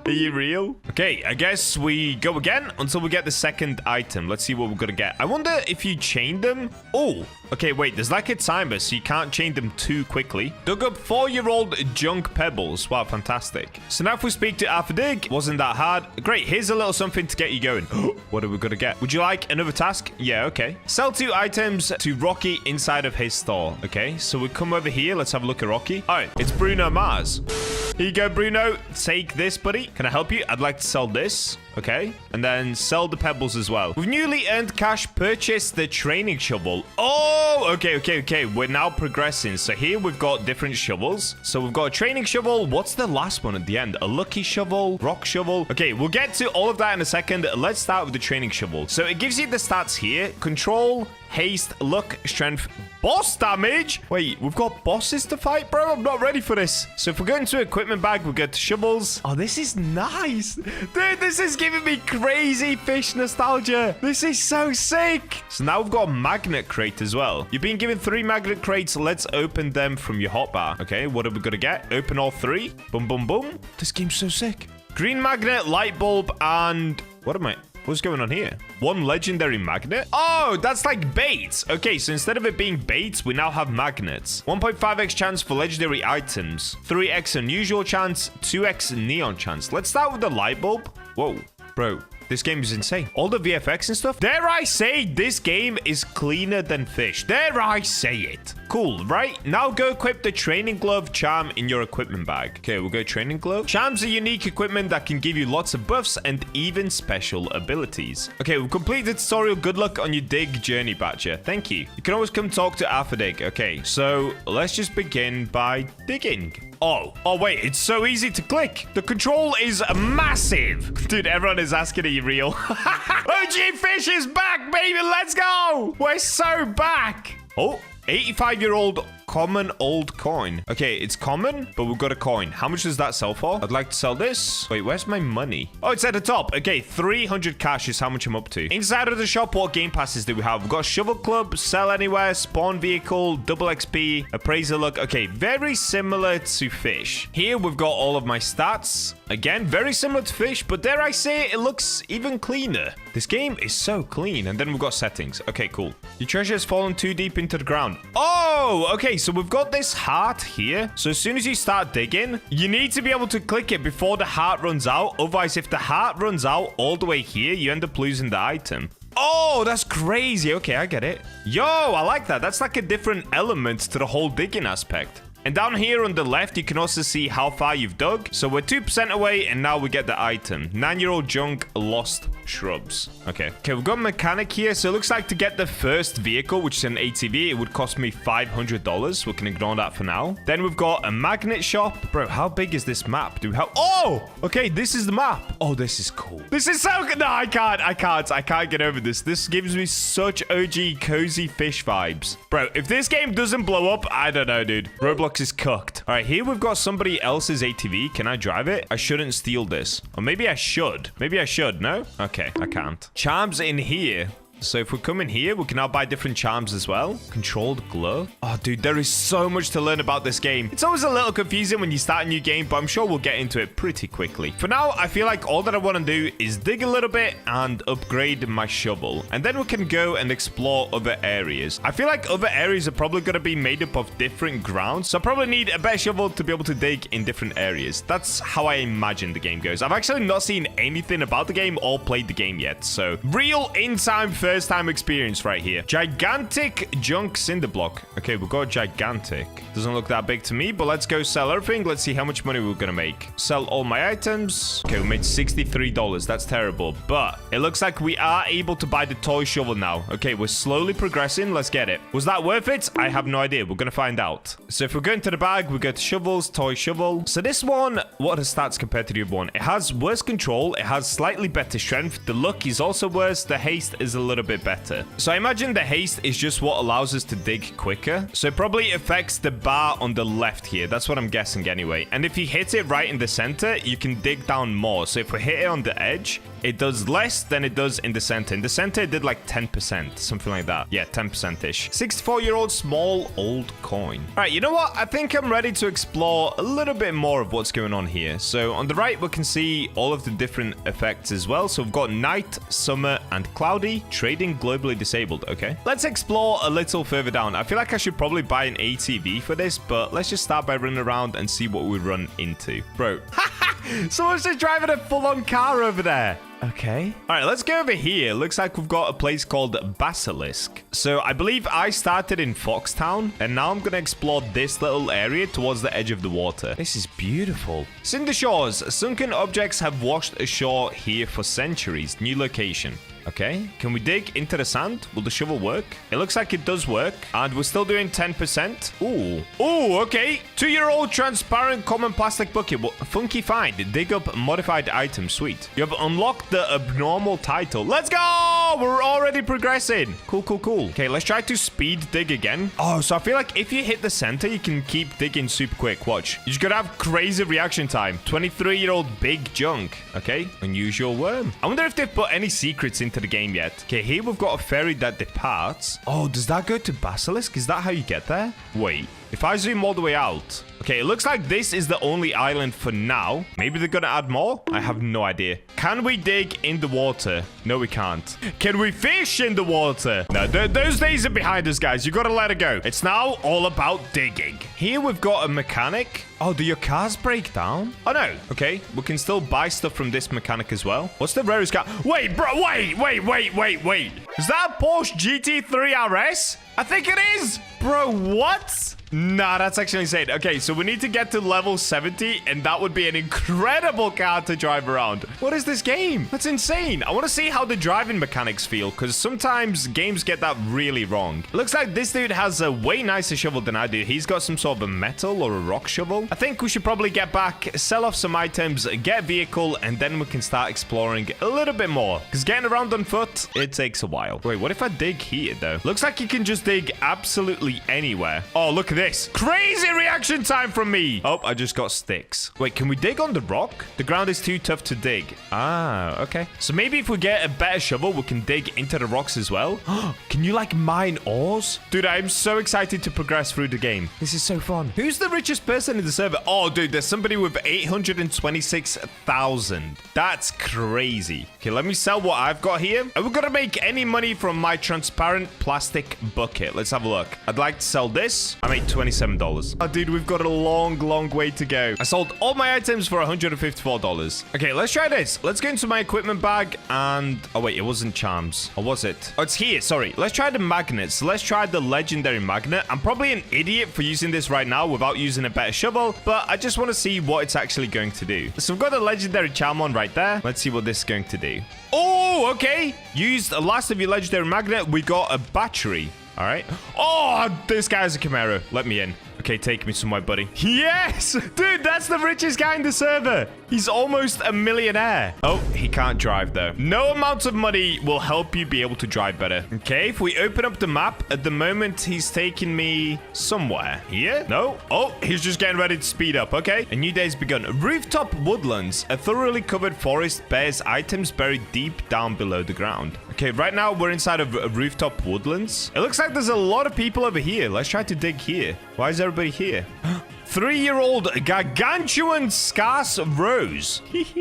Are you real? Okay, I guess we go again until we get the second item. Let's see what we're gonna get. I wonder if you chain them. Oh, okay, wait. There's like a timer, so you can't chain them too quickly. Dug up 4-year-old junk pebbles. Wow, fantastic. So now if we speak to Alpha Dig, wasn't that hard. Great, here's a little something to get you going. What are we gonna get? Would you like another task? Yeah, okay. Sell 2 items to Rocky inside of his store. Okay, so we come over here. Let's have a look at Rocky. All right, it's Bruno Mars. Here you go, Bruno. Take this, buddy. Can I help you? I'd like to sell this. Okay. And then sell the pebbles as well. With newly earned cash, purchase the training shovel. Oh, okay. We're now progressing. So here we've got different shovels. So we've got a training shovel. What's the last one at the end? A lucky shovel, rock shovel. Okay, we'll get to all of that in a second. Let's start with the training shovel. So it gives you the stats here. Control, haste, luck, strength, boss damage. Wait, we've got bosses to fight, bro? I'm not ready for this. So if we go into equipment bag, we'll get to shovels. Oh, this is nice. Dude, this is giving me crazy fish nostalgia. This is so sick. So now we've got a magnet crate as well. You've been given 3 magnet crates. Let's open them from your hotbar. Okay, what are we gonna get? Open all 3. Boom, boom, boom. This game's so sick. Green magnet, light bulb, and what's going on here? 1 legendary magnet? Oh, that's like baits. Okay, so instead of it being baits, we now have magnets. 1.5x chance for legendary items. 3x unusual chance. 2x neon chance. Let's start with the light bulb. Whoa, bro. This game is insane. All the VFX and stuff. Dare I say this game is cleaner than Fish. Dare I say it. Cool, right? Now go equip the training glove charm in your equipment bag. Okay, we'll go training glove. Charms are unique equipment that can give you lots of buffs and even special abilities. Okay, we've completed the tutorial. Good luck on your dig journey, Bacha. Thank you. You can always come talk to Alpha Dig. Okay, so let's just begin by digging. Oh, wait, it's so easy to click. The control is massive. Dude, everyone is asking, are you real? OG Fish is back, baby. Let's go. We're so back. Oh, 85-year-old Common old coin. Okay, it's common, but we've got a coin. How much does that sell for? I'd like to sell this. Wait, where's my money? Oh, it's at the top. Okay, 300 cash is how much I'm up to. Inside of the shop, what game passes do we have? We've got Shovel Club, Sell Anywhere, Spawn Vehicle, Double XP, Appraiser Look. Okay, very similar to Fish. Here, we've got all of my stats. Again, very similar to Fish, but dare I say it looks even cleaner. This game is so clean. And then we've got settings. Okay, cool. Your treasure has fallen too deep into the ground. Oh, okay. So we've got this heart here. So as soon as you start digging, you need to be able to click it before the heart runs out. Otherwise, if the heart runs out all the way here, you end up losing the item. Oh, that's crazy. Okay, I get it. Yo, I like that. That's like a different element to the whole digging aspect. And down here on the left, you can also see how far you've dug. So we're 2% away, and now we get the item. 9-year-old junk, lost shrubs. Okay, we've got a mechanic here. So it looks like to get the first vehicle, which is an ATV, it would cost me $500. We can ignore that for now. Then we've got a magnet shop. Bro, how big is this map? Do we have... Oh, okay, this is the map. Oh, this is cool. This is so good. No, I can't get over this. This gives me such OG cozy fish vibes. Bro, if this game doesn't blow up, I don't know, dude. Roblox is cooked. All right, here we've got somebody else's ATV. Can I drive it? I shouldn't steal this. Or maybe I should. Maybe I should. No? Okay, I can't. Charms in here. So if we come in here, we can now buy different charms as well. Controlled glow. Oh, dude, there is so much to learn about this game. It's always a little confusing when you start a new game, but I'm sure we'll get into it pretty quickly. For now, I feel like all that I want to do is dig a little bit and upgrade my shovel. And then we can go and explore other areas. I feel like other areas are probably going to be made up of different grounds. So I probably need a better shovel to be able to dig in different areas. That's how I imagine the game goes. I've actually not seen anything about the game or played the game yet. So real in-time first time experience right here. Gigantic junk cinder block. Okay, we've got gigantic. Doesn't look that big to me, but let's go sell everything. Let's see how much money we're gonna make. Sell all my items. Okay, we made $63. That's terrible, but it looks like we are able to buy the toy shovel now. Okay, we're slowly progressing. Let's get it. Was that worth it? I have no idea. We're gonna find out. So if we go into the bag, we go to shovels, toy shovel. So this one, what are the stats compared to the other one? It has worse control. It has slightly better strength. The luck is also worse. The haste is a little bit better. So I imagine the haste is just what allows us to dig quicker. So it probably affects the bar on the left here. That's what I'm guessing anyway. And if you hit it right in the center, you can dig down more. So if we hit it on the edge, it does less than it does in the center. In the center, it did like 10%, something like that. Yeah, 10%-ish. 64-year-old small old coin. All right, you know what? I think I'm ready to explore a little bit more of what's going on here. So on the right, we can see all of the different effects as well. So we've got night, summer, and cloudy. Trading globally disabled. Okay. Let's explore a little further down. I feel like I should probably buy an ATV for this, but let's just start by running around and see what we run into. Bro. Someone's just driving a full-on car over there. Okay. All right, let's go over here. Looks like we've got a place called Basilisk. So I believe I started in Foxtown, and now I'm going to explore this little area towards the edge of the water. This is beautiful. Cinder shores. Sunken objects have washed ashore here for centuries. New location. Okay, can we dig into the sand? Will the shovel work? It looks like it does work. And we're still doing 10%. Ooh. Ooh, okay. 2-year-old transparent common plastic bucket. Well, funky find. Dig up modified item. Sweet. You have unlocked the abnormal title. Let's go! We're already progressing. Cool, cool, cool. Okay, let's try to speed dig again. Oh, so I feel like if you hit the center, you can keep digging super quick. Watch. You just gotta have crazy reaction time. 23-year-old big junk. Okay, unusual worm. I wonder if they've put any secrets into the game yet. Okay, here we've got a ferry that departs. Oh, does that go to Basilisk? Is that how you get there? Wait, if I zoom all the way out. Okay, it looks like this is the only island for now. Maybe they're gonna add more? I have no idea. Can we dig in the water? No, we can't. Can we fish in the water? No, those days are behind us, guys. You gotta let it go. It's now all about digging. Here we've got a mechanic. Oh, do your cars break down? Oh, no. Okay, we can still buy stuff from this mechanic as well. What's the rarest car? Wait, bro, wait. Is that a Porsche GT3 RS? I think it is. Bro, what? Nah, that's actually insane. Okay, so we need to get to level 70, and that would be an incredible car to drive around. What is this game? That's insane. I want to see how the driving mechanics feel, because sometimes games get that really wrong. It looks like this dude has a way nicer shovel than I do. He's got some sort of a metal or a rock shovel. I think we should probably get back, sell off some items, get a vehicle, and then we can start exploring a little bit more, because getting around on foot, it takes a while. Wait, what if I dig here, though? Looks like you can just dig absolutely anywhere. Oh, look at this. Crazy reaction time from me. Oh, I just got sticks. Wait, can we dig on the rock? The ground is too tough to dig. Ah, okay. So maybe if we get a better shovel, we can dig into the rocks as well. Can you like mine ores? Dude, I'm so excited to progress through the game. This is so fun. Who's the richest person in the server? Oh, dude, there's somebody with 826,000. That's crazy. Okay, let me sell what I've got here. Are we gonna make any money from my transparent plastic bucket? Let's have a look. I'd like to sell this. I made $27. Oh, dude, we've got a long way to go. I sold all my items for $154. Okay, let's try this. Let's go into my equipment bag and... Oh, wait, it wasn't charms. Or was it? Oh, it's here. Sorry. Let's try the magnets. Let's try the legendary magnet. I'm probably an idiot for using this right now without using a better shovel, but I just want to see what it's actually going to do. So we've got the legendary charm on right there. Let's see what this is going to do. Oh, okay. Use the last of your legendary magnet. We got a battery. All right. Oh, this guy's a Chimera. Let me in. Okay, take me somewhere, buddy. Yes! Dude, that's the richest guy in the server. He's almost a millionaire. Oh, he can't drive, though. No amount of money will help you be able to drive better. Okay, if we open up the map, at the moment, he's taking me somewhere. Here? No? Oh, he's just getting ready to speed up. Okay. A new day's begun. Rooftop woodlands. A thoroughly covered forest bears items buried deep down below the ground. Okay, right now, we're inside of rooftop woodlands. It looks like there's a lot of people over here. Let's try to dig here. Why is everybody here? 3-year-old gargantuan scarce rose. Dude,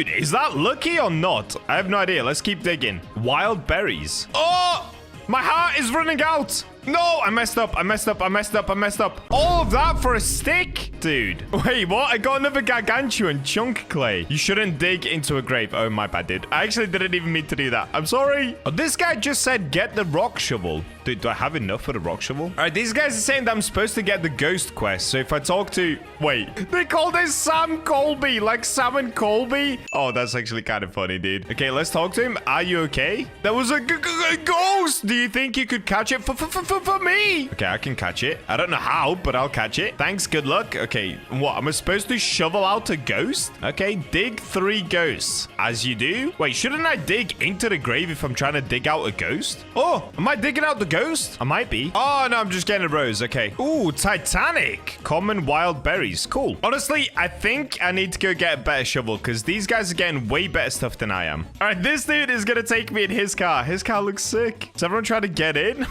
is that lucky or not? I have no idea. Let's keep digging. Wild berries. Oh, my heart is running out. No, I messed up. I messed up. All of that for a stick? Dude. Wait, what? I got another gargantuan chunk clay. You shouldn't dig into a grave. Oh, my bad, dude. I actually didn't even mean to do that. I'm sorry. Oh, this guy just said get the rock shovel. Dude, do I have enough for the rock shovel? All right, these guys are saying that I'm supposed to get the ghost quest. So if I talk to... Wait, they call this Sam Colby. Like Sam and Colby? Oh, that's actually kind of funny, dude. Okay, let's talk to him. Are you okay? There was a ghost. Do you think you could catch it for me? Okay, I can catch it. I don't know how, but I'll catch it. Thanks, good luck. Okay, what? Am I supposed to shovel out a ghost? Okay, dig 3 ghosts. As you do. Wait, shouldn't I dig into the grave if I'm trying to dig out a ghost? Oh, am I digging out the ghost? I might be. Oh, no, I'm just getting a rose. Okay. Ooh, Titanic. Common wild berries. Cool. Honestly, I think I need to go get a better shovel because these guys are getting way better stuff than I am. All right, this dude is going to take me in his car. His car looks sick. Is everyone trying to get in?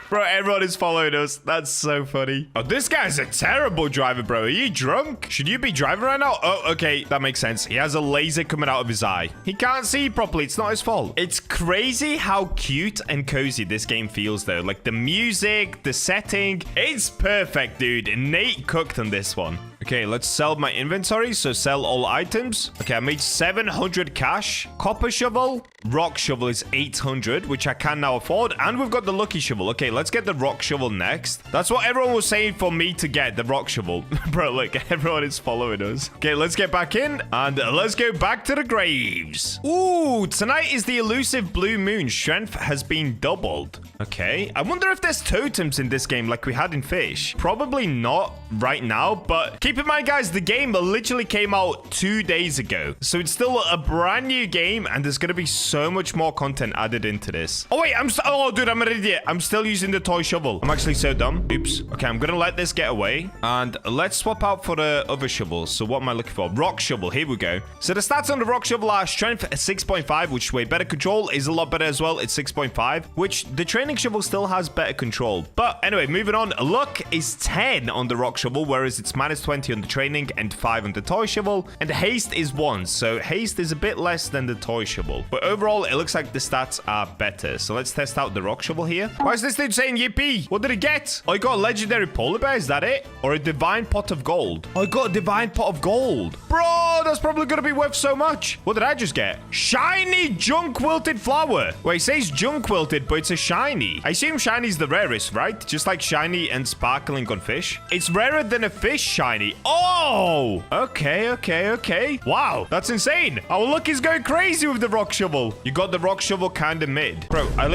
Bro, everyone is following us. That's so funny. Oh, this guy's a terrible driver, bro. Are you drunk? Should you be driving right now? Oh, okay. That makes sense. He has a laser coming out of his eye. He can't see properly. It's not his fault. It's crazy how cute and cozy this game feels, though. Like the music, the setting. It's perfect, dude. Nate cooked on this one. Okay, let's sell my inventory. So sell all items. Okay, I made 700 cash. Copper shovel. Rock shovel is 800, which I can now afford. And we've got the lucky shovel. Okay, let's get the rock shovel next. That's what everyone was saying for me to get, the rock shovel. Bro, look, everyone is following us. Okay, let's get back in and let's go back to the graves. Ooh, tonight is the elusive blue moon. Strength has been doubled. Okay, I wonder if there's totems in this game like we had in Fish. Probably not right now, but keep in mind, guys, the game literally came out 2 days ago. So it's still a brand new game and there's going to be so much more content added into this. Oh, wait, oh, dude, I'm an idiot. I'm still using the toy shovel. I'm actually so dumb. Oops. Okay, I'm going to let this get away and let's swap out for the other shovels. So what am I looking for? Rock shovel. Here we go. So the stats on the rock shovel are strength 6.5, which is way better. Control is a lot better as well. It's 6.5, which the training shovel still has better control. But anyway, moving on. Luck is 10 on the rock shovel, whereas it's minus 20 on the training and 5 on the toy shovel. And haste is 1. So haste is a bit less than the toy shovel. But overall, it looks like the stats are better. So let's test out the rock shovel here. Why is this dude saying yippee? What did he get? Oh, he got a legendary polar bear. Is that it? Or a divine pot of gold? Oh, I got a divine pot of gold. Bro, that's probably going to be worth so much. What did I just get? Shiny junk wilted flower. Well, it says junk wilted, but it's a shiny. I assume shiny's the rarest, right? Just like shiny and sparkling on fish. It's rarer than a fish shiny. Oh, okay. Wow, that's insane. Our luck is going crazy with the rock shovel. You got the rock shovel kind of mid. Bro, I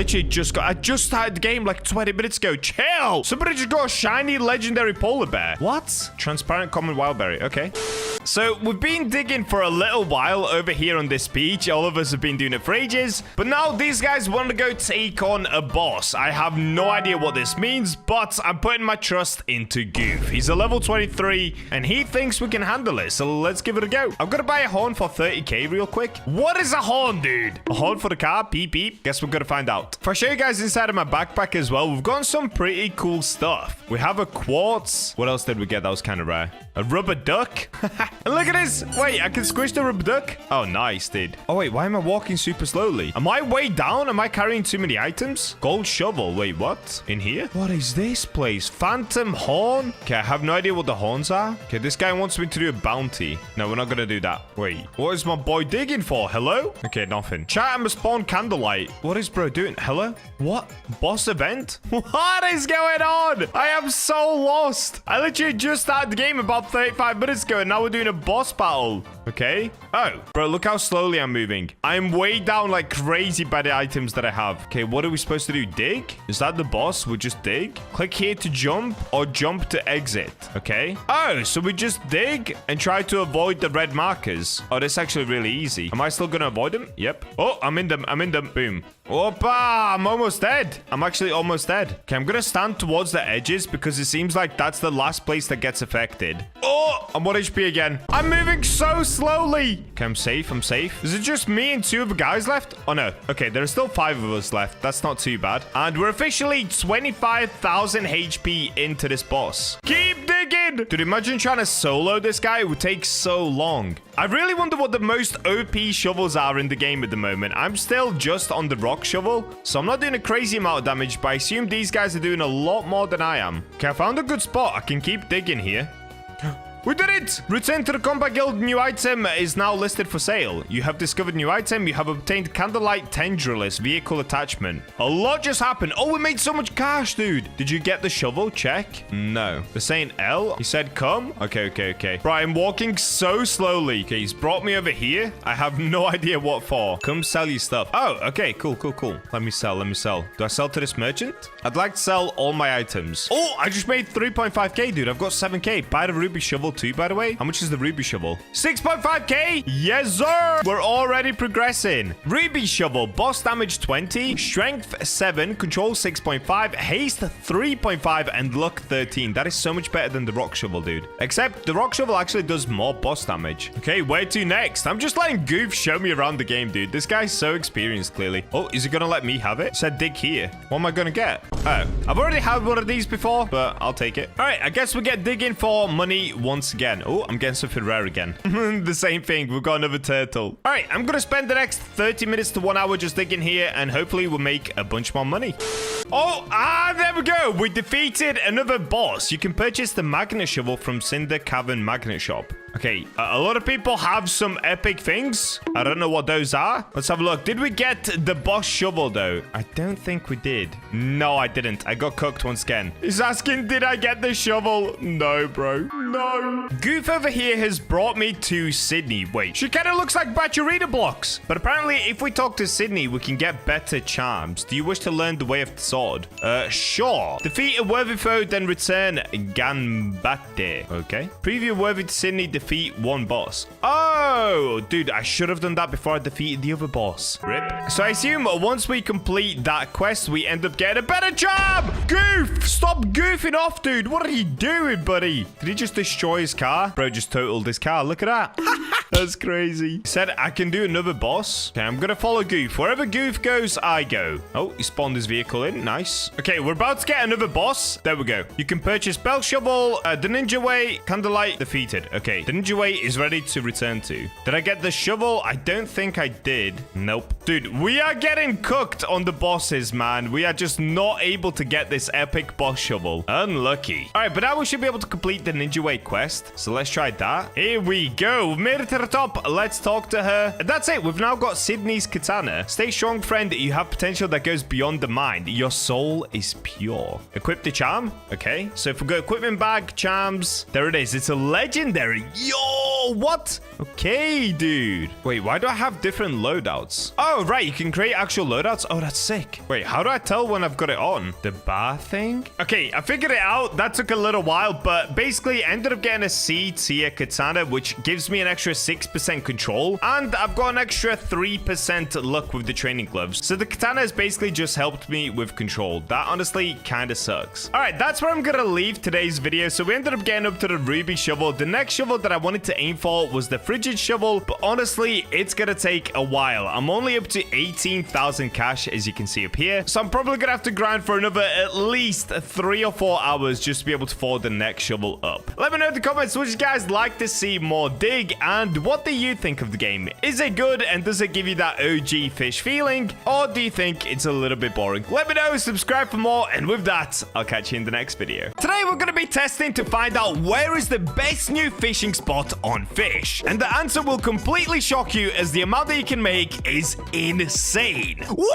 just started the game like 20 minutes ago. Chill. Somebody just got a shiny legendary polar bear. What? Transparent common wild berry. Okay. So we've been digging for a little while over here on this beach. All of us have been doing it for ages. But now these guys want to go take on a boss. boss. I have no idea what this means, but I'm putting my trust into Goof. He's a level 23, and he thinks we can handle it, so let's give it a go. I'm gonna buy a horn for 30k real quick. What is a horn, dude? A horn for the car? Beep, beep. Guess we're gonna find out. If I show you guys inside of my backpack as well, we've got some pretty cool stuff. We have a quartz. What else did we get that was kind of rare? A rubber duck. And look at this. Wait, I can squish the rubber duck. Oh, nice, dude. Oh, wait, why am I walking super slowly? Am I way down? Am I carrying too many items? Gold shovel. Wait, what? In here? What is this place? Phantom horn? Okay, I have no idea what the horns are. Okay, this guy wants me to do a bounty. No, we're not gonna do that. Wait, what is my boy digging for? Hello? Okay, nothing. Chat, I'm a spawn candlelight. What is bro doing? Hello? What? Boss event? What is going on? I am so lost. I literally just started the game about 35 minutes ago, and now we're doing a boss battle. Okay. Oh, bro, look how slowly I'm moving. I'm way down like crazy by the items that I have. Okay, what are we supposed to do? Dig? Is that the boss? We just dig? Click here to jump or jump to exit. Okay. Oh, so we just dig and try to avoid the red markers. Oh, that's actually really easy. Am I still gonna avoid them? Yep. Oh, I'm in them. I'm in them. Boom. Opa, I'm almost dead. I'm actually almost dead. Okay, I'm gonna stand towards the edges because it seems like that's the last place that gets affected. Oh, I'm 1 HP again. I'm moving so slowly. Okay, I'm safe. I'm safe. Is it just me and 2 other guys left? Oh, no. Okay, there are still 5 of us left. That's not too bad. And we're officially 25,000 HP into this boss. Keep digging. Dude, imagine trying to solo this guy. It would take so long. I really wonder what the most OP shovels are in the game at the moment. I'm still just on the rock shovel, so I'm not doing a crazy amount of damage, but I assume these guys are doing a lot more than I am. Okay, I found a good spot. I can keep digging here. We did it! Return to the Combat Guild. New item is now listed for sale. You have discovered new item. You have obtained Candlelight Tendrillus vehicle attachment. A lot just happened. Oh, we made so much cash, dude. Did you get the shovel? Check. No. They're saying L. He said come. Okay. Bro, I'm walking so slowly. Okay, he's brought me over here. I have no idea what for. Come sell your stuff. Oh, okay. Cool. Let me sell. Do I sell to this merchant? I'd like to sell all my items. Oh, I just made 3.5k, dude. I've got 7k. Buy the ruby shovel too, by the way. How much is the ruby shovel? 6.5k? Yes, sir. We're already progressing. Ruby shovel, boss damage 20, strength 7, control 6.5, haste 3.5, and luck 13. That is so much better than the rock shovel, dude. Except the rock shovel actually does more boss damage. Okay, where to next? I'm just letting Goof show me around the game, dude. This guy's so experienced, clearly. Oh, is he gonna let me have it? Said dig here. What am I gonna get? Oh, I've already had one of these before, but I'll take it. All right, I guess we get digging for money once again. Oh, I'm getting something rare again. The same thing. We've got another turtle. All right, I'm going to spend the next 30 minutes to 1 hour just digging here, and hopefully we'll make a bunch more money. Oh, there we go. We defeated another boss. You can purchase the magnet shovel from Sunstone Cavern magnet shop. Okay, a lot of people have some epic things. I don't know what those are. Let's have a look. Did we get the boss shovel, though? I don't think we did. No, I didn't. I got cooked once again. He's asking, did I get the shovel? No, bro. No. Goof over here has brought me to Sydney. Wait, she kind of looks like BachaBlox. But apparently, if we talk to Sydney, we can get better charms. Do you wish to learn the way of the sword? Sure. Defeat a worthy foe, then return Ganbate. Okay. Preview worthy to Sydney, defeat 1 boss. Oh, dude, I should have done that before I defeated the other boss. Rip. So I assume once we complete that quest, we end up getting a better job. Goof, stop goofing off, dude. What are you doing, buddy? Did he just destroy his car? Bro just totaled his car. Look at that. That's crazy. Said I can do another boss. Okay, I'm gonna follow Goof. Wherever Goof goes, I go. Oh, he spawned his vehicle in. Nice. Okay, we're about to get another boss. There we go. You can purchase Bell Shovel, the Ninja Way, Candlelight, defeated. Okay, the Ninja Way is ready to return to. Did I get the shovel? I don't think I did. Nope. Dude, we are getting cooked on the bosses, man. We are just not able to get this epic boss shovel. Unlucky. All right, but now we should be able to complete the Ninja Way quest. So let's try that. Here we go. We've made it to the top. Let's talk to her. And that's it. We've now got Sydney's katana. Stay strong, friend. You have potential that goes beyond the mind. Your soul is pure. Equip the charm. Okay. So if we go equipment bag, charms, there it is. It's a legendary. Yo, Oh, what? Okay, dude. Wait, why do I have different loadouts? Oh, right. You can create actual loadouts. Oh, that's sick. Wait, how do I tell when I've got it on? The bar thing? Okay, I figured it out. That took a little while, but basically ended up getting a C tier katana, which gives me an extra 6% control. And I've got an extra 3% luck with the training gloves. So the katana has basically just helped me with control. That honestly kind of sucks. All right, that's where I'm going to leave today's video. So we ended up getting up to the ruby shovel. The next shovel that I wanted to aim for was the frigid shovel, but honestly, it's going to take a while. I'm only up to 18,000 cash, as you can see up here. So I'm probably going to have to grind for another at least 3 or 4 hours just to be able to forward the next shovel up. Let me know in the comments what you guys like to see more dig, and what do you think of the game? Is it good, and does it give you that OG fish feeling, or do you think it's a little bit boring? Let me know, subscribe for more, and with that, I'll catch you in the next video. Today, we're going to be testing to find out where is the best new fishing spot on Fish, and the answer will completely shock you, as the amount that you can make is insane. What?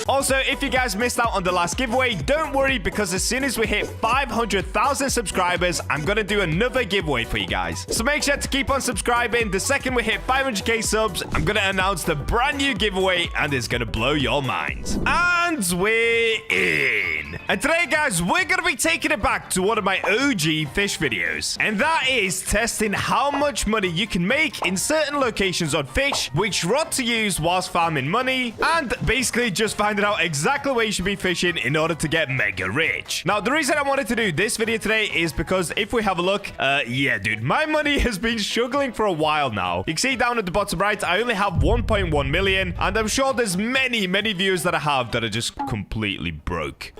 Also, if you guys missed out on the last giveaway, don't worry, because as soon as we hit 500,000 subscribers, I'm going to do another giveaway for you guys. So make sure to keep on subscribing. The second we hit 500k subs, I'm going to announce the brand new giveaway, and it's going to blow your minds. And we're in. And today, guys, we're going to be taking it back to one of my OG fish videos. And that is testing how much money you can make in certain locations on Fish, which rod to use whilst farming money, and basically just finding out exactly where you should be fishing in order to get mega rich. Now, the reason I wanted to do this video today is because if we have a look, yeah, dude, my money has been struggling for a while now. You can see down at the bottom right, I only have 1.1 million, and I'm sure there's many viewers that I have that are just completely broke.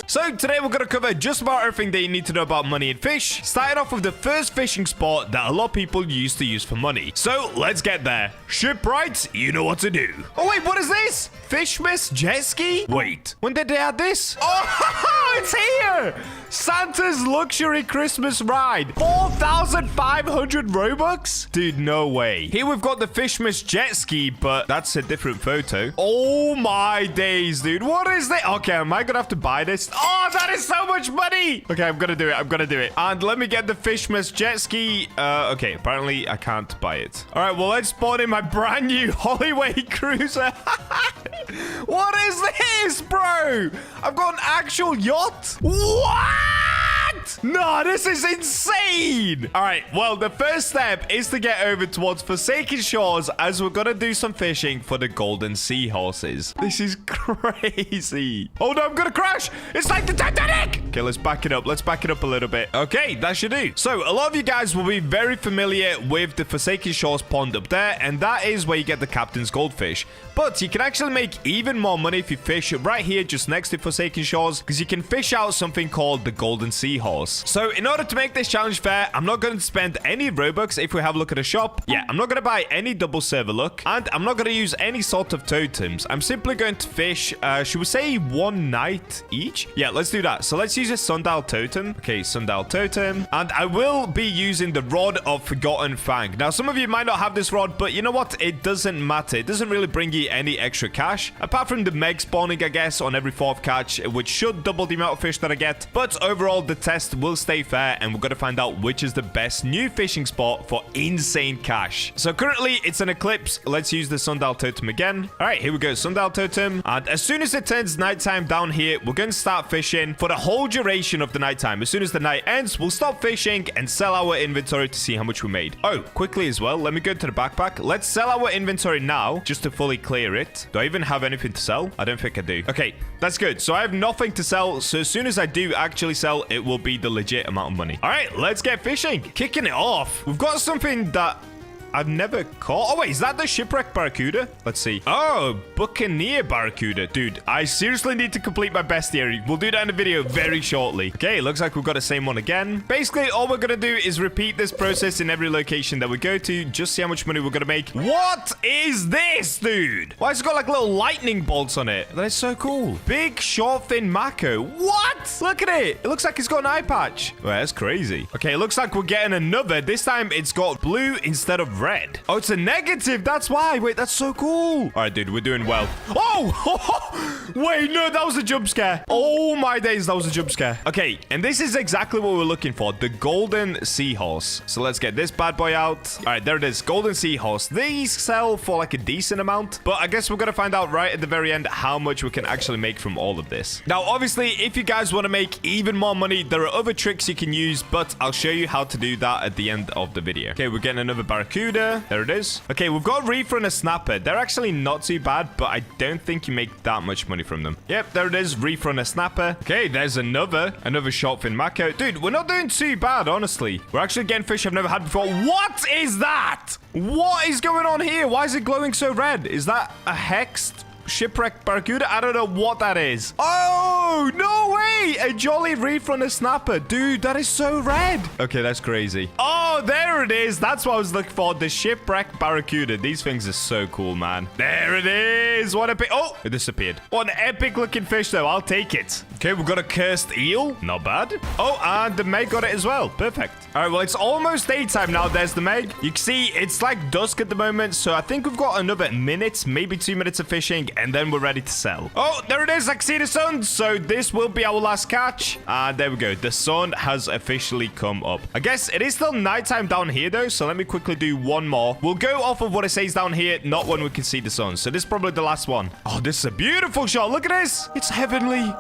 So today we're going to cover just about everything that you need to know about money and fish, starting off with the first fishing spot that a lot of people used to use for money. So let's get there. Shipwrights, you know what to do. Oh wait, what is this? Fishmas jet ski? Wait, when did they add this? Oh, it's here! Santa's luxury Christmas ride. 4,500 Robux? Dude, no way. Here we've got the Fishmas jet ski, but that's a different photo. Oh my days, dude. What is that? Okay, am I gonna have to buy this? Oh, that is so much money. Okay, I'm gonna do it. I'm gonna do it. And let me get the Fishmas jet ski. Okay, apparently I can't buy it. All right, well, let's spawn in my brand new Hollyway cruiser. What is this, bro? I've got an actual yacht. What? No, this is insane. All right, well, the first step is to get over towards Forsaken Shores, as we're gonna do some fishing for the golden seahorses. This is crazy. Oh no, I'm gonna crash. It's like the Titanic. Okay, let's back it up. Let's back it up a little bit. Okay, that should do. So a lot of you guys will be very familiar with the Forsaken Shores pond up there, and that is where you get the captain's goldfish. But you can actually make even more money if you fish right here just next to Forsaken Shores, because you can fish out something called the golden seahorse. So in order to make this challenge fair, I'm not going to spend any Robux if we have a look at the shop. Yeah, I'm not going to buy any double server luck, and I'm not going to use any sort of totems. I'm simply going to fish, should we say 1 night each? Yeah, let's do that. So let's use a sundial totem. Okay, sundial totem. And I will be using the Rod of Forgotten Fang. Now, some of you might not have this rod, but you know what? It doesn't matter. It doesn't really bring you any extra cash, apart from the meg spawning, I guess, on every 4th catch, which should double the amount of fish that I get. But overall, the test will stay fair, and we're going to find out which is the best new fishing spot for insane cash. So currently, it's an eclipse. Let's use the sundial totem again. All right, here we go, sundial totem. And as soon as it turns nighttime down here, we're going to start fishing for the whole duration of the nighttime. As soon as the night ends, we'll stop fishing and sell our inventory to see how much we made. Oh, quickly as well, let me go to the backpack. Let's sell our inventory now, just to fully clear it. Do I even have anything to sell? I don't think I do. Okay, that's good. So I have nothing to sell. So as soon as I do actually sell, it will be the legit amount of money. All right, let's get fishing. Kicking it off. We've got something that I've never caught. Oh, wait, is that the shipwreck barracuda? Let's see. Oh, buccaneer barracuda. Dude, I seriously need to complete my bestiary. We'll do that in a video very shortly. Okay, looks like we've got the same one again. Basically, all we're going to do is repeat this process in every location that we go to. Just see how much money we're going to make. What is this, dude? Why has it got like little lightning bolts on it? That is so cool. Big, short, thin mako. What? Look at it. It looks like it's got an eye patch. Well, that's crazy. Okay, it looks like we're getting another. This time, it's got blue instead of red. Oh, it's a negative. That's why. Wait, that's so cool. All right, dude, we're doing well. Oh, wait, no, that was a jump scare. Oh, my days, that was a jump scare. Okay, and this is exactly what we're looking for. The golden seahorse. So let's get this bad boy out. All right, there it is. Golden seahorse. These sell for like a decent amount, but I guess we're going to find out right at the very end how much we can actually make from all of this. Now, obviously, if you guys want to make even more money, there are other tricks you can use, but I'll show you how to do that at the end of the video. Okay, we're getting another barracuda. There it is. Okay, we've got a reefer and a snapper. They're actually not too bad, but I don't think you make that much money from them. Yep, there it is. Reefer and a snapper. Okay, there's another short fin mako. Dude, we're not doing too bad, honestly. We're actually getting fish I've never had before. What is that? What is going on here? Why is it glowing so red? Is that a hexed shipwreck barracuda? I don't know what that is. Oh, no way. A jolly reef on a snapper. Dude, that is so red. Okay, that's crazy. Oh, there it is. That's what I was looking for. The shipwreck barracuda. These things are so cool, man. There it is. What a big... Oh, it disappeared. What an epic looking fish, though. I'll take it. Okay, we've got a cursed eel. Not bad. Oh, and the Meg got it as well. Perfect. All right, well, it's almost daytime now. There's the Meg. You can see it's like dusk at the moment, so I think we've got another minute, maybe 2 minutes of fishing, and then we're ready to sell. Oh, there it is. I can see the sun. So this will be our last catch. And there we go. The sun has officially come up. I guess it is still nighttime down here, though, so let me quickly do one more. We'll go off of what it says down here, not when we can see the sun. So this is probably the last one. Oh, this is a beautiful shot. Look at this. It's heavenly.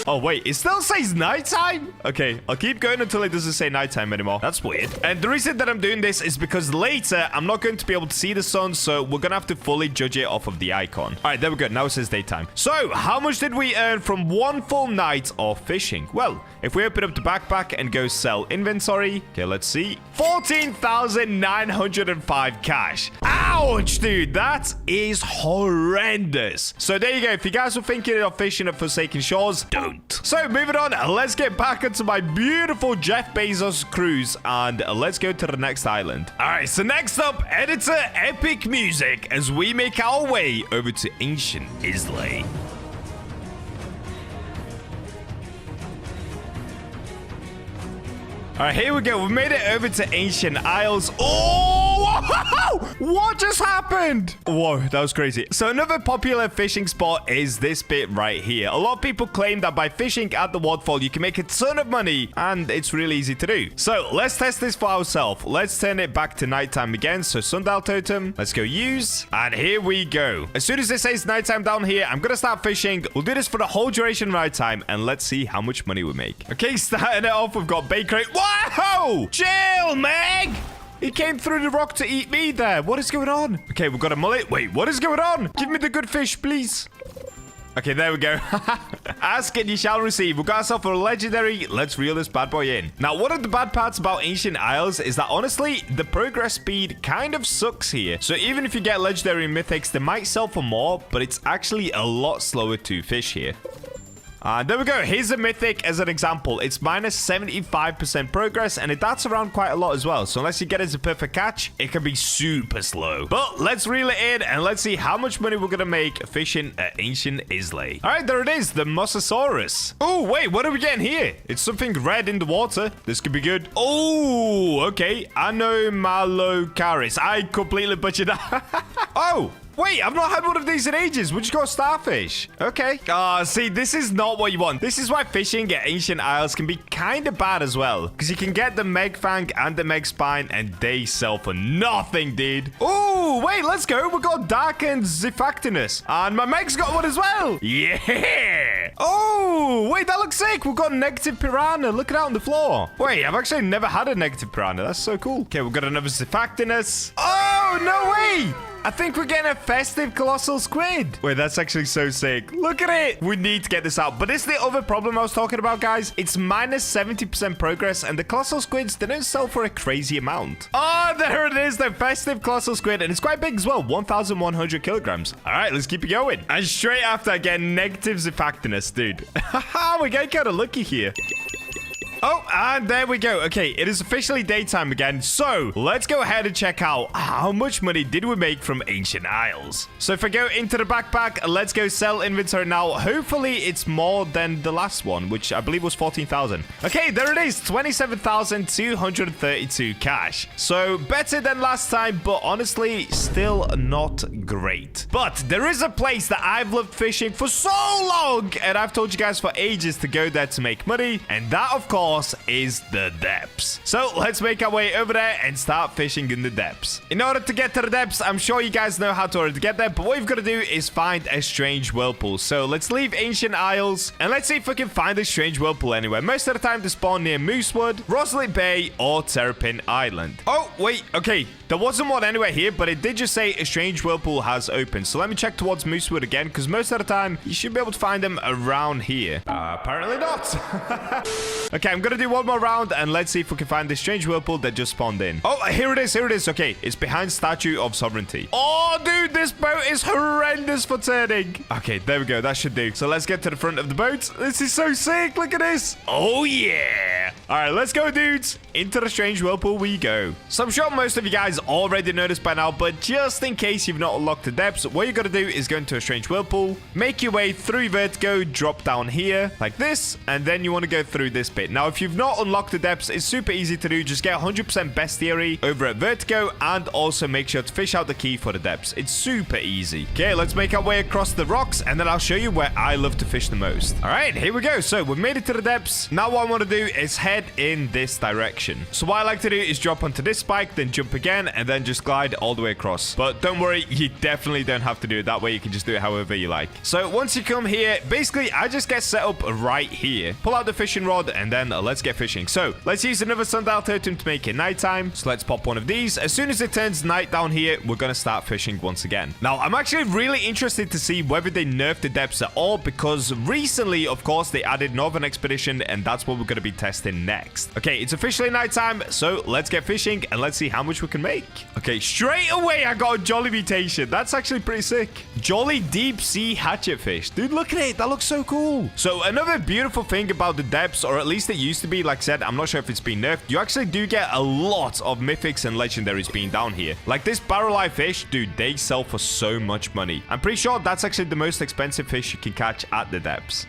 Oh, wait. It still says nighttime? Okay, I'll keep going until it doesn't say nighttime anymore. That's weird. And the reason that I'm doing this is because later, I'm not going to be able to see the sun, so we're going to have to fully judge it off of the icon. All right, there we go. Now it says daytime. So, how much did we earn from one full night of fishing? Well, if we open up the backpack and go sell inventory, okay, let's see. 14,905 cash. Ouch, dude. That is horrendous. So there you go. If you guys were thinking of fishing at Forsaken Shores, don't. So moving on, let's get back into my beautiful Jeff Bezos cruise and let's go to the next island. All right, so next up, editor epic music as we make our way over to ancient Islay. All right, here we go. We made it over to Ancient Isles. Oh, what just happened? Whoa, that was crazy. So another popular fishing spot is this bit right here. A lot of people claim that by fishing at the waterfall, you can make a ton of money, and it's really easy to do. So let's test this for ourselves. Let's turn it back to nighttime again. So sundial totem. Let's go use. And here we go. As soon as it says nighttime down here, I'm going to start fishing. We'll do this for the whole duration of nighttime, and let's see how much money we make. Okay, starting it off, we've got bait crate. Wow! Chill, Meg! He came through the rock to eat me there. What is going on? Okay, we've got a mullet. Wait, what is going on? Give me the good fish, please. Okay, there we go. Ask and you shall receive. We've got ourselves a legendary. Let's reel this bad boy in. Now, one of the bad parts about Ancient Isles is that, honestly, the progress speed kind of sucks here. So even if you get legendary mythics, they might sell for more, but it's actually a lot slower to fish here. There we go. Here's a mythic as an example. It's minus 75% progress, and it darts around quite a lot as well. So unless you get it as a perfect catch, it can be super slow. But let's reel it in, and let's see how much money we're going to make fishing at Ancient Islay. All right, there it is. The Mosasaurus. Oh, wait. What are we getting here? It's something red in the water. This could be good. Oh, okay. Anomalocaris. I completely butchered that. Oh. Wait, I've not had one of these in ages. We just got starfish. Okay. See, this is not what you want. This is why fishing at Ancient Isles can be kind of bad as well. Because you can get the Meg Fang and the Meg Spine, and they sell for nothing, dude. Oh, wait, let's go. We got Dark and Zifactinus. And my Meg's got one as well. Yeah. Oh, wait, that looks sick. We've got Negative Piranha. Look at that on the floor. Wait, I've actually never had a Negative Piranha. That's so cool. Okay, we've got another Zifactinus. Oh, no way. I think we're getting a festive colossal squid. Wait, that's actually so sick. Look at it. We need to get this out. But this is the other problem I was talking about, guys. It's minus 70% progress, and the colossal squids, they don't sell for a crazy amount. Oh, there it is, the festive colossal squid. And it's quite big as well, 1,100 kilograms. All right, let's keep it going. And straight after, I get negative Zifactinus, dude. We're getting kind of lucky here. Oh, and there we go. Okay, it is officially daytime again. So let's go ahead and check out how much money did we make from Ancient Isles. So if I go into the backpack, let's go sell inventory now. Hopefully it's more than the last one, which I believe was 14,000. Okay, there it is. 27,232 cash. So better than last time, but honestly, still not great. But there is a place that I've loved fishing for so long, and I've told you guys for ages to go there to make money, and that, of course, is the depths. So let's make our way over there and start fishing in the depths. In order to get to the depths, I'm sure you guys know how to already get there, but what you've got to do is find a strange whirlpool. So let's leave Ancient Isles, and let's see if we can find a strange whirlpool anywhere. Most of the time, they spawn near Moosewood, Rosalie Bay, or Terrapin Island. Oh, wait, okay. There wasn't one anywhere here, but it did just say a strange whirlpool has opened. So let me check towards Moosewood again, because most of the time, you should be able to find them around here. Apparently not. Okay, I'm going to do one more round, and let's see if we can find this strange whirlpool that just spawned in. Oh, here it is. Here it is. Okay, it's behind Statue of Sovereignty. Oh, dude, this boat is horrendous for turning. Okay, there we go. That should do. So let's get to the front of the boat. This is so sick. Look at this. Oh, yeah. All right, let's go, dudes. Into the strange whirlpool we go. So I'm sure most of you guys already noticed by now, but just in case you've not unlocked the depths, what you got to do is go into a strange whirlpool, make your way through vertigo, drop down here like this, and then you want to go through this bit. Now, if you've not unlocked the depths, it's super easy to do. Just get 100% bestiary over at vertigo, and also make sure to fish out the key for the depths. It's super easy. Okay, let's make our way across the rocks, and then I'll show you where I love to fish the most. All right, here we go. So we've made it to the depths. Now what I want to do is head in this direction. So what I like to do is drop onto this spike, then jump again, and then just glide all the way across. But don't worry, you definitely don't have to do it that way. You can just do it however you like. So once you come here, basically I just get set up right here. Pull out the fishing rod, and then let's get fishing. So let's use another sundial totem to make it nighttime. So let's pop one of these. As soon as it turns night down here, we're gonna start fishing once again. Now I'm actually really interested to see whether they nerfed the depths at all, because recently, of course, they added Northern Expedition, and that's what we're gonna be testing next. Okay, it's officially nighttime, so let's get fishing and let's see how much we can make. Okay, straight away I got a jolly mutation. That's actually pretty sick. Jolly deep sea hatchet fish. Dude, look at it. That looks so cool. So another beautiful thing about the depths, or at least it used to be, like I said, I'm not sure if it's been nerfed, you actually do get a lot of mythics and legendaries being down here. Like this barrel-eye fish, dude, they sell for so much money. I'm pretty sure that's actually the most expensive fish you can catch at the depths.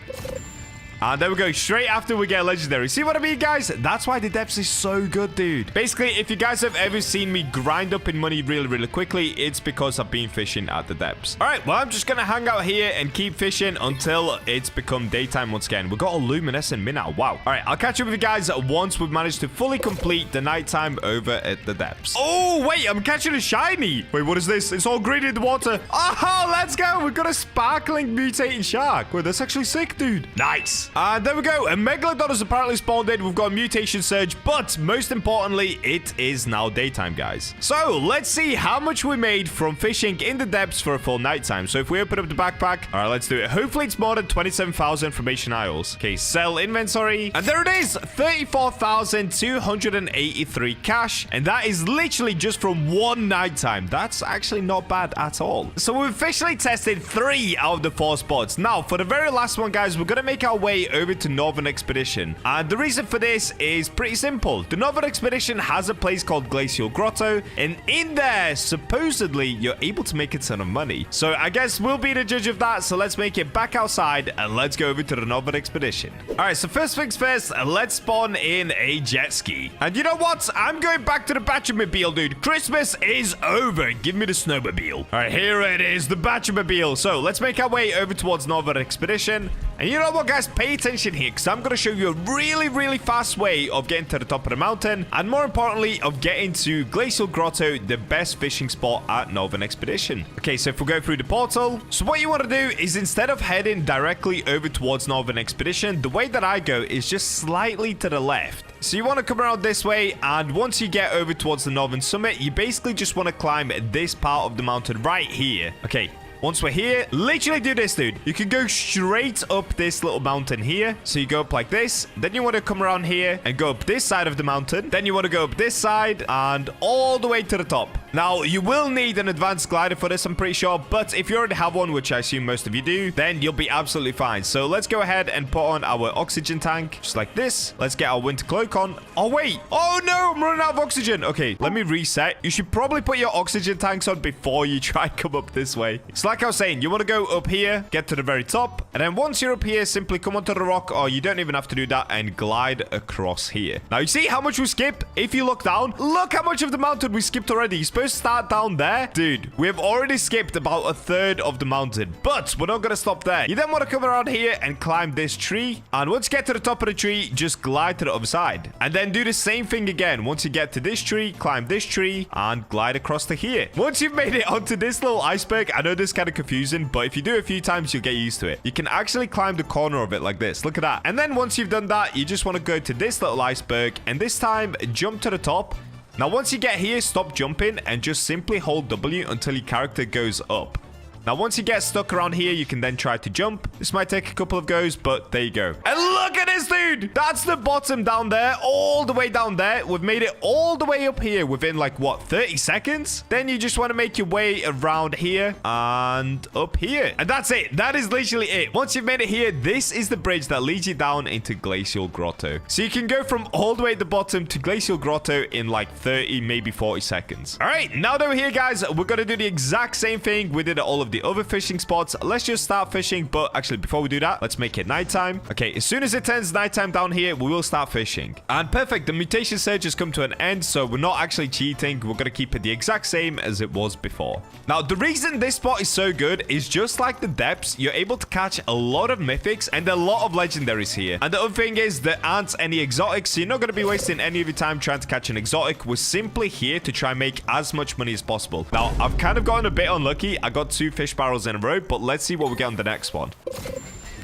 And there we go. Straight after we get a legendary. See what I mean, guys? That's why the depths is so good, dude. Basically, if you guys have ever seen me grind up in money really, really quickly, it's because I've been fishing at the depths. All right, well, I'm just going to hang out here and keep fishing until it's become daytime once again. We've got a luminescent minnow. Wow. All right, I'll catch up with you guys once we've managed to fully complete the nighttime over at the depths. Oh, wait, I'm catching a shiny. Wait, what is this? It's all green in the water. Oh, let's go. We've got a sparkling mutating shark. Wait, that's actually sick, dude. Nice. And there we go. A Megalodon has apparently spawned in. We've got a mutation surge, but most importantly, it is now daytime, guys. So let's see how much we made from fishing in the depths for a full nighttime. So if we open up the backpack, all right, let's do it. Hopefully it's more than 27,000 from Ancient Isles. Okay, sell inventory. And there it is, 34,283 cash. And that is literally just from one nighttime. That's actually not bad at all. So we've officially tested 3 out of the 4 spots. Now, for the very last one, guys, we're going to make our way over to Northern Expedition. And the reason for this is pretty simple. The Northern Expedition has a place called Glacial Grotto, and in there, supposedly, you're able to make a ton of money. So I guess we'll be the judge of that. So let's make it back outside and let's go over to the Northern Expedition. All right, so first things first, let's spawn in a jet ski. And you know what? I'm going back to the BachaMobile, dude. Christmas is over. Give me the snowmobile. All right, here it is, the BachaMobile. So let's make our way over towards Northern Expedition. And you know what, guys? Pay attention here, because I'm going to show you a really, really fast way of getting to the top of the mountain, and more importantly, of getting to Glacial Grotto, the best fishing spot at Northern Expedition. Okay, so if we go through the portal, so what you want to do is, instead of heading directly over towards Northern Expedition, the way that I go is just slightly to the left. So you want to come around this way, and once you get over towards the Northern Summit, you basically just want to climb this part of the mountain right here. Okay. Once we're here, literally do this, dude. You can go straight up this little mountain here. So you go up like this. Then you want to come around here and go up this side of the mountain. Then you want to go up this side and all the way to the top. Now, you will need an advanced glider for this, I'm pretty sure. But if you already have one, which I assume most of you do, then you'll be absolutely fine. So let's go ahead and put on our oxygen tank, just like this. Let's get our winter cloak on. Oh, wait. Oh, no, I'm running out of oxygen. Okay, let me reset. You should probably put your oxygen tanks on before you try and come up this way. It's like I was saying, you want to go up here, get to the very top, and then once you're up here, simply come onto the rock, or you don't even have to do that, and glide across here. Now, you see how much we skip? If you look down, look how much of the mountain we skipped already. You're supposed to start down there. Dude, we have already skipped about a third of the mountain, but we're not going to stop there. You then want to come around here and climb this tree, and once you get to the top of the tree, just glide to the other side, and then do the same thing again. Once you get to this tree, climb this tree, and glide across to here. Once you've made it onto this little iceberg, I know this is kind of confusing, but if you do it a few times, you'll get used to it. You can actually climb the corner of it like this. Look at that. And then once you've done that, you just want to go to this little iceberg, and this time, jump to the top. Now, once you get here, stop jumping and just simply hold W until your character goes up. Now, once you get stuck around here, you can then try to jump. This might take a couple of goes, but there you go. And look at this, dude. That's the bottom down there, all the way down there. We've made it all the way up here within, like, what, 30 seconds? Then you just want to make your way around here and up here. And that's it. That is literally it. Once you've made it here, this is the bridge that leads you down into Glacial Grotto. So you can go from all the way at the bottom to Glacial Grotto in, like, 30, maybe 40 seconds. All right, now that we're here, guys, we're going to do the exact same thing we did at all of the other fishing spots. Let's just start fishing, but actually before we do that, let's make it nighttime. Okay, as soon as it turns nighttime down here, we will start fishing. And perfect, the mutation surge has come to an end, so we're not actually cheating. We're gonna keep it the exact same as it was before. Now, the reason this spot is so good is just like the depths, you're able to catch a lot of mythics and a lot of legendaries here. And the other thing is there aren't any exotics, so you're not gonna be wasting any of your time trying to catch an exotic. We're simply here to try and make as much money as possible. Now, I've kind of gotten a bit unlucky. I got 2 fish barrels in a row, but let's see what we get on the next one.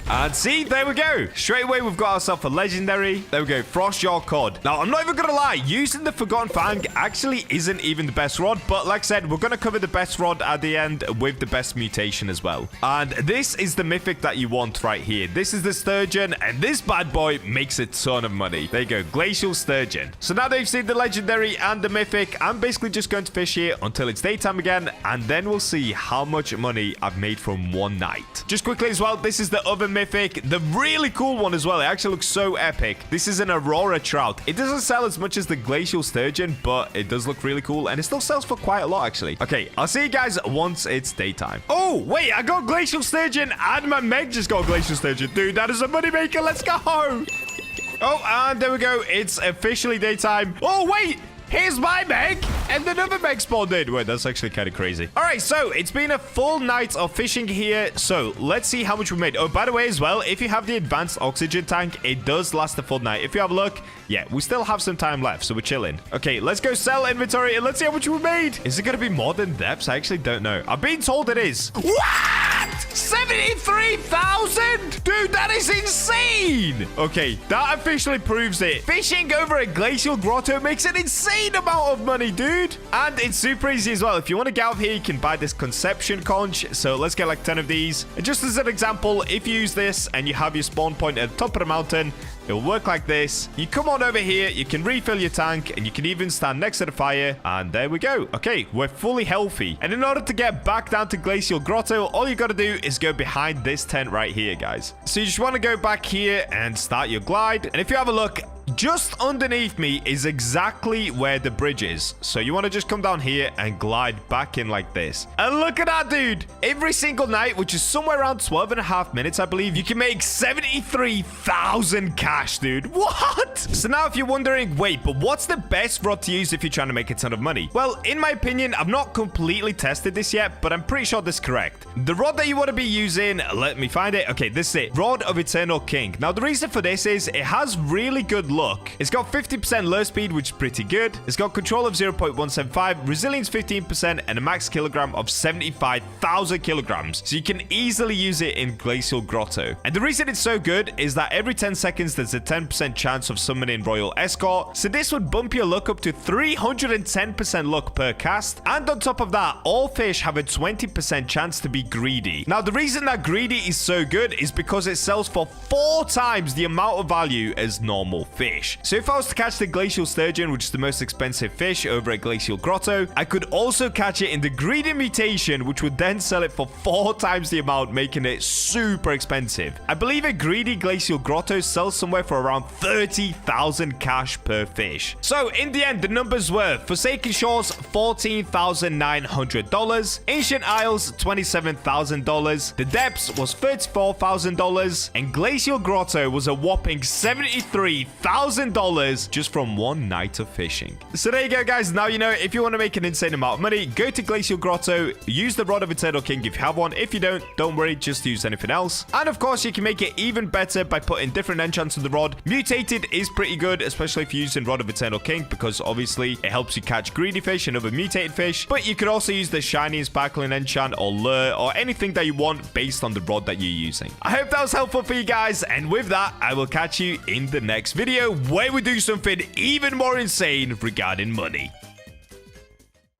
And see, there we go. Straight away, we've got ourselves a legendary. There we go, Frost Jaw Cod. Now, I'm not even gonna lie, using the Forgotten Fang actually isn't even the best rod, but like I said, we're gonna cover the best rod at the end with the best mutation as well. And this is the mythic that you want right here. This is the Sturgeon, and this bad boy makes a ton of money. There you go, Glacial Sturgeon. So now that you've seen the legendary and the mythic, I'm basically just going to fish here until it's daytime again, and then we'll see how much money I've made from one night. Just quickly as well, this is the other mythic, the really cool one as well. It actually looks so epic. This is an Aurora Trout. It doesn't sell as much as the Glacial Sturgeon, but it does look really cool, and it still sells for quite a lot, actually. Okay, I'll see you guys once it's daytime. Oh, wait, I got Glacial Sturgeon, and my Meg just got Glacial Sturgeon. Dude, that is a moneymaker. Let's go. Oh, and there we go. It's officially daytime. Oh, wait. Here's my Meg, and another Meg spawned in. Wait, that's actually kind of crazy. All right, so it's been a full night of fishing here. So let's see how much we made. Oh, by the way, as well, if you have the advanced oxygen tank, it does last a full night. If you have a look, yeah, we still have some time left, so we're chilling. Okay, let's go sell inventory, and let's see how much we made. Is it going to be more than depths? I actually don't know. I've been told it is. What? 73,000? Dude, that is insane. Okay, that officially proves it. Fishing over a Glacial Grotto makes an insane amount of money, dude. And it's super easy as well. If you want to get out here, you can buy this conception conch. So let's get like 10 of these. And just as an example, if you use this and you have your spawn point at the top of the mountain, it will work like this. You come on over here, you can refill your tank, and you can even stand next to the fire. And there we go. Okay, we're fully healthy. And in order to get back down to Glacial Grotto, all you got to do is go behind this tent right here, guys. So you just want to go back here and start your glide. And if you have a look, just underneath me is exactly where the bridge is. So you want to just come down here and glide back in like this. And look at that, dude. Every single night, which is somewhere around 12.5 minutes, I believe, you can make 73,000 cash, dude. What? So now if you're wondering, wait, but what's the best rod to use if you're trying to make a ton of money? Well, in my opinion, I've not completely tested this yet, but I'm pretty sure this is correct. The rod that you want to be using, let me find it. Okay, this is it. Rod of Eternal King. Now, the reason for this is it has really good luck. It's got 50% low speed, which is pretty good. It's got control of 0.175, resilience 15%, and a max kilogram of 75,000 kilograms. So you can easily use it in Glacial Grotto. And the reason it's so good is that every 10 seconds, there's a 10% chance of summoning Royal Escort. So this would bump your luck up to 310% luck per cast. And on top of that, all fish have a 20% chance to be greedy. Now, the reason that greedy is so good is because it sells for 4 times the amount of value as normal fish. fish. So if I was to catch the glacial sturgeon, which is the most expensive fish over at Glacial Grotto, I could also catch it in the greedy mutation, which would then sell it for 4 times the amount, making it super expensive. I believe a greedy Glacial Grotto sells somewhere for around 30,000 cash per fish. So in the end, the numbers were Forsaken Shores, $14,900, Ancient Isles, $27,000, the Depths was $34,000, and Glacial Grotto was a whopping $73,000 just from one night of fishing. So there you go, guys. Now you know, if you want to make an insane amount of money, go to Glacial Grotto, use the Rod of Eternal King if you have one. If you don't worry, just use anything else. And of course, you can make it even better by putting different enchants on the rod. Mutated is pretty good, especially if you're using Rod of Eternal King, because obviously it helps you catch greedy fish and other mutated fish. But you could also use the shiny and sparkling enchant or lure or anything that you want based on the rod that you're using. I hope that was helpful for you guys, and with that, I will catch you in the next video where we do something even more insane regarding money.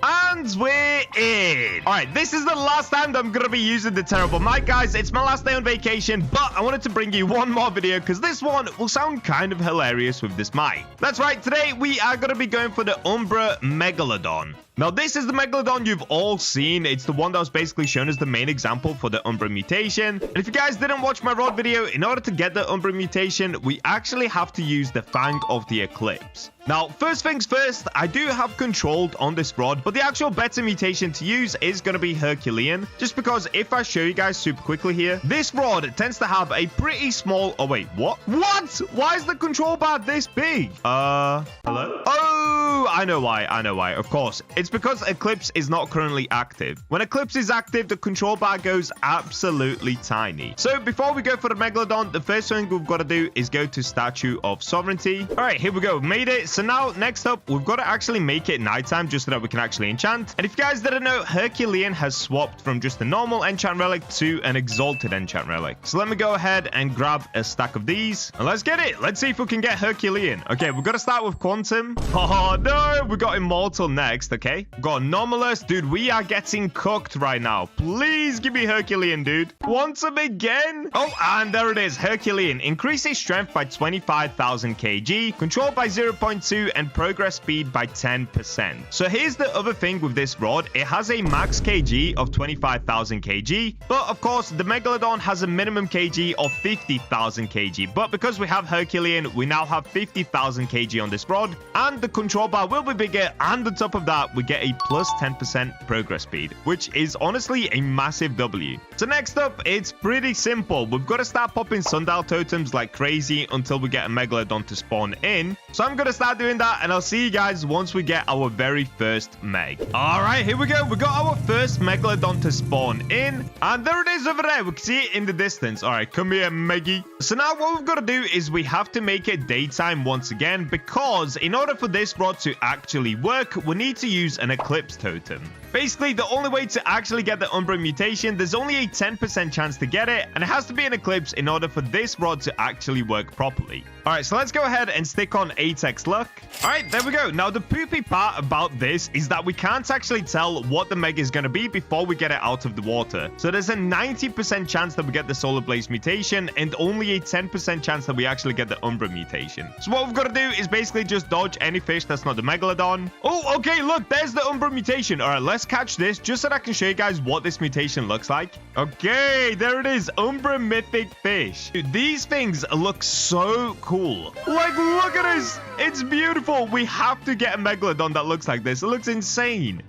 And we're in. All right, this is the last time that I'm going to be using the terrible mic, guys. It's my last day on vacation, but I wanted to bring you one more video because this one will sound kind of hilarious with this mic. That's right, today we are going to be going for the Umbra Megalodon. Now, this is the Megalodon you've all seen. It's the one that was basically shown as the main example for the Umbra mutation. And if you guys didn't watch my rod video, in order to get the Umbra mutation, we actually have to use the Fang of the Eclipse. Now, first things first, I do have controlled on this rod, but the actual better mutation to use is going to be Herculean. Just because if I show you guys super quickly here, this rod tends to have a pretty small... Oh, wait, what? What? Why is the control bar this big? Hello? Oh, I know why. Of course. It's because Eclipse is not currently active. When Eclipse is active, the control bar goes absolutely tiny. So before we go for the Megalodon, the first thing we've got to do is go to Statue of Sovereignty. All right, here we go. Made it. So now, next up, we've got to actually make it nighttime just so that we can actually enchant. And if you guys didn't know, Herculean has swapped from just a normal enchant relic to an exalted enchant relic. So let me go ahead and grab a stack of these. And let's get it. Let's see if we can get Herculean. Okay, we've got to start with Quantum. Oh, no. We got Immortal next, okay? Got Anomalous. Dude, we are getting cooked right now. Please give me Herculean, dude. Quantum again? Oh, and there it is. Herculean. Increases strength by 25,000 kg. Control by 0.2 and progress speed by 10%. So here's the other thing with this rod. It has a max kg of 25,000 kg. But of course, the Megalodon has a minimum kg of 50,000 kg. But because we have Herculean, we now have 50,000 kg on this rod. And the control bar will be bigger. And on top of that, we get a plus 10% progress speed, which is honestly a massive W. So next up, it's pretty simple. We've got to start popping sundial totems like crazy until we get a Megalodon to spawn in. So I'm going to start doing that, and I'll see you guys once we get our very first Meg. All right, here we go. We got our first Megalodon to spawn in, and there it is over there. We can see it in the distance. All right, come here, Meggy. So now what we've got to do is we have to make it daytime once again, because in order for this rod to actually work, we need to use an Eclipse totem. Basically, the only way to actually get the Umbra mutation, there's only a 10% chance to get it, and it has to be an Eclipse in order for this rod to actually work properly. All right, so let's go ahead and stick on 8x luck. All right, there we go. Now, the poopy part about this is that we can't actually tell what the Meg is going to be before we get it out of the water. So there's a 90% chance that we get the Solar Blaze mutation and only a 10% chance that we actually get the Umbra mutation. So what we've got to do is basically just dodge any fish that's not the Megalodon. Oh, okay, look, there's the Umbra mutation. All right, let's catch this just so that I can show you guys what this mutation looks like. Okay, there it is. Umbra Mythic Fish. Dude, these things look so cool. Like, look at this. It's beautiful. We have to get a Megalodon that looks like this. It looks insane.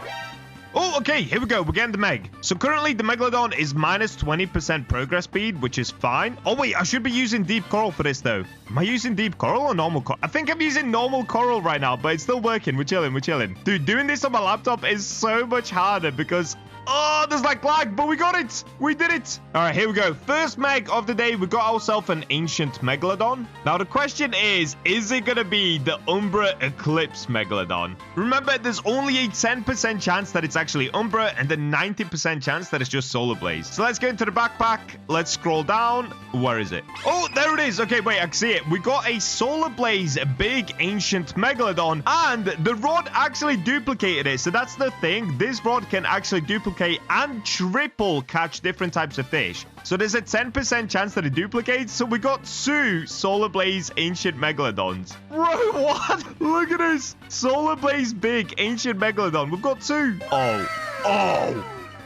Oh, okay, here we go. We're getting the Meg. So currently, the Megalodon is minus 20% progress speed, which is fine. Oh, wait, I should be using Deep Coral for this, though. Am I using Deep Coral or Normal Coral? I think I'm using Normal Coral right now, but it's still working. We're chilling, we're chilling. Dude, doing this on my laptop is so much harder because... Oh, there's like lag, but we got it. We did it. All right, here we go. First Meg of the day. We got ourselves an Ancient Megalodon. Now, the question is it going to be the Umbra Eclipse Megalodon? Remember, there's only a 10% chance that it's actually Umbra and a 90% chance that it's just Solar Blaze. So let's get into the backpack. Let's scroll down. Where is it? Oh, there it is. Okay, wait, I can see it. We got a Solar Blaze, a big Ancient Megalodon, and the rod actually duplicated it. So that's the thing. This rod can actually duplicate okay, and triple catch different types of fish. So there's a 10% chance that it duplicates. So we got 2 Solar Blaze Ancient Megalodons. Bro, what? Look at this. Solar Blaze Big Ancient Megalodon. We've got 2. Oh,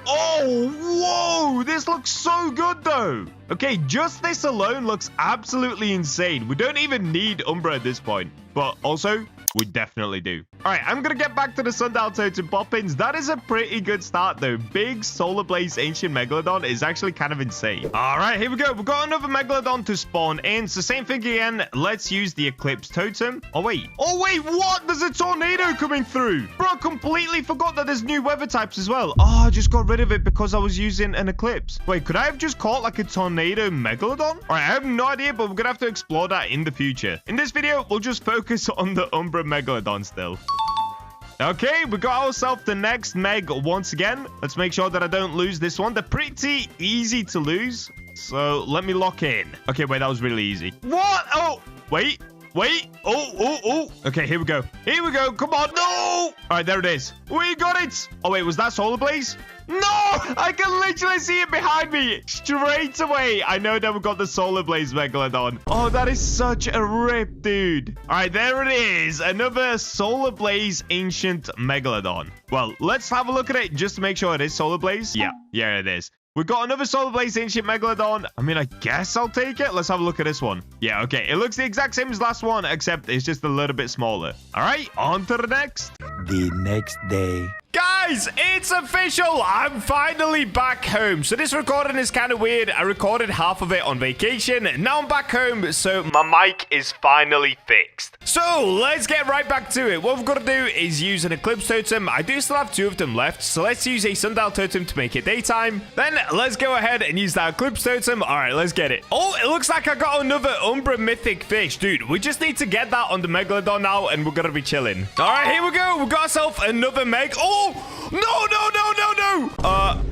whoa. This looks so good, though. Okay, just this alone looks absolutely insane. We don't even need Umbra at this point. But also, we definitely do. All right, I'm going to get back to the Sundial Totem pop-ins. That is a pretty good start, though. Big Solar Blaze Ancient Megalodon is actually kind of insane. All right, here we go. We've got another Megalodon to spawn in. So same thing again. Let's use the Eclipse Totem. Oh, wait, what? There's a tornado coming through. Bro, I completely forgot that there's new weather types as well. Oh, I just got rid of it because I was using an Eclipse. Wait, could I have just caught like a tornado Megalodon? All right, I have no idea, but we're going to have to explore that in the future. In this video, we'll just focus on the Umbra Megalodon still. Okay, we got ourselves the next Meg once again. Let's make sure that I don't lose this one. They're pretty easy to lose. So let me lock in. Okay, wait, that was really easy. What? Oh, wait. Oh. Okay, here we go. Come on. No. All right, there it is. We got it. Oh, wait, was that Solar Blaze? No, I can literally see it behind me straight away. I know that we got the Solar Blaze Megalodon. Oh, that is such a rip, dude. All right, there it is. Another Solar Blaze Ancient Megalodon. Well, let's have a look at it just to make sure it is Solar Blaze. Yeah, it is. We got another Solar Blaze Ancient Megalodon. I mean, I guess I'll take it. Let's have a look at this one. Yeah, okay. It looks the exact same as last one, except it's just a little bit smaller. All right, on to the next. The next day. Guys, it's official. I'm finally back home. So this recording is kind of weird. I recorded half of it on vacation. Now I'm back home, so my mic is finally fixed. So let's get right back to it. What we've got to do is use an Eclipse Totem. I do still have 2 of them left, so let's use a Sundial Totem to make it daytime. Then let's go ahead and use that Eclipse Totem. All right, let's get it. Oh, it looks like I got another Umbra Mythic Fish. Dude, we just need to get that on the Megalodon now, and we're going to be chilling. All right, here we go. We got ourselves another Meg. Oh, no.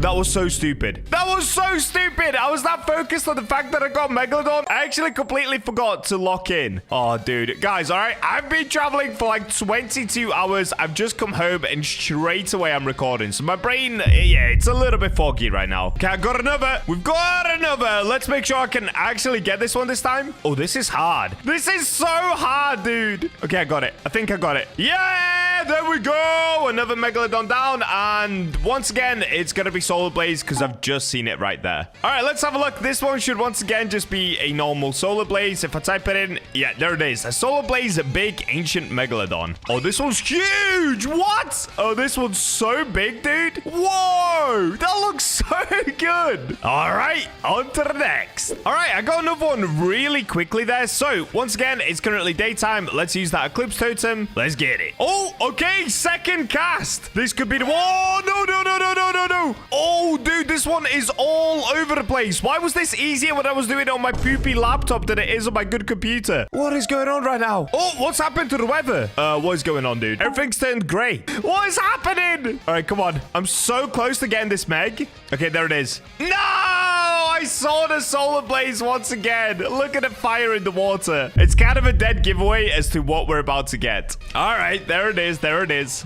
That was so stupid. I was that focused on the fact that I got Megalodon. I actually completely forgot to lock in. Oh, dude. Guys, all right. I've been traveling for like 22 hours. I've just come home and straight away I'm recording. So my brain, yeah, it's a little bit foggy right now. Okay, I got another. We've got another. Let's make sure I can actually get this one this time. Oh, this is hard. This is so hard, dude. Okay, I got it. I think I got it. Yeah, there we go. Another Megalodon down. And once again, it's going to be Solar Blaze because I've just seen it right there. All right, let's have a look. This one should once again just be a normal Solar Blaze. If I type it in, yeah, there it is. A Solar Blaze Big Ancient Megalodon. Oh, this one's huge. What? Oh, this one's so big, dude. Whoa, that looks so good. All right, on to the next. All right, I got another one really quickly there. So once again, it's currently daytime. Let's use that Eclipse Totem. Let's get it. Oh, okay, second cast. This could be the one. Oh, no. Oh, dude, this one is all over the place. Why was this easier when I was doing it on my poopy laptop than it is on my good computer? What is going on right now? Oh, what's happened to the weather? What is going on, dude? Everything's turned gray. What is happening? All right, come on. I'm so close to getting this Meg. Okay, there it is. No! I saw the Solar Blaze once again. Look at the fire in the water. It's kind of a dead giveaway as to what we're about to get. All right, there it is.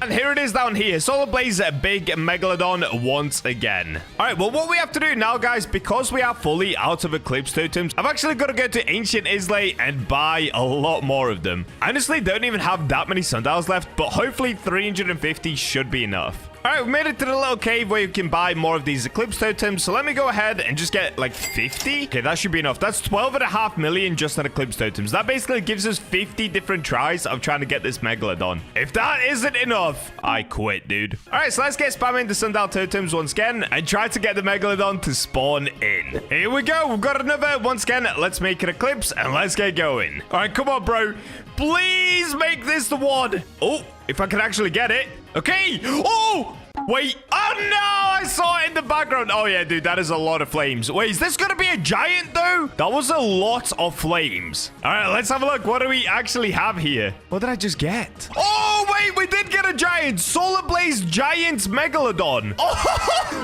And here it is down here. Solar Blaze Big Megalodon once again. All right, well, what we have to do now, guys, because we are fully out of Eclipse Totems, I've actually got to go to Ancient Islay and buy a lot more of them. I honestly don't even have that many sundials left, but hopefully 350 should be enough. All right, we made it to the little cave where you can buy more of these Eclipse Totems. So let me go ahead and just get like 50. Okay, that should be enough. That's 12.5 million just on Eclipse Totems. That basically gives us 50 different tries of trying to get this Megalodon. If that isn't enough, I quit, dude. All right, so let's get spamming the Sundial Totems once again and try to get the Megalodon to spawn in. Here we go. We've got another. Once again, let's make an Eclipse and let's get going. All right, come on, bro. Please make this the one. Oh, if I can actually get it. Okay. Oh, wait. Oh, no. I saw it in the background. Oh, yeah, dude. That is a lot of flames. Wait, is this going to be a giant, though? That was a lot of flames. All right, let's have a look. What do we actually have here? What did I just get? Oh, wait. We did get a giant. Solar Blaze Giant Megalodon. Oh,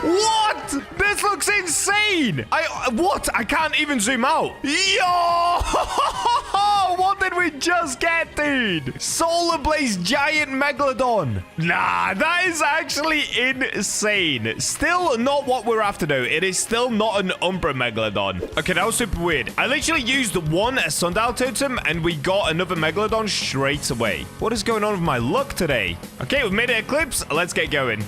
what? This looks insane. What? I can't even zoom out. Yo. What the did we just get, dude? Solar Blaze Giant Megalodon. Nah, that is actually insane. Still not what we're after, though. It is still not an Umbra Megalodon. Okay, that was super weird. I literally used one Sundial Totem, and we got another Megalodon straight away. What is going on with my luck today? Okay, we've made an eclipse. Let's get going.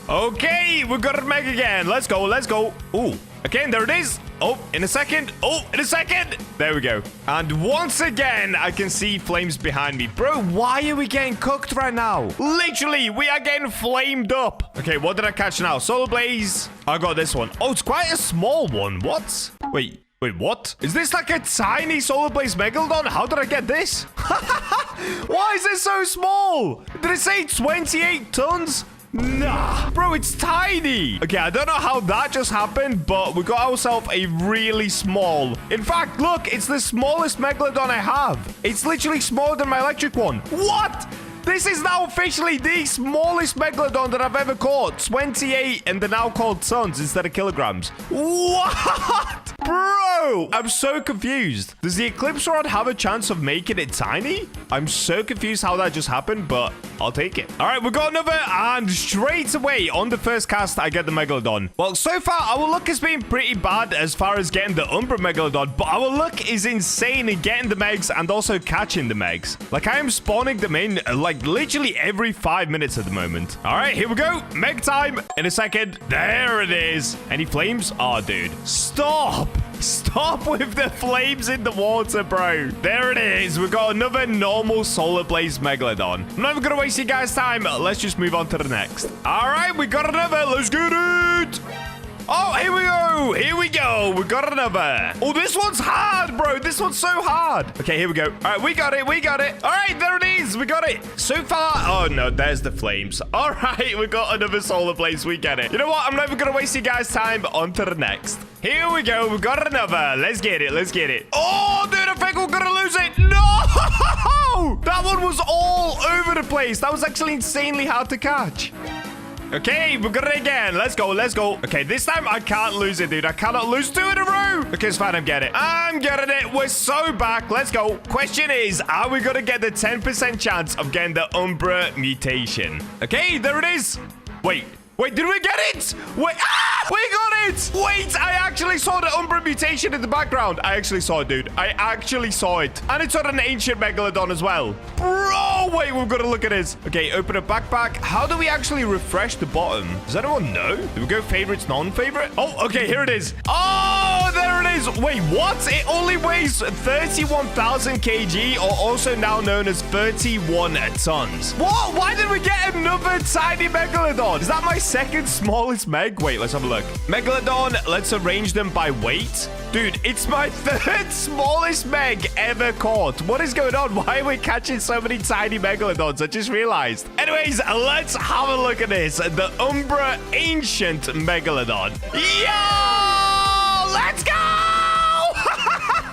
Okay, we got a Meg again. Let's go, let's go. Ooh, again, there it is. Oh, in a second. Oh, in a second. There we go. And once again, I can see flames behind me. Bro, why are we getting cooked right now? Literally, we are getting flamed up. Okay, what did I catch now? Solar Blaze. I got this one. Oh, it's quite a small one. What? Wait, what? Is this like a tiny Solar Blaze Megalodon? How did I get this? Why is it so small? Did it say 28 tons? Nah, bro, it's tiny. Okay, I don't know how that just happened, but we got ourselves a really small. In fact, look, it's the smallest Megalodon I have. It's literally smaller than my electric one. What? This is now officially the smallest Megalodon that I've ever caught. 28, and they're now called tons instead of kilograms. What? Bro, I'm so confused. Does the Eclipse Rod have a chance of making it tiny? I'm so confused how that just happened, but I'll take it. All right, we got another, and straight away on the first cast, I get the Megalodon. Well, so far, our luck has been pretty bad as far as getting the Umbra Megalodon, but our luck is insane in getting the Megs and also catching the Megs. Like, I am spawning them in, like, literally every 5 minutes at the moment. All right, here we go. Meg time in a second. There it is. Any flames? Oh, dude. Stop. Stop with the flames in the water, bro. There it is. We got another normal Solar Blaze Megalodon. I'm not even going to waste you guys' time. Let's just move on to the next. All right, we got another. Let's get it. Oh, here we go. Here we go. We got another. Oh, this one's hard, bro. This one's so hard. Okay, here we go. All right, we got it. We got it. All right, there it is. We got it. So far. Oh, no, there's the flames. All right, we got another Solar Blaze. We get it. You know what? I'm not even going to waste you guys' time. On to the next. Here we go. We got another. Let's get it. Let's get it. Oh, dude, I think we're going to lose it. No! That one was all over the place. That was actually insanely hard to catch. Okay, we got it again. Let's go. Let's go. Okay, this time I can't lose it, dude. I cannot lose 2 in a row. Okay, it's fine. I'm getting it. I'm getting it. We're so back. Let's go. Question is, are we going to get the 10% chance of getting the Umbra mutation? Okay, there it is. Wait, did we get it? Wait, we got it. Wait, I actually saw the Umbra mutation in the background. I actually saw it, dude. I actually saw it. And it's on an ancient Megalodon as well. Bro, wait, we've got to look at this. Okay, open a backpack. How do we actually refresh the bottom? Does anyone know? Do we go favorites, non-favorite? Oh, okay, here it is. Oh, there it is. Wait, what? It only weighs 31,000 kg, or also now known as 31 tons. What? Why did we get another tiny Megalodon? Is that my second smallest Meg? Wait, let's have a look. Megalodon, let's arrange them by weight. Dude, it's my 3rd smallest Meg ever caught. What is going on? Why are we catching so many tiny Megalodons? I just realized. Anyways, let's have a look at this. The Umbra Ancient Megalodon. Yo! Let's go!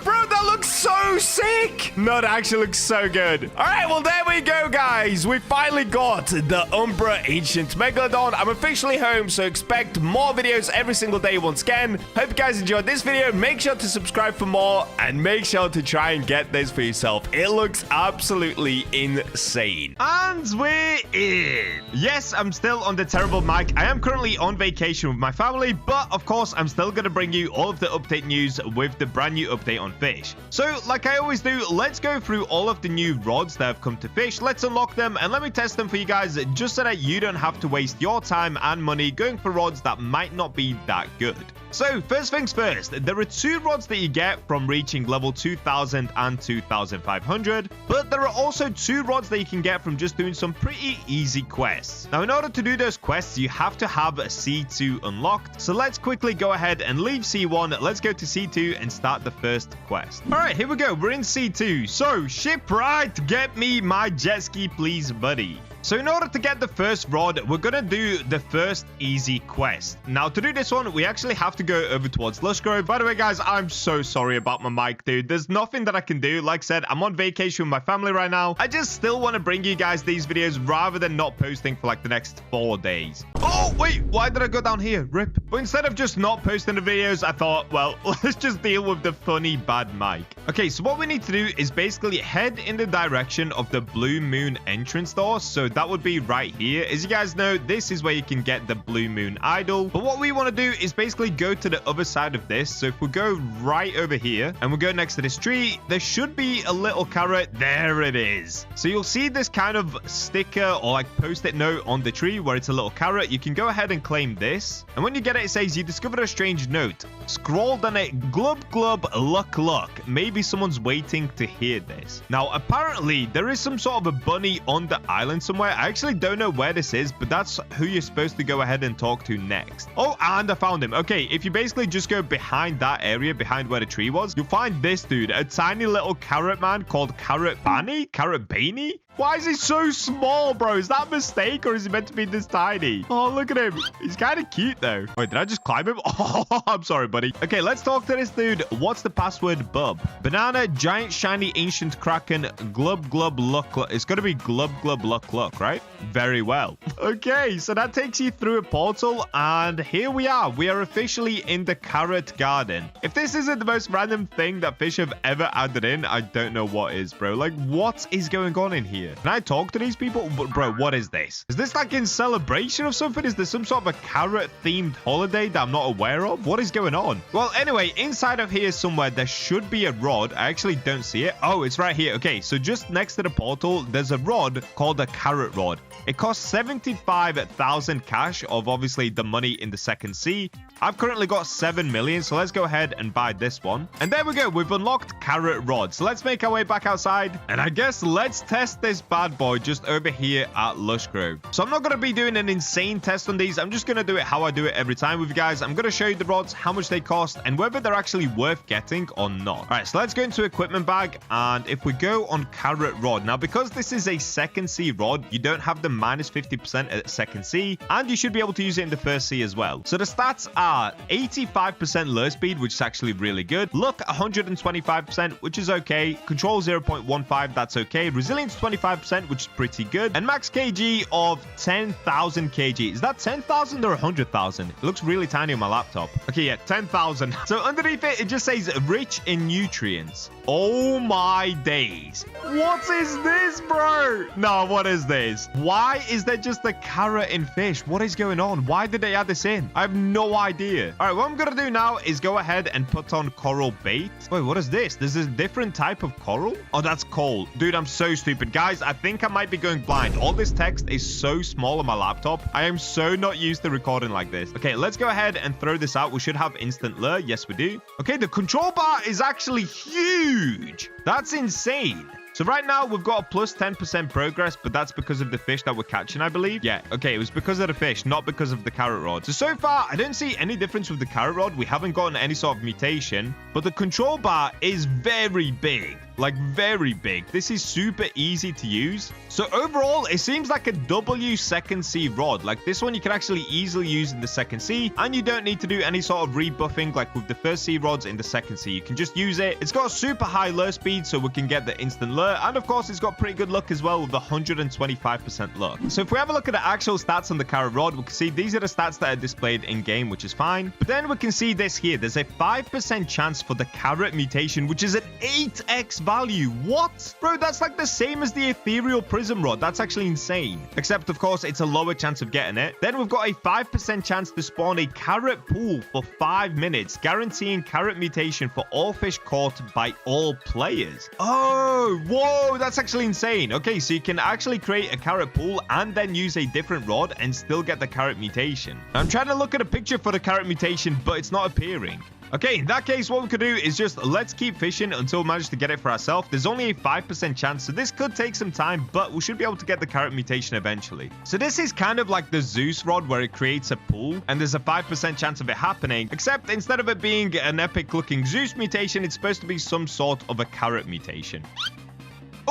Bro, that looks so sick. No, that actually looks so good. All right, well, there we go, guys. We finally got the Umbra Ancient Megalodon. I'm officially home, so expect more videos every single day once again. Hope you guys enjoyed this video. Make sure to subscribe for more, and make sure to try and get this for yourself. It looks absolutely insane. And we're in. Yes, I'm still on the terrible mic. I am currently on vacation with my family, but of course, I'm still going to bring you all of the update news with the brand new update on Fish. So, like I always do, let's go through all of the new rods that have come to Fish. Let's unlock them and let me test them for you guys, just so that you don't have to waste your time and money going for rods that might not be that good. So, first things first, there are 2 rods that you get from reaching level 2000 and 2500, but there are also 2 rods that you can get from just doing some pretty easy quests. Now, in order to do those quests, you have to have a C2 unlocked, so let's quickly go ahead and leave C1, let's go to C2 and start the first quest. Alright, here we go, we're in C2, so shipwright, get me my jet ski please, buddy. So in order to get the first rod, we're going to do the first easy quest. Now, to do this one, we actually have to go over towards Lush Grove. By the way, guys, I'm so sorry about my mic, dude. There's nothing that I can do. Like I said, I'm on vacation with my family right now. I just still want to bring you guys these videos rather than not posting for like the next 4 days. Oh, Oh, wait, why did I go down here? Rip. But instead of just not posting the videos, I thought, well, let's just deal with the funny bad mic. Okay, so what we need to do is basically head in the direction of the Blue Moon entrance door. So that would be right here. As you guys know, this is where you can get the Blue Moon idol. But what we want to do is basically go to the other side of this. So if we go right over here and we go next to this tree, there should be a little carrot. There it is. So you'll see this kind of sticker or like post-it note on the tree where it's a little carrot. You can go ahead and claim this. And when you get it, it says you discovered a strange note. Scrawled on it, glub glub, luck luck. Maybe someone's waiting to hear this. Now, apparently, there is some sort of a bunny on the island somewhere. I actually don't know where this is, but that's who you're supposed to go ahead and talk to next. Oh, and I found him. Okay, if you basically just go behind that area, behind where the tree was, you'll find this dude, a tiny little carrot man called Carrot Bunny? Carrot Beanie? Why is he so small, bro? Is that a mistake or is he meant to be this tiny? Oh, look at him. He's kind of cute, though. Wait, did I just climb him? Oh, I'm sorry, buddy. Okay, let's talk to this dude. What's the password, bub? Banana, giant, shiny, ancient kraken, glub, glub, luck, luck. It's got to be glub, glub, luck, luck, right? Very well. Okay, so that takes you through a portal, and here we are. We are officially in the carrot garden. If this isn't the most random thing that fish have ever added in, I don't know what is, bro. Like, what is going on in here? Can I talk to these people? But bro, what is this? Is this like in celebration of something? Is there some sort of a carrot themed holiday that I'm not aware of? What is going on? Well, anyway, inside of here somewhere, there should be a rod. I actually don't see it. Oh, it's right here. Okay, so just next to the portal, there's a rod called a carrot rod. It costs 75,000 cash of obviously the money in the second sea. I've currently got 7 million, so let's go ahead and buy this one. And there we go. We've unlocked carrot rod. So let's make our way back outside. And I guess let's test this bad boy just over here at Lush Grove. So I'm not going to be doing an insane test on these. I'm just going to do it how I do it every time with you guys. I'm going to show you the rods, how much they cost, and whether they're actually worth getting or not. All right, so let's go into equipment bag. And if we go on carrot rod, now because this is a second sea rod, you don't have the minus 50% at second sea, and you should be able to use it in the first sea as well. So the stats are 85% lure speed, which is actually really good. Luck 125%, which is okay. Control 0.15, that's okay. Resilience 25%, which is pretty good. And max kg of 10,000 kg. Is that 10,000 or 100,000? It looks really tiny on my laptop. Okay, yeah, 10,000. So underneath it, it just says rich in nutrients. Oh my days. What is this, bro? No, what is this? Why is there just a carrot in fish? What is going on? Why did they add this in? I have no idea. All right, what I'm going to do now is go ahead and put on coral bait. Wait, what is this? There's a different type of coral? Oh, that's coal. Dude, I'm so stupid. Guys, I think I might be going blind. All this text is so small on my laptop. I am so not used to recording like this. Okay, let's go ahead and throw this out. We should have instant lure. Yes, we do. Okay, the control bar is actually huge. That's insane. So right now, we've got a plus 10% progress, but that's because of the fish that we're catching, I believe. Yeah, okay, it was because of the fish, not because of the carrot rod. So far, I don't see any difference with the carrot rod. We haven't gotten any sort of mutation, but the control bar is very big. Like, very big. This is super easy to use. So overall, it seems like a W second sea rod. Like, this one you can actually easily use in the second sea, and you don't need to do any sort of rebuffing like with the first sea rods in the second sea. You can just use it. It's got super high lure speed, so we can get the instant lure, and of course, it's got pretty good luck as well with 125% luck. So if we have a look at the actual stats on the carrot rod, we can see these are the stats that are displayed in game, which is fine. But then we can see this here. There's a 5% chance for the carrot mutation, which is an 8x value. What? Bro, that's like the same as the ethereal prism rod. That's actually insane. Except, of course, it's a lower chance of getting it. Then we've got a 5% chance to spawn a carrot pool for 5 minutes, guaranteeing carrot mutation for all fish caught by all players. Oh, whoa, that's actually insane. Okay, so you can actually create a carrot pool and then use a different rod and still get the carrot mutation. I'm trying to look at a picture for the carrot mutation, but it's not appearing. Okay, in that case, what we could do is just let's keep fishing until we manage to get it for ourselves. There's only a 5% chance, so this could take some time, but we should be able to get the carrot mutation eventually. So this is kind of like the Zeus rod where it creates a pool, and there's a 5% chance of it happening, except instead of it being an epic looking Zeus mutation, it's supposed to be some sort of a carrot mutation.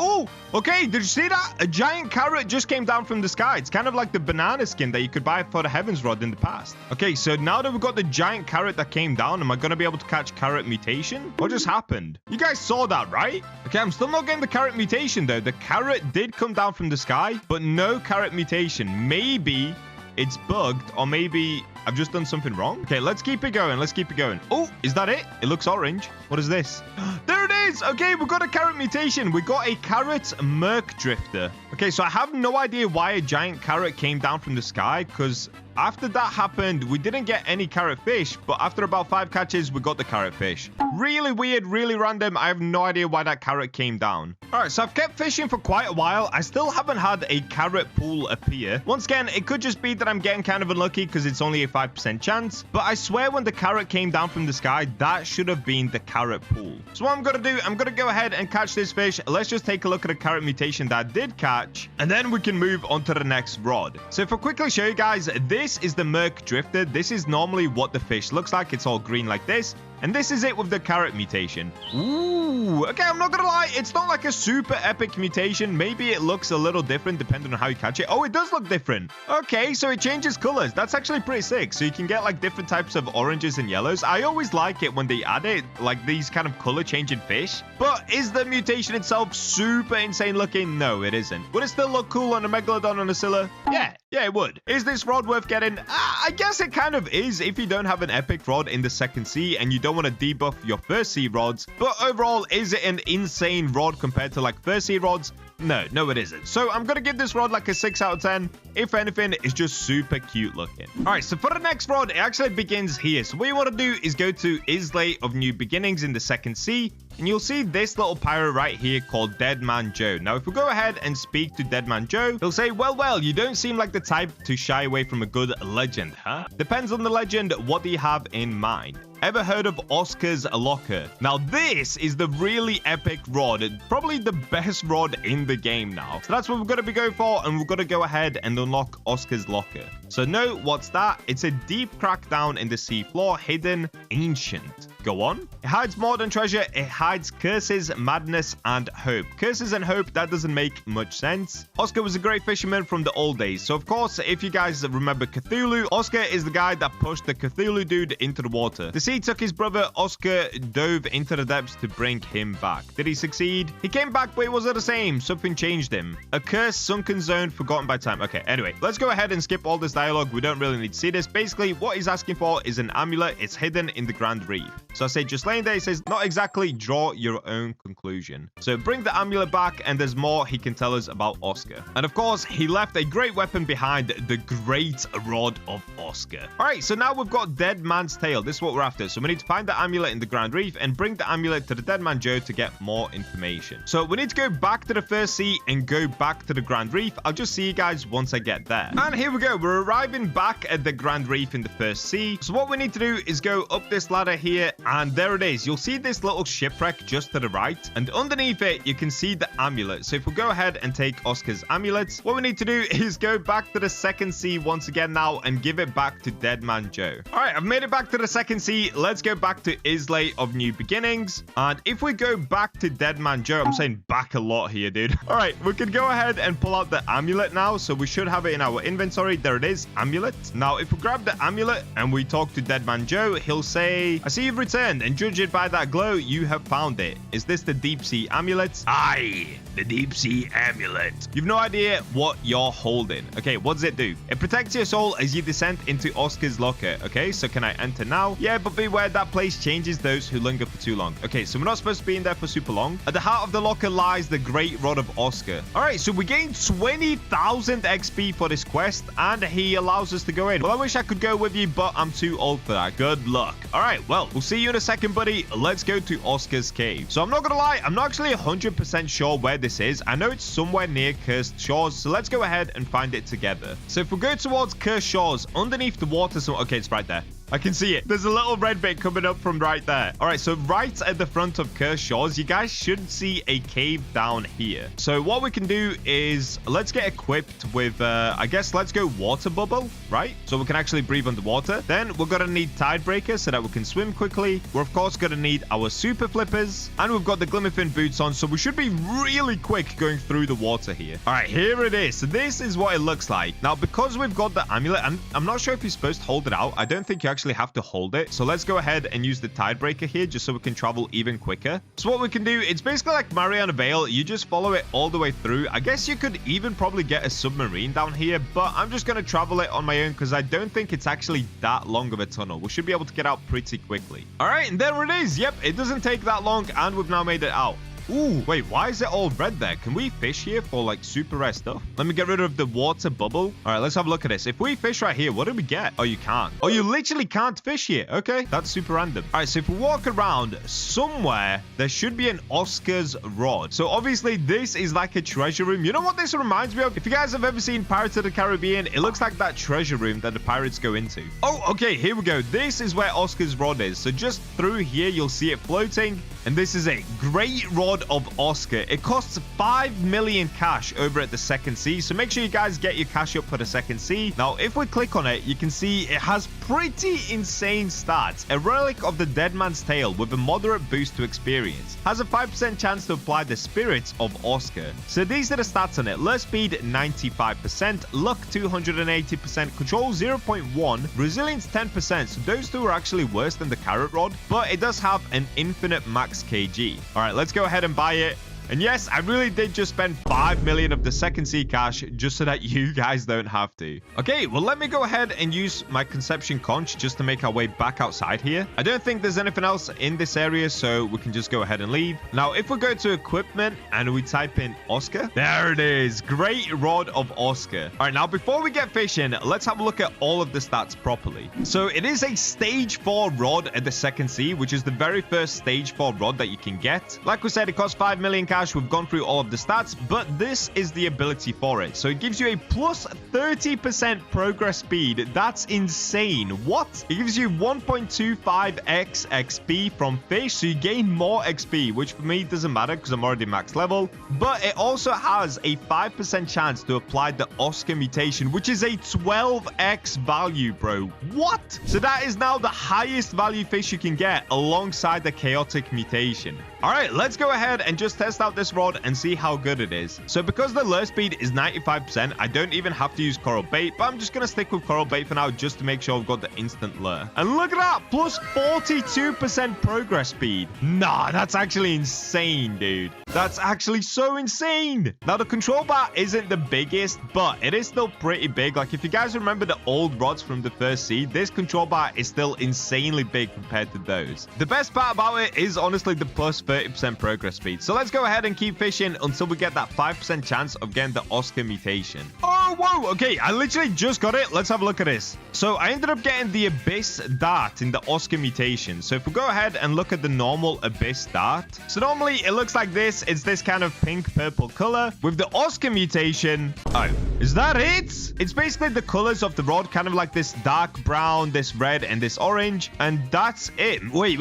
Oh, okay. Did you see that? A giant carrot just came down from the sky. It's kind of like the banana skin that you could buy for the Heavens Rod in the past. Okay, so now that we've got the giant carrot that came down, am I going to be able to catch carrot mutation? What just happened? You guys saw that, right? Okay, I'm still not getting the carrot mutation, though. The carrot did come down from the sky, but no carrot mutation. Maybe it's bugged, or maybe I've just done something wrong. Okay, let's keep it going. Let's keep it going. Oh, is that it? It looks orange. What is this? There it is. Okay, we got a carrot mutation. We got a carrot merc drifter. Okay, so I have no idea why a giant carrot came down from the sky, because after that happened, we didn't get any carrot fish, but after about 5 catches, we got the carrot fish. Really weird, really random. I have no idea why that carrot came down. All right, so I've kept fishing for quite a while. I still haven't had a carrot pool appear. Once again, it could just be that I'm getting kind of unlucky because it's only a 5% chance, but I swear when the carrot came down from the sky, that should have been the carrot pool. So what I'm going to do, I'm going to go ahead and catch this fish. Let's just take a look at the carrot mutation that I did catch, and then we can move on to the next rod. So if I quickly show you guys, this is the merc drifter. This is normally what the fish looks like. It's all green like this. And this is it with the carrot mutation. Ooh, okay, I'm not gonna lie. It's not like a super epic mutation. Maybe it looks a little different depending on how you catch it. Oh, it does look different. Okay, so it changes colors. That's actually pretty sick. So you can get like different types of oranges and yellows. I always like it when they add it, like these kind of color changing fish. But is the mutation itself super insane looking? No, it isn't. Would it still look cool on a Megalodon and a Silla? Yeah, it would. Is this rod worth getting? I guess it kind of is if you don't have an epic rod in the second sea and you don't want to debuff your first sea rods. But overall, is it an insane rod compared to like first sea rods? No, it isn't. So I'm going to give this rod like a 6 out of 10. If anything, it's just super cute looking. All right, so for the next rod, it actually begins here. So what you want to do is go to Isla of New Beginnings in the second sea. And you'll see this little pirate right here called Dead Man Joe. Now, if we go ahead and speak to Dead Man Joe, he'll say, well, you don't seem like the type to shy away from a good legend, huh? Depends on the legend. What do you have in mind? Ever heard of Oscar's Locker? Now, this is the really epic rod. Probably the best rod in the game now. So that's what we're going to be going for. And we're going to go ahead and unlock Oscar's Locker. So no, what's that? It's a deep crack down in the seafloor, hidden ancient. Go on. It hides more than treasure. It hides curses, madness, and hope. Curses and hope, that doesn't make much sense. Oscar was a great fisherman from the old days. So of course, if you guys remember Cthulhu, Oscar is the guy that pushed the Cthulhu dude into the water. The sea took his brother. Oscar dove into the depths to bring him back. Did he succeed? He came back, but it wasn't the same. Something changed him. A curse, sunken zone, forgotten by time. Okay, anyway, let's go ahead and skip all this dialogue. We don't really need to see this. Basically, what he's asking for is an amulet. It's hidden in the Grand Reef. So I say, just laying there, he says, not exactly, draw your own conclusion. So bring the amulet back, and there's more he can tell us about Oscar. And of course, he left a great weapon behind, the Great Rod of Oscar. All right, so now we've got Dead Man's Tail. This is what we're after. So we need to find the amulet in the Grand Reef and bring the amulet to the Dead Man Joe to get more information. So we need to go back to the first sea and go back to the Grand Reef. I'll just see you guys once I get there. And here we go. We're arriving back at the Grand Reef in the first sea. So what we need to do is go up this ladder here, and there it is. You'll see this little shipwreck just to the right, and underneath it you can see the amulet. So if we go ahead and take Oscar's amulet, what we need to do is go back to the second sea once again now and give it back to Dead Man Joe. All right, I've made it back to the second sea. Let's go back to Isla of New Beginnings, and if we go back to Dead Man Joe, I'm saying back a lot here, dude. All right, we can go ahead and pull out the amulet now. So we should have it in our inventory. There it is, amulet. Now if we grab the amulet and we talk to Dead Man Joe, he'll say, I see you've returned, and judging by that glow, you have found it. Is this the deep sea amulet? Aye, the deep sea amulet. You've no idea what you're holding. Okay, what does it do? It protects your soul as you descend into Oscar's Locker. Okay, so can I enter now? Yeah, but beware, that place changes those who linger for too long. Okay, so we're not supposed to be in there for super long. At the heart of the locker lies the Great Rod of Oscar. All right, so we gained 20,000 XP for this quest, and he allows us to go in. Well, I wish I could go with you, but I'm too old for that. Good luck. All right, well, we'll see you in a second, buddy. Let's go to Oscar's cave. So I'm not gonna lie, I'm not actually 100% sure where this is. I know it's somewhere near Cursed Shores, so let's go ahead and find it together. So if we go towards Cursed Shores, underneath the water, so okay, it's right there. I can see it. There's a little red bit coming up from right there. All right, so right at the front of Cursed Shores, you guys should see a cave down here. So what we can do is let's get equipped with, I guess let's go water bubble, right? So we can actually breathe underwater. Then we're going to need Tidebreaker so that we can swim quickly. We're, of course, going to need our super flippers. And we've got the Glimmerfin boots on, so we should be really quick going through the water here. All right, here it is. So this is what it looks like. Now, because we've got the amulet, and I'm not sure if you're supposed to hold it out. I don't think you actually actually have to hold it. So let's go ahead and use the tidebreaker here just so we can travel even quicker. So what we can do, it's basically like Mariana Vale. You just follow it all the way through. I guess you could even probably get a submarine down here, but I'm just going to travel it on my own because I don't think it's actually that long of a tunnel. We should be able to get out pretty quickly. All right, and there it is. Yep, it doesn't take that long, and we've now made it out. Ooh, wait, why is it all red there? Can we fish here for like super rare stuff? Let me get rid of the water bubble. All right, let's have a look at this. If we fish right here, what do we get? Oh, you can't. Oh, you literally can't fish here. Okay, that's super random. All right, so if we walk around somewhere, there should be an Oscar's rod. So obviously this is like a treasure room. You know what this reminds me of? If you guys have ever seen Pirates of the Caribbean, it looks like that treasure room that the pirates go into. Oh, okay, here we go. This is where Oscar's rod is. So just through here, you'll see it floating. And this is a great rod of Oscar. It costs 5 million cash over at the second sea, so make sure you guys get your cash up for the second sea. Now if we click on it, you can see it has pretty insane stats. A relic of the dead man's tail with a moderate boost to experience, has a 5% chance to apply the spirits of Oscar. So these are the stats on it. Lure speed 95%, luck 280%, control 0.1, resilience 10%, so those two are actually worse than the carrot rod, but it does have an infinite max kg. All right, let's go ahead and buy it. And yes, I really did just spend 5 million of the second sea cash just so that you guys don't have to. Okay, well, let me go ahead and use my conception conch just to make our way back outside here. I don't think there's anything else in this area, so we can just go ahead and leave. Now, if we go to equipment and we type in Oscar, there it is. Great rod of Oscar. All right, now before we get fishing, let's have a look at all of the stats properly. So it is a stage 4 rod at the second sea, which is the very first stage 4 rod that you can get. Like we said, it costs 5 million cash. We've gone through all of the stats, but this is the ability for it. So it gives you a plus 30% progress speed. That's insane. What? It gives you 1.25x XP from fish, so you gain more XP, which for me doesn't matter because I'm already max level. But it also has a 5% chance to apply the Oscar mutation, which is a 12x value, bro. What? So that is now the highest value fish you can get alongside the chaotic mutation. All right, let's go ahead and just test out this rod and see how good it is. So because the lure speed is 95%, I don't even have to use coral bait, but I'm just going to stick with coral bait for now just to make sure I've got the instant lure. And look at that, plus 42% progress speed. Nah, that's actually insane, dude. That's actually so insane. Now, the control bar isn't the biggest, but it is still pretty big. Like, if you guys remember the old rods from the first sea, this control bar is still insanely big compared to those. The best part about it is honestly the plus 30% progress speed. So let's go ahead and keep fishing until we get that 5% chance of getting the Oscar mutation. Oh, whoa. Okay, I literally just got it. Let's have a look at this. So I ended up getting the Abyss Dart in the Oscar mutation. So if we go ahead and look at the normal Abyss Dart. So normally it looks like this. It's this kind of pink purple color. With the Oscar mutation. Oh, is that it? It's basically the colors of the rod, kind of like this dark brown, this red, and this orange. And that's it. Wait.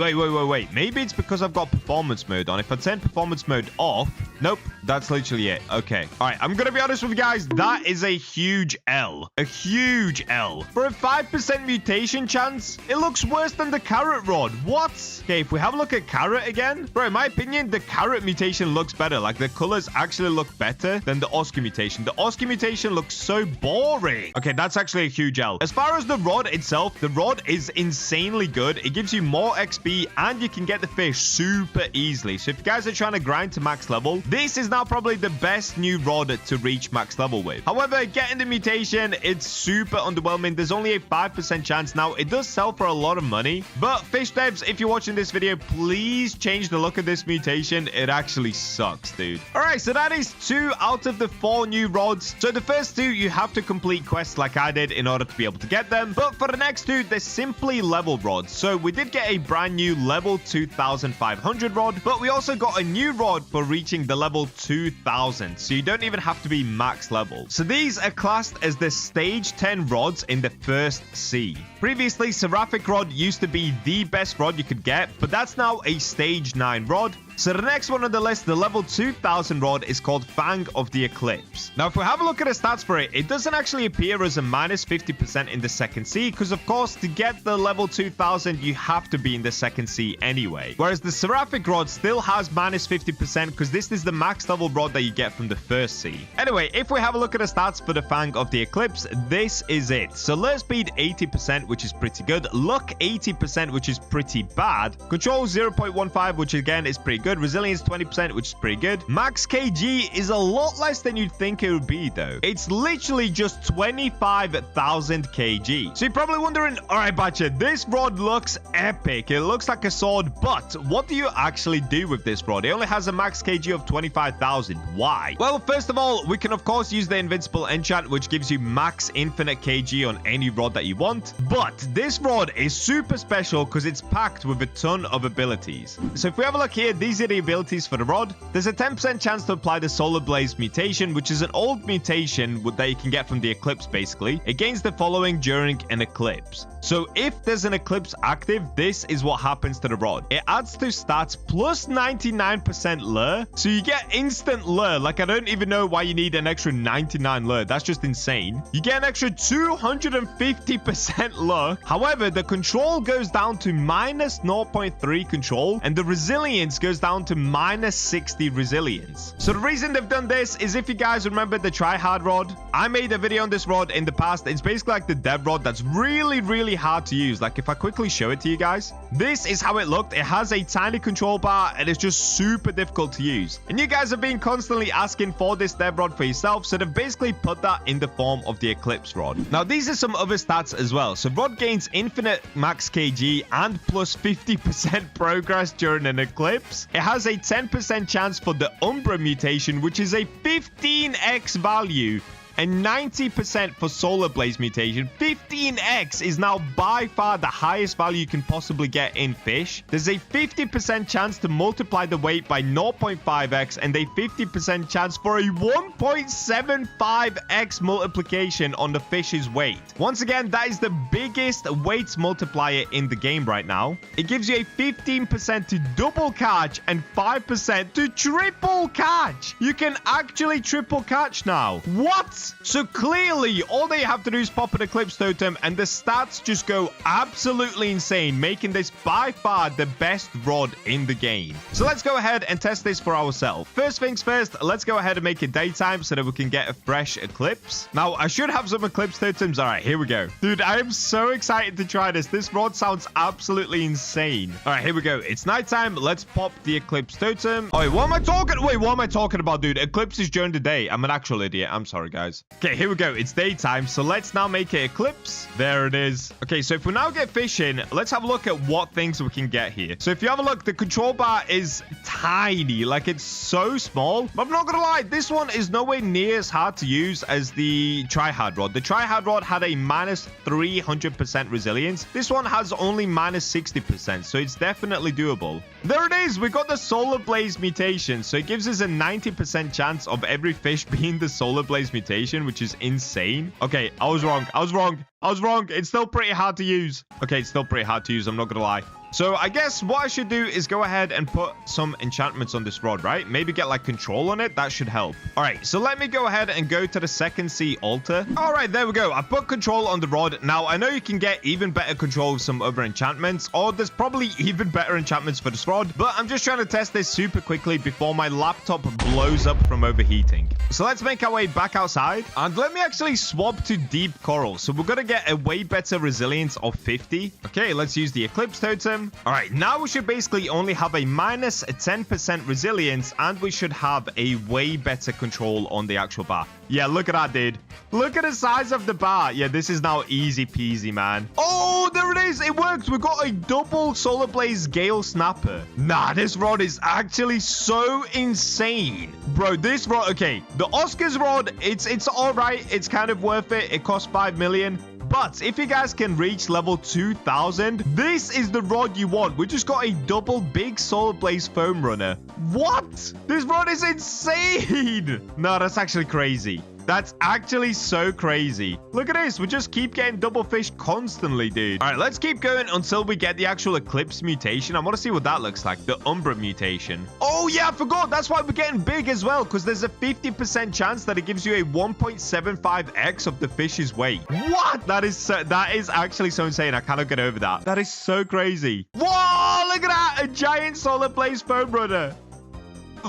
Maybe it's because I've got performance mode on. If I turn performance mode off, nope, that's literally it. Okay, all right, I'm gonna be honest with you guys, that is a huge L. A huge L. For a 5% mutation chance, it looks worse than the carrot rod. What? Okay, if we have a look at carrot again, bro, in my opinion, the carrot mutation looks better. Like, the colors actually look better than the Oscar mutation. The Oscar mutation looks so boring. Okay, that's actually a huge L. As far as the rod itself, the rod is insanely good. It gives you more XP and you can get the fish super easily. So if you guys are trying to grind to max level, this is now probably the best new rod to reach max level with. However, getting the mutation, it's super underwhelming. There's only a 5% chance. Now, it does sell for a lot of money, but fish devs, if you're watching this video, please change the look of this mutation. It actually sucks, dude. All right, so that is 2 out of the 4 new rods. So the first 2, you have to complete quests like I did in order to be able to get them. But for the next 2, they're simply level rods. So we did get a brand new level 2500 rod, but we also got a new rod for reaching the level 2000. So you don't even have to be max level. So these are classed as the stage 10 rods in the first sea. Previously, Seraphic rod used to be the best rod you could get, but that's now a stage 9 rod. So the next one on the list, the level 2000 rod, is called Fang of the Eclipse. Now, if we have a look at the stats for it, it doesn't actually appear as a minus 50% in the second sea, because of course, to get the level 2000, you have to be in the second sea anyway. Whereas the Seraphic rod still has minus 50%, because this is the max level rod that you get from the first sea. Anyway, if we have a look at the stats for the Fang of the Eclipse, this is it. So lure speed 80%, which is pretty good. Luck 80%, which is pretty bad. Control 0.15, which again is pretty good. Resilience 20%, which is pretty good. Max kg is a lot less than you'd think it would be, though. It's literally just 25,000 kg. So you're probably wondering, all right, Bacha, this rod looks epic. It looks like a sword, but what do you actually do with this rod? It only has a max kg of 25,000. Why? Well, first of all, we can of course use the invincible enchant, which gives you max infinite kg on any rod that you want. But this rod is super special because it's packed with a ton of abilities. So if we have a look here, these are the abilities for the rod. There's a 10% chance to apply the Solar Blaze mutation, which is an old mutation that you can get from the eclipse, basically. It gains the following during an eclipse. So if there's an eclipse active, this is what happens to the rod. It adds to stats plus 99% lure. So you get instant lure. Like, I don't even know why you need an extra 99 lure. That's just insane. You get an extra 250% lure. However, the control goes down to minus 0.3 control, and the resilience goes down to minus 60 resilience. So the reason they've done this is, if you guys remember the try-hard rod, I made a video on this rod in the past. It's basically like the dev rod that's really hard to use. Like, if I quickly show it to you guys, this is how it looked. It has a tiny control bar and it's just super difficult to use. And you guys have been constantly asking for this dev rod for yourself, so they've basically put that in the form of the Eclipse rod. Now, these are some other stats as well. So rod gains infinite max kg and plus 50% progress during an eclipse. It has a 10% chance for the Umbra mutation, which is a 15x value, and 90% for Solar Blaze mutation. 15x is now by far the highest value you can possibly get in fish. There's a 50% chance to multiply the weight by 0.5x and a 50% chance for a 1.75x multiplication on the fish's weight. Once again, that is the biggest weight multiplier in the game right now. It gives you a 15% to double catch and 5% to triple catch. You can actually triple catch now. What? So clearly, all they have to do is pop an Eclipse Totem and the stats just go absolutely insane, making this by far the best rod in the game. So let's go ahead and test this for ourselves. First things first, let's go ahead and make it daytime so that we can get a fresh Eclipse. Now, I should have some Eclipse Totems. All right, here we go. Dude, I am so excited to try this. This rod sounds absolutely insane. All right, here we go. It's nighttime. Let's pop the Eclipse Totem. Oh, wait, what am I talking? Wait, what am I talking about, dude? Eclipse is during the day. I'm an actual idiot. I'm sorry, guys. Okay, here we go. It's daytime, so let's now make an eclipse. There it is. Okay, so if we now get fishing, let's have a look at what things we can get here. So if you have a look, the control bar is tiny. Like, it's so small. But I'm not gonna lie, this one is nowhere near as hard to use as the try-hard rod. The try-hard rod had a minus 300% resilience. This one has only minus 60%, so it's definitely doable. There it is. We got the Solar Blaze mutation. So it gives us a 90% chance of every fish being the Solar Blaze mutation, which is insane. Okay, I was wrong. It's still pretty hard to use. Okay, it's still pretty hard to use. I'm not gonna lie. So I guess what I should do is go ahead and put some enchantments on this rod, right? Maybe get like control on it. That should help. All right, so let me go ahead and go to the second sea altar. All right, there we go. I put control on the rod. Now, I know you can get even better control with some other enchantments, or there's probably even better enchantments for this rod, but I'm just trying to test this super quickly before my laptop blows up from overheating. So let's make our way back outside, and let me actually swap to deep coral. So we're gonna get a way better resilience of 50. Okay, let's use the Eclipse Totem. All right, now we should basically only have a minus 10% resilience, and we should have a way better control on the actual bar. Yeah, look at that, dude. Look at the size of the bar. Yeah, this is now easy peasy, man. Oh, there it is. It works. We got a double Solar Blaze Gale Snapper. Nah, this rod is actually so insane. Bro, this rod, okay, the Oscars rod, it's all right. It's kind of worth it. It costs 5 million. But if you guys can reach level 2000, this is the rod you want. We just got a double big Solar Blaze Foam Runner. What? This rod is insane. No, that's actually crazy. That's actually so crazy. Look at this. We just keep getting double fish constantly, dude. All right, let's keep going until we get the actual eclipse mutation. I want to see what that looks like. The Umbra mutation. Oh, yeah, I forgot. That's why we're getting big as well, because there's a 50% chance that it gives you a 1.75x of the fish's weight. What? That is actually so insane. I cannot get over that. That is so crazy. Whoa, look at that. A giant solar blaze foam runner.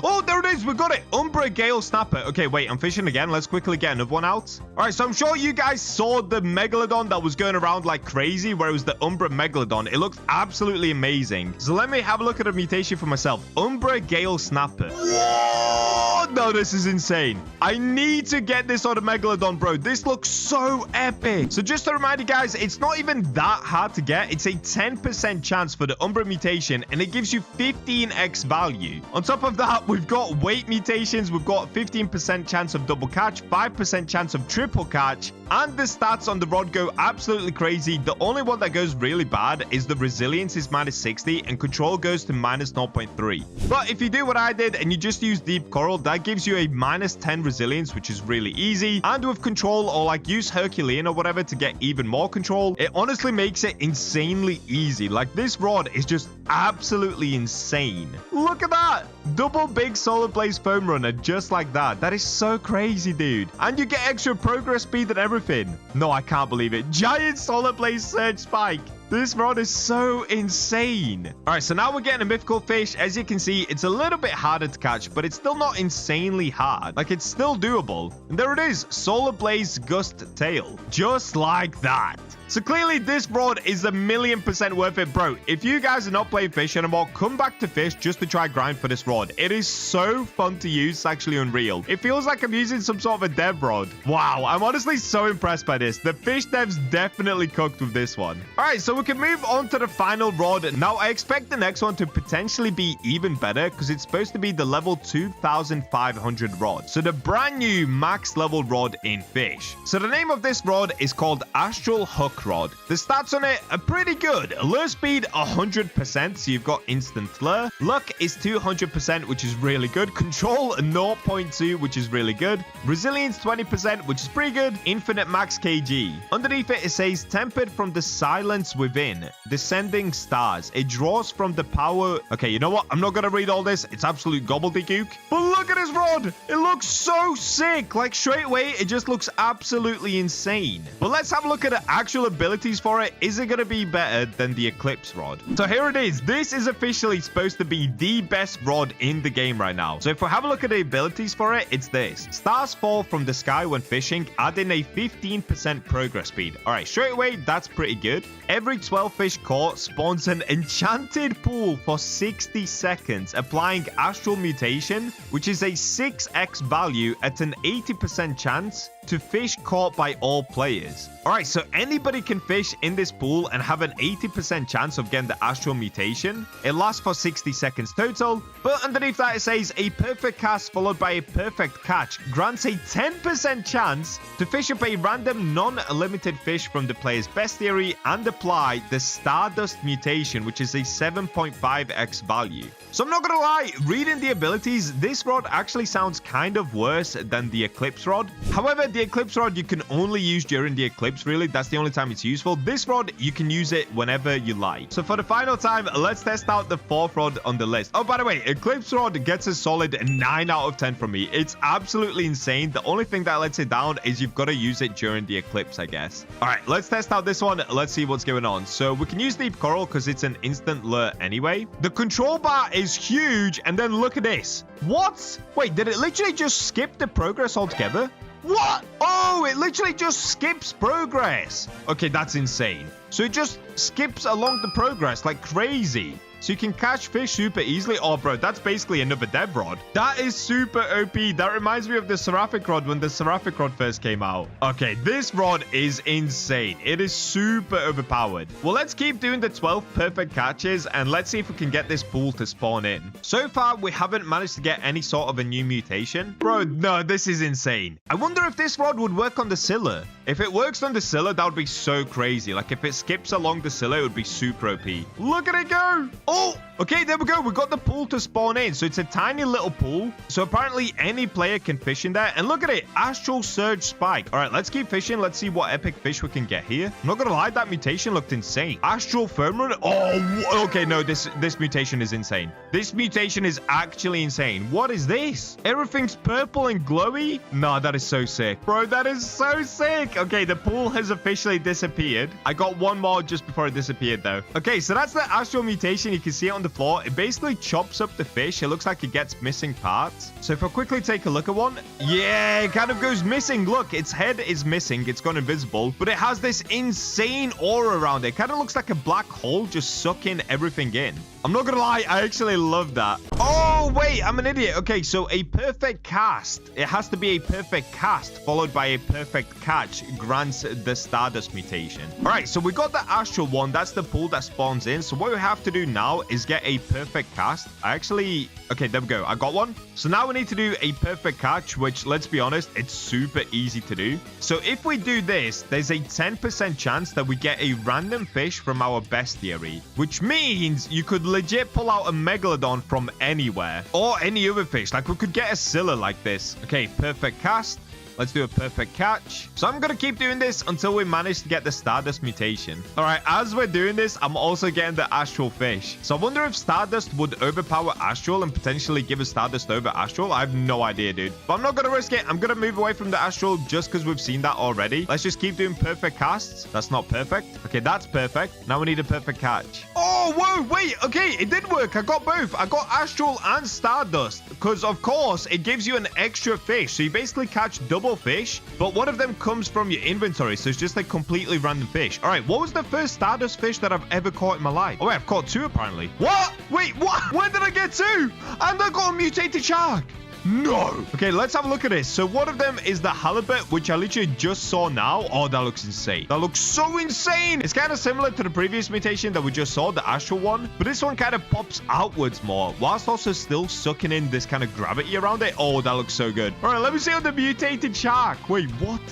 Oh, there it is. We got it. Umbra Gale Snapper. Okay, wait. I'm fishing again. Let's quickly get another one out. All right, so I'm sure you guys saw the Megalodon that was going around like crazy, where it was the Umbra Megalodon. It looked absolutely amazing. So let me have a look at the mutation for myself. Umbra Gale Snapper. Whoa! No, this is insane. I need to get this on the Megalodon, bro. This looks so epic. So just to remind you guys, it's not even that hard to get. It's a 10% chance for the Umbra mutation, and it gives you 15x value. On top of that, we've got weight mutations. We've got 15% chance of double catch, 5% chance of triple catch, and the stats on the rod go absolutely crazy. The only one that goes really bad is the resilience is -60 and control goes to -0.3. But if you do what I did and you just use deep coral, that gives you a -10 resilience, which is really easy. And with control, or like use Herculean or whatever to get even more control, it honestly makes it insanely easy. Like this rod is just absolutely insane. Look at that. Double big solar blaze foam runner just like that. That is so crazy, dude. And you get extra progress speed and everything. No, I can't believe it. Giant solar blaze surge spike. This rod is so insane. All right, so now we're getting a mythical fish. As you can see, it's a little bit harder to catch, but it's still not insanely hard. Like, it's still doable. And there it is, Solar Blaze Gust Tail. Just like that. So clearly this rod is 1,000,000% worth it, bro. If you guys are not playing fish anymore, come back to fish just to try grind for this rod. It is so fun to use. It's actually unreal. It feels like I'm using some sort of a dev rod. Wow, I'm honestly so impressed by this. The fish devs definitely cooked with this one. All right, so we can move on to the final rod. Now, I expect the next one to potentially be even better because it's supposed to be the level 2500 rod. So the brand new max level rod in fish. So the name of this rod is called Astral Hook Rod. The stats on it are pretty good. Lure speed 100%, so you've got instant lure. Luck is 200%, which is really good. Control 0.2, which is really good. Resilience 20%, which is pretty good. Infinite max kg. Underneath it, it says tempered from the silence within. Descending stars. It draws from the power. Okay, you know what? I'm not gonna read all this. It's absolute gobbledygook. But look at this rod. It looks so sick. Like straight away, it just looks absolutely insane. But let's have a look at the actual abilities for it. Is it going to be better than the Eclipse rod? So here it is. This is officially supposed to be the best rod in the game right now. So if we have a look at the abilities for it, it's this. Stars fall from the sky when fishing, adding a 15% progress speed. All right, straight away, that's pretty good. Every 12 fish caught spawns an enchanted pool for 60 seconds, applying Astral Mutation, which is a 6x value at an 80% chance to fish caught by all players. All right, so anybody can fish in this pool and have an 80% chance of getting the Astral Mutation. It lasts for 60 seconds total, but underneath that it says a perfect cast followed by a perfect catch grants a 10% chance to fish up a random non-limited fish from the player's bestiary and apply the Stardust Mutation, which is a 7.5x value. So I'm not gonna lie, reading the abilities, this rod actually sounds kind of worse than the Eclipse rod. However, the Eclipse rod you can only use during the eclipse, really. That's the only time it's useful. This rod, you can use it whenever you like. So for the final time, let's test out the fourth rod on the list. Oh, by the way, Eclipse rod gets a solid 9 out of 10 from me. It's absolutely insane. The only thing that lets it down is you've got to use it during the eclipse, I guess. All right, let's test out this one. Let's see what's going on. So we can use deep coral because it's an instant lure anyway. The control bar is huge, and then look at this. What? Wait, did it literally just skip the progress altogether? What? Oh, it literally just skips progress. Okay, that's insane. So it just skips along the progress like crazy. So you can catch fish super easily. Oh, bro, that's basically another dev rod. That is super OP. That reminds me of the Seraphic rod when the Seraphic rod first came out. Okay, this rod is insane. It is super overpowered. Well, let's keep doing the 12 perfect catches and let's see if we can get this pool to spawn in. So far, we haven't managed to get any sort of a new mutation. Bro, no, this is insane. I wonder if this rod would work on the Silla. If it works on the Silla, that would be so crazy. Like, if it skips along the Silla, it would be super OP. Look at it go. Oh, okay, there we go. We got the pool to spawn in. So it's a tiny little pool. So apparently any player can fish in there. And look at it. Astral Surge Spike. All right, let's keep fishing. Let's see what epic fish we can get here. I'm not going to lie. That mutation looked insane. Astral Firmament. Oh, okay. No, this mutation is insane. This mutation is actually insane. What is this? Everything's purple and glowy. No, that is so sick. Bro, that is so sick. Okay, the pool has officially disappeared. I got one more just before it disappeared, though. Okay, so that's the astral mutation. You can see it on the floor. It basically chops up the fish. It looks like it gets missing parts. So if I quickly take a look at one, yeah, it kind of goes missing. Look, its head is missing. It's gone invisible, but it has this insane aura around it. Kind of looks like a black hole just sucking everything in. I'm not gonna lie, I actually love that. Oh, wait, I'm an idiot. Okay, so a perfect cast. It has to be a perfect cast followed by a perfect catch grants the Stardust mutation. All right, so we got the astral one. That's the pool that spawns in. So what we have to do now is get a perfect cast. Okay, there we go. I got one. So now we need to do a perfect catch, which, let's be honest, it's super easy to do. So if we do this, there's a 10% chance that we get a random fish from our bestiary, which means you could legit pull out a Megalodon from anywhere or any other fish. Like we could get a Silla like this. Okay, perfect cast. Let's do a perfect catch. So I'm going to keep doing this until we manage to get the Stardust mutation. All right, as we're doing this, I'm also getting the Astral Fish. So I wonder if Stardust would overpower Astral and potentially give us Stardust over Astral. I have no idea, dude. But I'm not going to risk it. I'm going to move away from the Astral just because we've seen that already. Let's just keep doing perfect casts. That's not perfect. Okay, that's perfect. Now we need a perfect catch. Oh, whoa, wait. Okay, it did work. I got both. I got Astral and Stardust because, of course, it gives you an extra fish. So you basically catch double fish, but one of them comes from your inventory, so it's just a completely random fish. All right, what was the first Stardust fish that I've ever caught in my life? Oh, wait, I've caught two apparently. What? Wait, what? When did I get two? And I got a mutated shark. No. Okay, let's have a look at this. So one of them is the halibut, which I literally just saw now. Oh, that looks insane. That looks so insane. It's kind of similar to the previous mutation that we just saw, the astral one, but this one kind of pops outwards more, whilst also still sucking in this kind of gravity around it. Oh, that looks so good. All right, let me see on the mutated shark. Wait, what?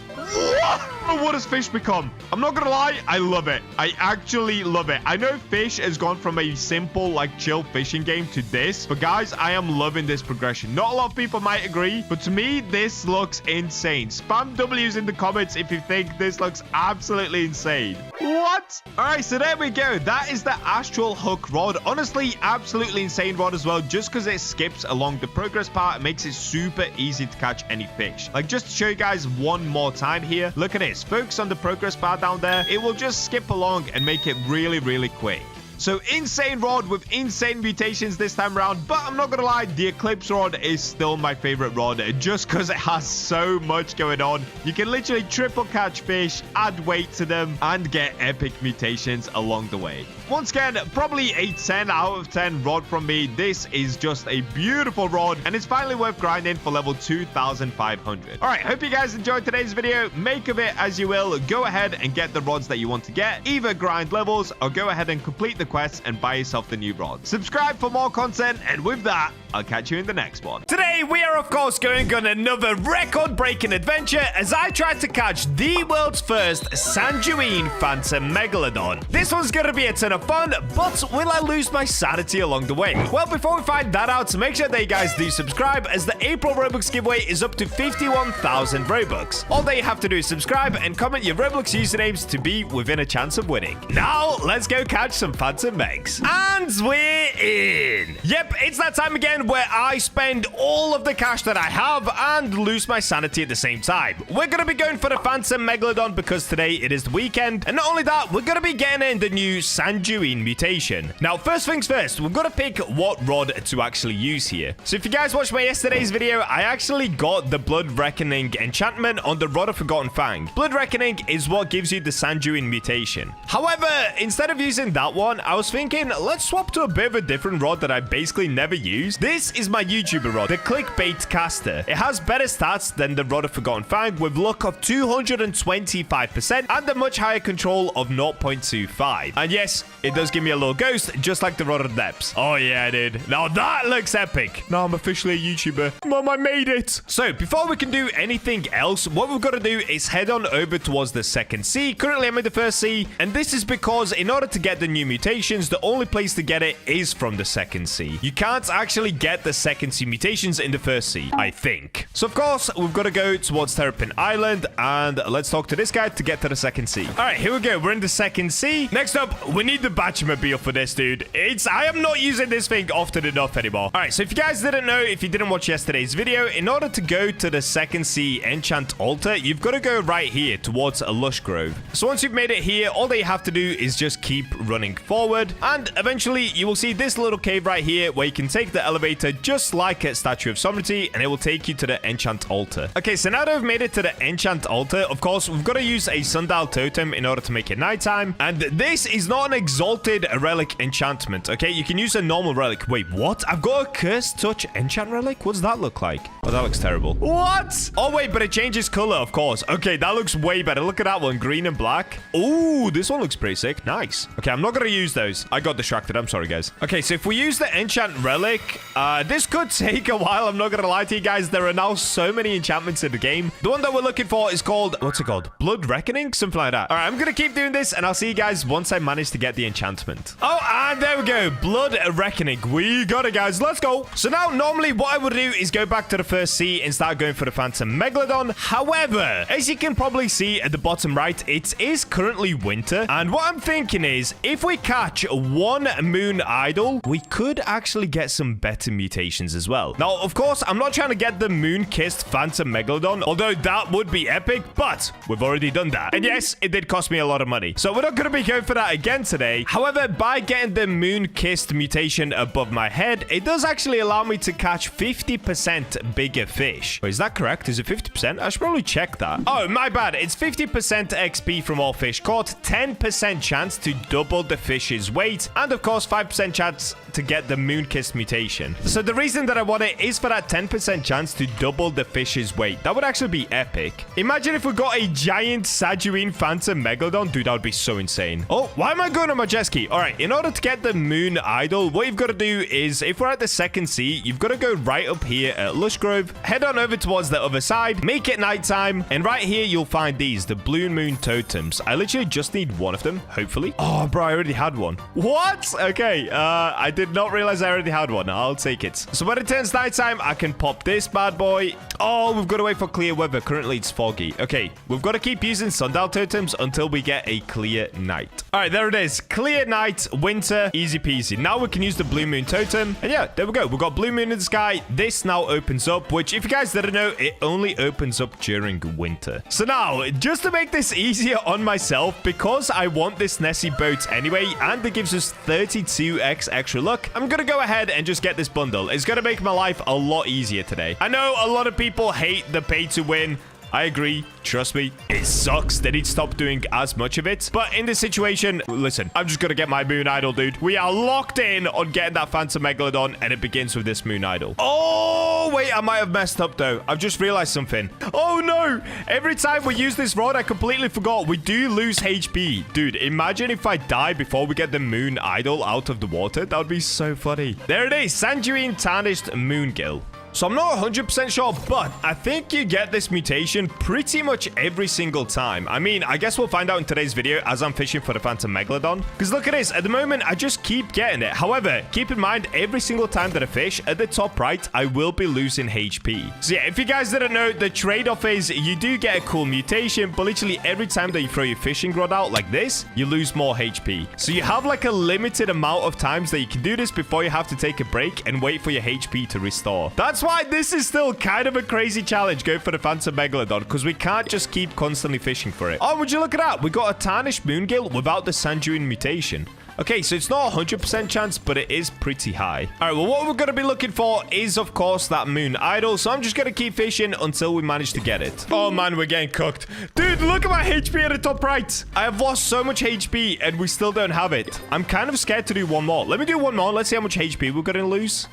What has fish become? I'm not gonna lie, I love it. I actually love it. I know fish has gone from a simple, like, chill fishing game to this, but guys, I am loving this progression. Not a lot of people might agree, but to me, this looks insane. Spam W's in the comments if you think this looks absolutely insane. What? All right, so there we go. That is the astral hook rod. Honestly, absolutely insane rod as well, just because it skips along the progress part. It makes it super easy to catch any fish. Like, just to show you guys one more time here, look at this. Focus on the progress bar down there. It will just skip along and make it really, really quick. So insane rod with insane mutations this time around, but I'm not gonna lie, the Eclipse rod is still my favorite rod just because it has so much going on. You can literally triple catch fish, add weight to them, and get epic mutations along the way. Once again, probably a 10 out of 10 rod from me. This is just a beautiful rod, and it's finally worth grinding for level 2,500. All right, hope you guys enjoyed today's video. Make of it as you will. Go ahead and get the rods that you want to get. Either grind levels or go ahead and complete the quests and buy yourself the new rod. Subscribe for more content, and with that, I'll catch you in the next one. Today, we are, of course, going on another record-breaking adventure as I tried to catch the world's first Sanguine Phantom Megalodon. This one's gonna be a ton of fun, but will I lose my sanity along the way? Well, before we find that out, make sure that you guys do subscribe, as the April Robux giveaway is up to 51,000 Robux. All that you have to do is subscribe and comment your Roblox usernames to be within a chance of winning. Now, let's go catch some Phantom Megs. And we're in. Yep, it's that time again where I spend all of the cash that I have and lose my sanity at the same time. We're going to be going for the Phantom Megalodon because today it is the weekend. And not only that, we're going to be getting in the new Sanguine mutation. Now, first things first, we've got to pick what rod to actually use here. So if you guys watched my yesterday's video, I actually got the Blood Reckoning enchantment on the Rod of Forgotten Fang. Blood Reckoning is what gives you the Sanguine mutation. However, instead of using that one, I was thinking, let's swap to a bit of a different rod that I basically never use. this is my YouTuber rod, the clickbait caster. It has better stats than the Rod of Forgotten Find with luck of 225% and a much higher control of 0.25. And yes, it does give me a little ghost, just like the Rod of Depths. Oh yeah, dude. Now that looks epic. Now I'm officially a YouTuber. Mom, I made it. So before we can do anything else, what we've got to do is head on over towards the second sea. Currently, I'm in the first sea, and this is because in order to get the new mutations, the only place to get it is from the second sea. You can't actually get the second sea mutations in the first sea, I think. So of course, we've got to go towards Terrapin Island, and let's talk to this guy to get to the second sea. All right, here we go. We're in the second sea. Next up, we need the BachaMobile for this, dude. I am not using this thing often enough anymore. All right, so if you guys didn't know, if you didn't watch yesterday's video, in order to go to the second sea enchant altar, you've got to go right here towards a lush grove. So once you've made it here, all that you have to do is just keep running forward, and eventually you will see this little cave right here where you can take the elevator just like a Statue of Sovereignty, and it will take you to the enchant altar. Okay, so now that we've made it to the enchant altar, of course, we've got to use a sundial totem in order to make it nighttime, and this is not an exalted relic enchantment. Okay, you can use a normal relic. Wait, what? I've got a cursed touch enchant relic? What does that look like? Oh, that looks terrible. What? Oh wait, but it changes color, of course. Okay, that looks way better. Look at that one, green and black. Ooh, this one looks pretty sick. Nice. Okay, I'm not gonna use those. I got distracted. I'm sorry, guys. Okay, so if we use the enchant relic, this could take a while. I'm not gonna lie to you guys. There are now so many enchantments in the game. The one that we're looking for is called, what's it called? Blood Reckoning? Something like that. All right, I'm gonna keep doing this, and I'll see you guys once I manage to get the enchantment. Oh, and there we go. Blood Reckoning. We got it, guys. Let's go. So now, normally, what I would do is go back to the first sea and start going for the Phantom Megalodon. However, as you can probably see at the bottom right, it is currently winter. And what I'm thinking is, if we catch one moon idol, we could actually get some better mutations as well. Now, of course, I'm not trying to get the moon-kissed Phantom Megalodon, although that would be epic, but we've already done that. And yes, it did cost me a lot of money. So we're not going to be going for that again today. However, by getting the moon-kissed mutation above my head, it does actually allow me to catch 50% bigger fish. Wait, is that correct? Is it 50%? I should probably check that. Oh, my bad. It's 50% XP from all fish caught, 10% chance to double the fish's weight, and of course, 5% chance to get the moon-kissed mutation. So the reason that I want it is for that 10% chance to double the fish's weight. That would actually be epic. Imagine if we got a giant Sajuine Phantom Megalodon. Dude, that would be so insane. Oh, why am I going on my jet ski? All right, in order to get the moon idol, what you've got to do is, if we're at the second sea, you've got to go right up here at Lush Grove, head on over towards the other side, make it nighttime, and right here you'll find these, the blue moon totems. I literally just need one of them, hopefully. Oh, bro, I already had one. What? Okay, I did not realize I already had one. I'll take it. So when it turns nighttime, I can pop this bad boy. Oh, we've got to wait for clear weather. Currently, it's foggy. Okay, we've got to keep using sundial totems until we get a clear night. All right, there it is. Clear night, winter, easy peasy. Now we can use the blue moon totem. And yeah, there we go. We've got blue moon in the sky. This now opens up, which if you guys didn't know, it only opens up during winter. So now, just to make this easier on myself, because I want this Nessie boat anyway, and it gives us 32x extra luck, I'm going to go ahead and just get this bundle. It's going to make my life a lot easier today. I know a lot of people hate the pay to win. I agree. Trust me, it sucks. They need to stop doing as much of it. But in this situation, listen, I'm just going to get my moon idol, dude. We are locked in on getting that Phantom Megalodon, and it begins with this moon idol. Oh, wait, I might have messed up, though. I've just realized something. Oh, no. Every time we use this rod, I completely forgot. We do lose HP. Dude, imagine if I die before we get the moon idol out of the water. That would be so funny. There it is. Sanguine Tarnished Moongill. So I'm not 100% sure, but I think you get this mutation pretty much every single time. I mean, I guess we'll find out in today's video as I'm fishing for the Phantom Megalodon. Because look at this. At the moment, I just keep getting it. However, keep in mind, every single time that I fish, at the top right, I will be losing HP. So yeah, if you guys didn't know, the trade-off is you do get a cool mutation, but literally every time that you throw your fishing rod out like this, you lose more HP. So you have like a limited amount of times that you can do this before you have to take a break and wait for your HP to restore. That's why this is still kind of a crazy challenge going for the Phantom Megalodon, because we can't just keep constantly fishing for it. Oh, would you look at that? We got a Tarnished Moongill without the Sanguine mutation. Okay, so it's not a 100% chance, but it is pretty high. All right, well, what we're going to be looking for is, of course, that moon idol. So I'm just going to keep fishing until we manage to get it. Oh, man, we're getting cooked. Dude, look at my HP at the top right. I have lost so much HP, and we still don't have it. I'm kind of scared to do one more. Let me do one more. Let's see how much HP we're going to lose.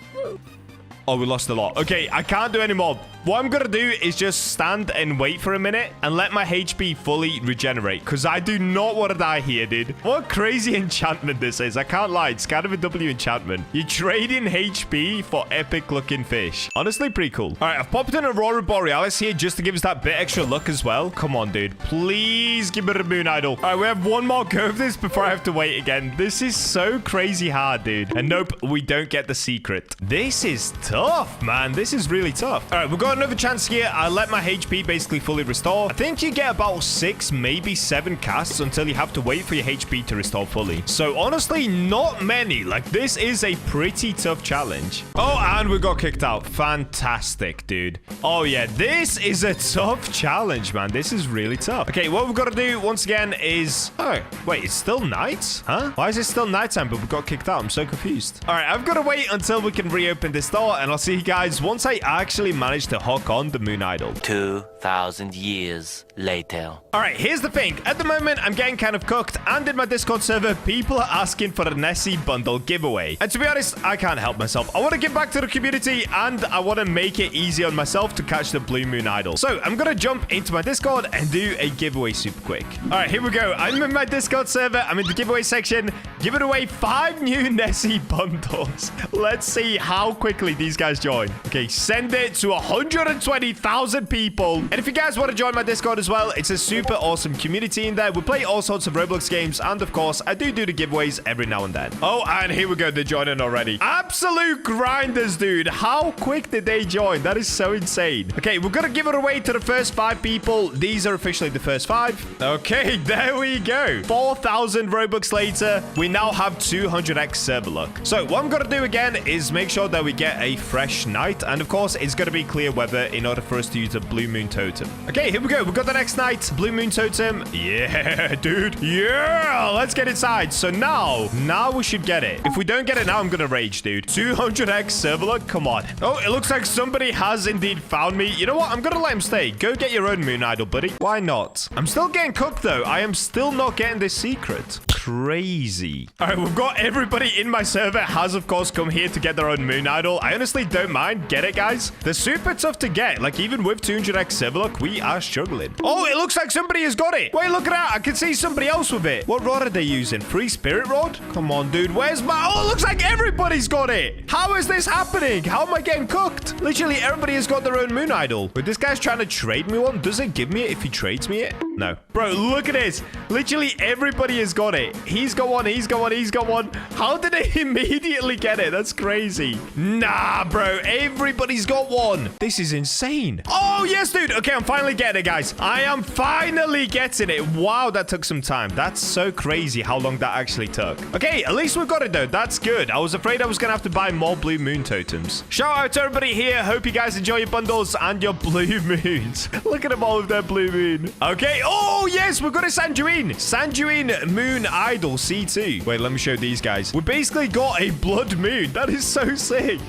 Oh, we lost a lot. Okay, I can't do any more. What I'm gonna do is just stand and wait for a minute and let my HP fully regenerate, because I do not want to die here, dude. What crazy enchantment this is. I can't lie. It's kind of a W enchantment. You trade in HP for epic looking fish. Honestly, pretty cool. All right, I've popped an Aurora Borealis here just to give us that bit extra luck as well. Come on, dude. Please give me the moon idol. All right, we have one more go of this before I have to wait again. This is so crazy hard, dude. And nope, we don't get the secret. This is tough, man. This is really tough. All right, we've got another chance here. I let my HP basically fully restore. I think you get about 6, maybe 7 casts until you have to wait for your HP to restore fully. So honestly, not many. Like, this is a pretty tough challenge. Oh, and we got kicked out. Fantastic, dude. Oh yeah, this is a tough challenge, man. This is really tough. Okay, what we've got to do once again is... Oh, wait, it's still night? Huh? Why is it still nighttime, but we got kicked out? I'm so confused. All right, I've got to wait until we can reopen this door, and I'll see you guys once I actually manage to hook on the moon idol. 2,000 years later. All right, here's the thing. At the moment, I'm getting kind of cooked, and in my Discord server, people are asking for a Nessie bundle giveaway. And to be honest, I can't help myself. I want to give back to the community, and I want to make it easy on myself to catch the blue moon idol. So I'm going to jump into my Discord and do a giveaway super quick. All right, here we go. I'm in my Discord server. I'm in the giveaway section, giving away 5 new Nessie bundles. Let's see how quickly these guys join. Okay, send it to 120,000 people. And if you guys want to join my Discord as well, it's a super awesome community in there. We play all sorts of Roblox games, and of course, I do the giveaways every now and then. Oh, and here we go. They're joining already. Absolute grinders, dude. How quick did they join? That is so insane. Okay, we're gonna give it away to the first 5 people. These are officially the first 5. Okay, there we go. 4,000 Robux later, we now have 200x server luck. So what I'm gonna do again is make sure that we get a fresh night, and of course, it's gonna be clear weather in order for us to use a blue moon totem. Okay, here we go. We've got the next night. Blue moon totem. Yeah, dude. Yeah, let's get inside. So now we should get it. If we don't get it now, I'm gonna rage, dude. 200x server luck. Come on. Oh, it looks like somebody has indeed found me. You know what? I'm gonna let him stay. Go get your own moon idol, buddy. Why not? I'm still getting cooked, though. I am still not getting this secret. Crazy. All right, we've got everybody in my server has, of course, come here to get their own moon idol. I honestly don't mind. Get it, guys? They're super tough to get. Like, even with 200x server luck, we are struggling. Oh, it looks like somebody has got it. Wait, look at that. I can see somebody else with it. What rod are they using? Free spirit rod? Come on, dude. Where's my... Oh, it looks like everybody's got it. How is this happening? How am I getting cooked? Literally, everybody has got their own moon idol. But this guy's trying to trade me one. Does it give me it if he trades me it? No. Bro, look at this. Literally, everybody has got it. He's got one. He's got one. He's got one. How did they immediately get it? That's crazy. Nah, bro. Everybody's got one. This is insane. Oh, yes, dude. Okay, I'm finally getting it, guys. I am finally getting it. Wow, that took some time. That's so crazy how long that actually took. Okay, at least we've got it, though. That's good. I was afraid I was going to have to buy more blue moon totems. Shout out to everybody here. Hope you guys enjoy your bundles and your blue moons. Look at them all with their blue moon. Okay. Oh, yes, we've got a Sanjuine. Sanjuine moon idol C2. Wait, let me show these guys. We basically got a blood moon. That is so sick.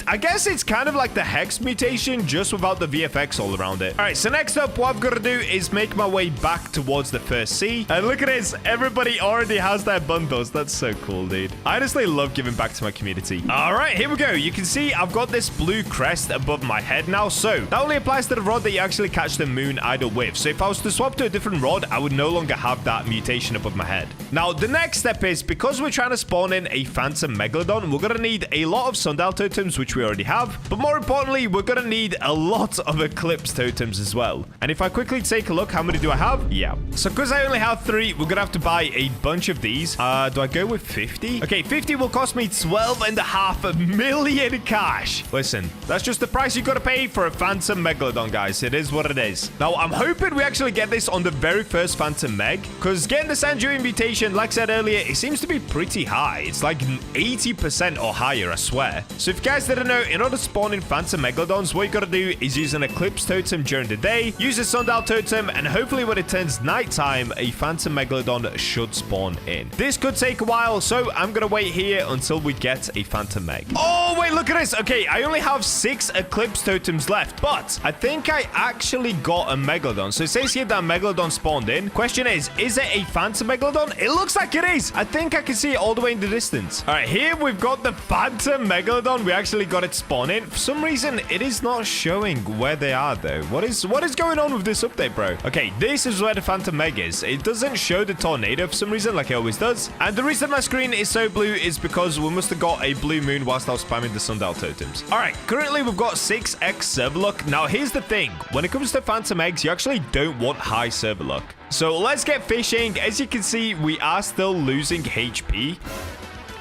I guess it's kind of like the Hex mutation, just without the VFX all around it. All right, so next up, what I've got to do is make my way back towards the first sea. And look at this. Everybody already has their bundles. That's so cool, dude. I honestly love giving back to my community. All right, here we go. You can see I've got this blue crest above my head now. So that only applies to the rod that you actually catch the moon idol with. So if I was to swap to a different rod, I would no longer have that mutation above my head. Now, the next step is, because we're trying to spawn in a phantom megalodon, we're going to need a lot of sundial totems, which we already have. But more importantly, we're going to need a lot of eclipse totems as well. And if I quickly take a look, how many do I have? Yeah. So because I only have 3, we're going to have to buy a bunch of these. Do I go with 50? Okay, 50 will cost me 12.5 million cash. Listen, that's just the price you got to pay for a phantom megalodon, guys. It is what it is. Now, I'm hoping we actually get this on the very first phantom meg, because getting the Sanjuine mutation, like I said earlier, it seems to be pretty high. It's like 80% or higher, I swear. So if you guys didn't know, in order to spawn in phantom megalodons, what you gotta do is use an eclipse totem during the day, use a sundial totem, and hopefully when it turns nighttime, a phantom megalodon should spawn in. This could take a while, so I'm gonna wait here until we get a phantom meg. Oh, wait, look at this. Okay, I only have 6 eclipse totems left, but I think I actually got a megalodon. So it says here that a megalodon spawned in. Question is it a phantom megalodon? It looks looks like it is. I think I can see it all the way in the distance. All right, here we've got the Phantom Megalodon. We actually got it spawning. For some reason, it is not showing where they are, though. What is going on with this update, bro? Okay, this is where the Phantom Meg is. It doesn't show the tornado for some reason, like it always does. And the reason my screen is so blue is because we must have got a blue moon whilst I was spamming the sundial totems. All right, currently we've got 6x server luck. Now, here's the thing. When it comes to Phantom Eggs, you actually don't want high server luck. So let's get fishing. As you can see, we are still losing HP.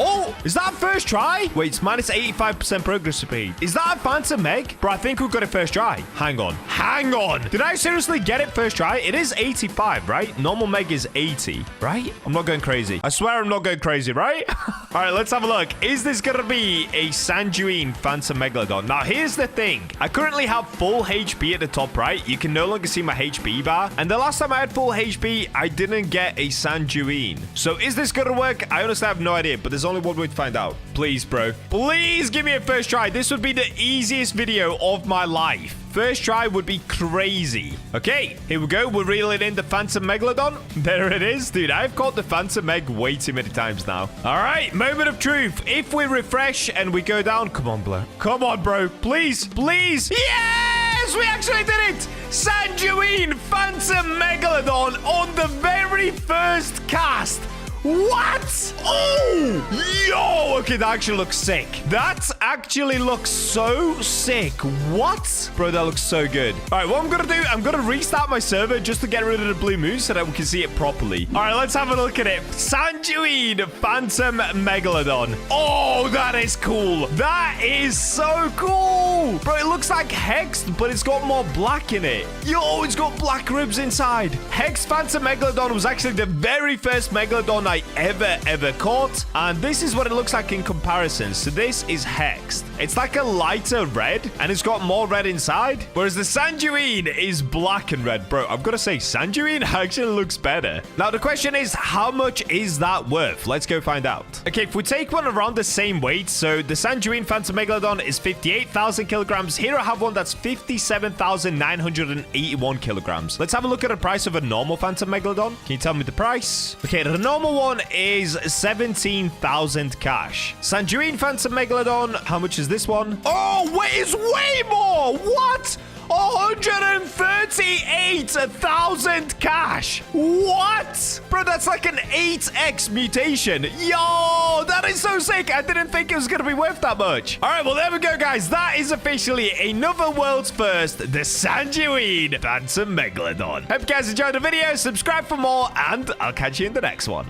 Oh, is that first try? Wait, it's minus 85% progress speed. Is that a Phantom Meg? Bro, I think we got it first try. Hang on. Hang on. Did I seriously get it first try? It is 85, right? Normal Meg is 80, right? I'm not going crazy. I swear I'm not going crazy, right? All right, let's have a look. Is this going to be a Sanguine Phantom Megalodon? Now, here's the thing. I currently have full HP at the top right. You can no longer see my HP bar. And the last time I had full HP, I didn't get a Sanguine. So is this going to work? I honestly have no idea, but there's only one way to find out. Please, bro. Please give me a first try. This would be the easiest video of my life. First try would be crazy. Okay, here we go. We're reeling in the Phantom Megalodon. There it is. Dude, I've caught the Phantom Meg way too many times now. All right, moment of truth. If we refresh and we go down... Come on, bro. Come on, bro. Please, please. Yes, we actually did it. Sanguine Phantom Megalodon on the very first cast. What? Oh! Yo! Okay, that actually looks sick. That actually looks so sick. What? Bro, that looks so good. All right, what I'm going to do, I'm going to restart my server just to get rid of the blue moon so that we can see it properly. All right, let's have a look at it. Sanguine Phantom Megalodon. Oh, that is cool. That is so cool. Bro, it looks like Hexed, but it's got more black in it. Yo, it's got black ribs inside. Hexed Phantom Megalodon was actually the very first Megalodon I ever caught, and this is what it looks like in comparison. So this is Hexed. It's like a lighter red, and it's got more red inside, whereas the Sanguine is black and red. Bro, I've got to say, Sanguine actually looks better. Now, the question is, how much is that worth? Let's go find out. Okay, if we take one around the same weight, so the Sanguine Phantom Megalodon is 58,000 kilograms. Here I have one that's 57,981 kilograms. Let's have a look at the price of a normal Phantom Megalodon. Can you tell me the price? Okay, the normal one is 17,000 cash. Sanguine Phantom Megalodon, how much is this one? Oh, wait, it's way more. What? 138,000 cash. What? Bro, that's like an 8x mutation. Yo, that is so sick. I didn't think it was going to be worth that much. All right, well, there we go, guys. That is officially another world's first, the Sanguine Phantom Megalodon. Hope you guys enjoyed the video. Subscribe for more, and I'll catch you in the next one.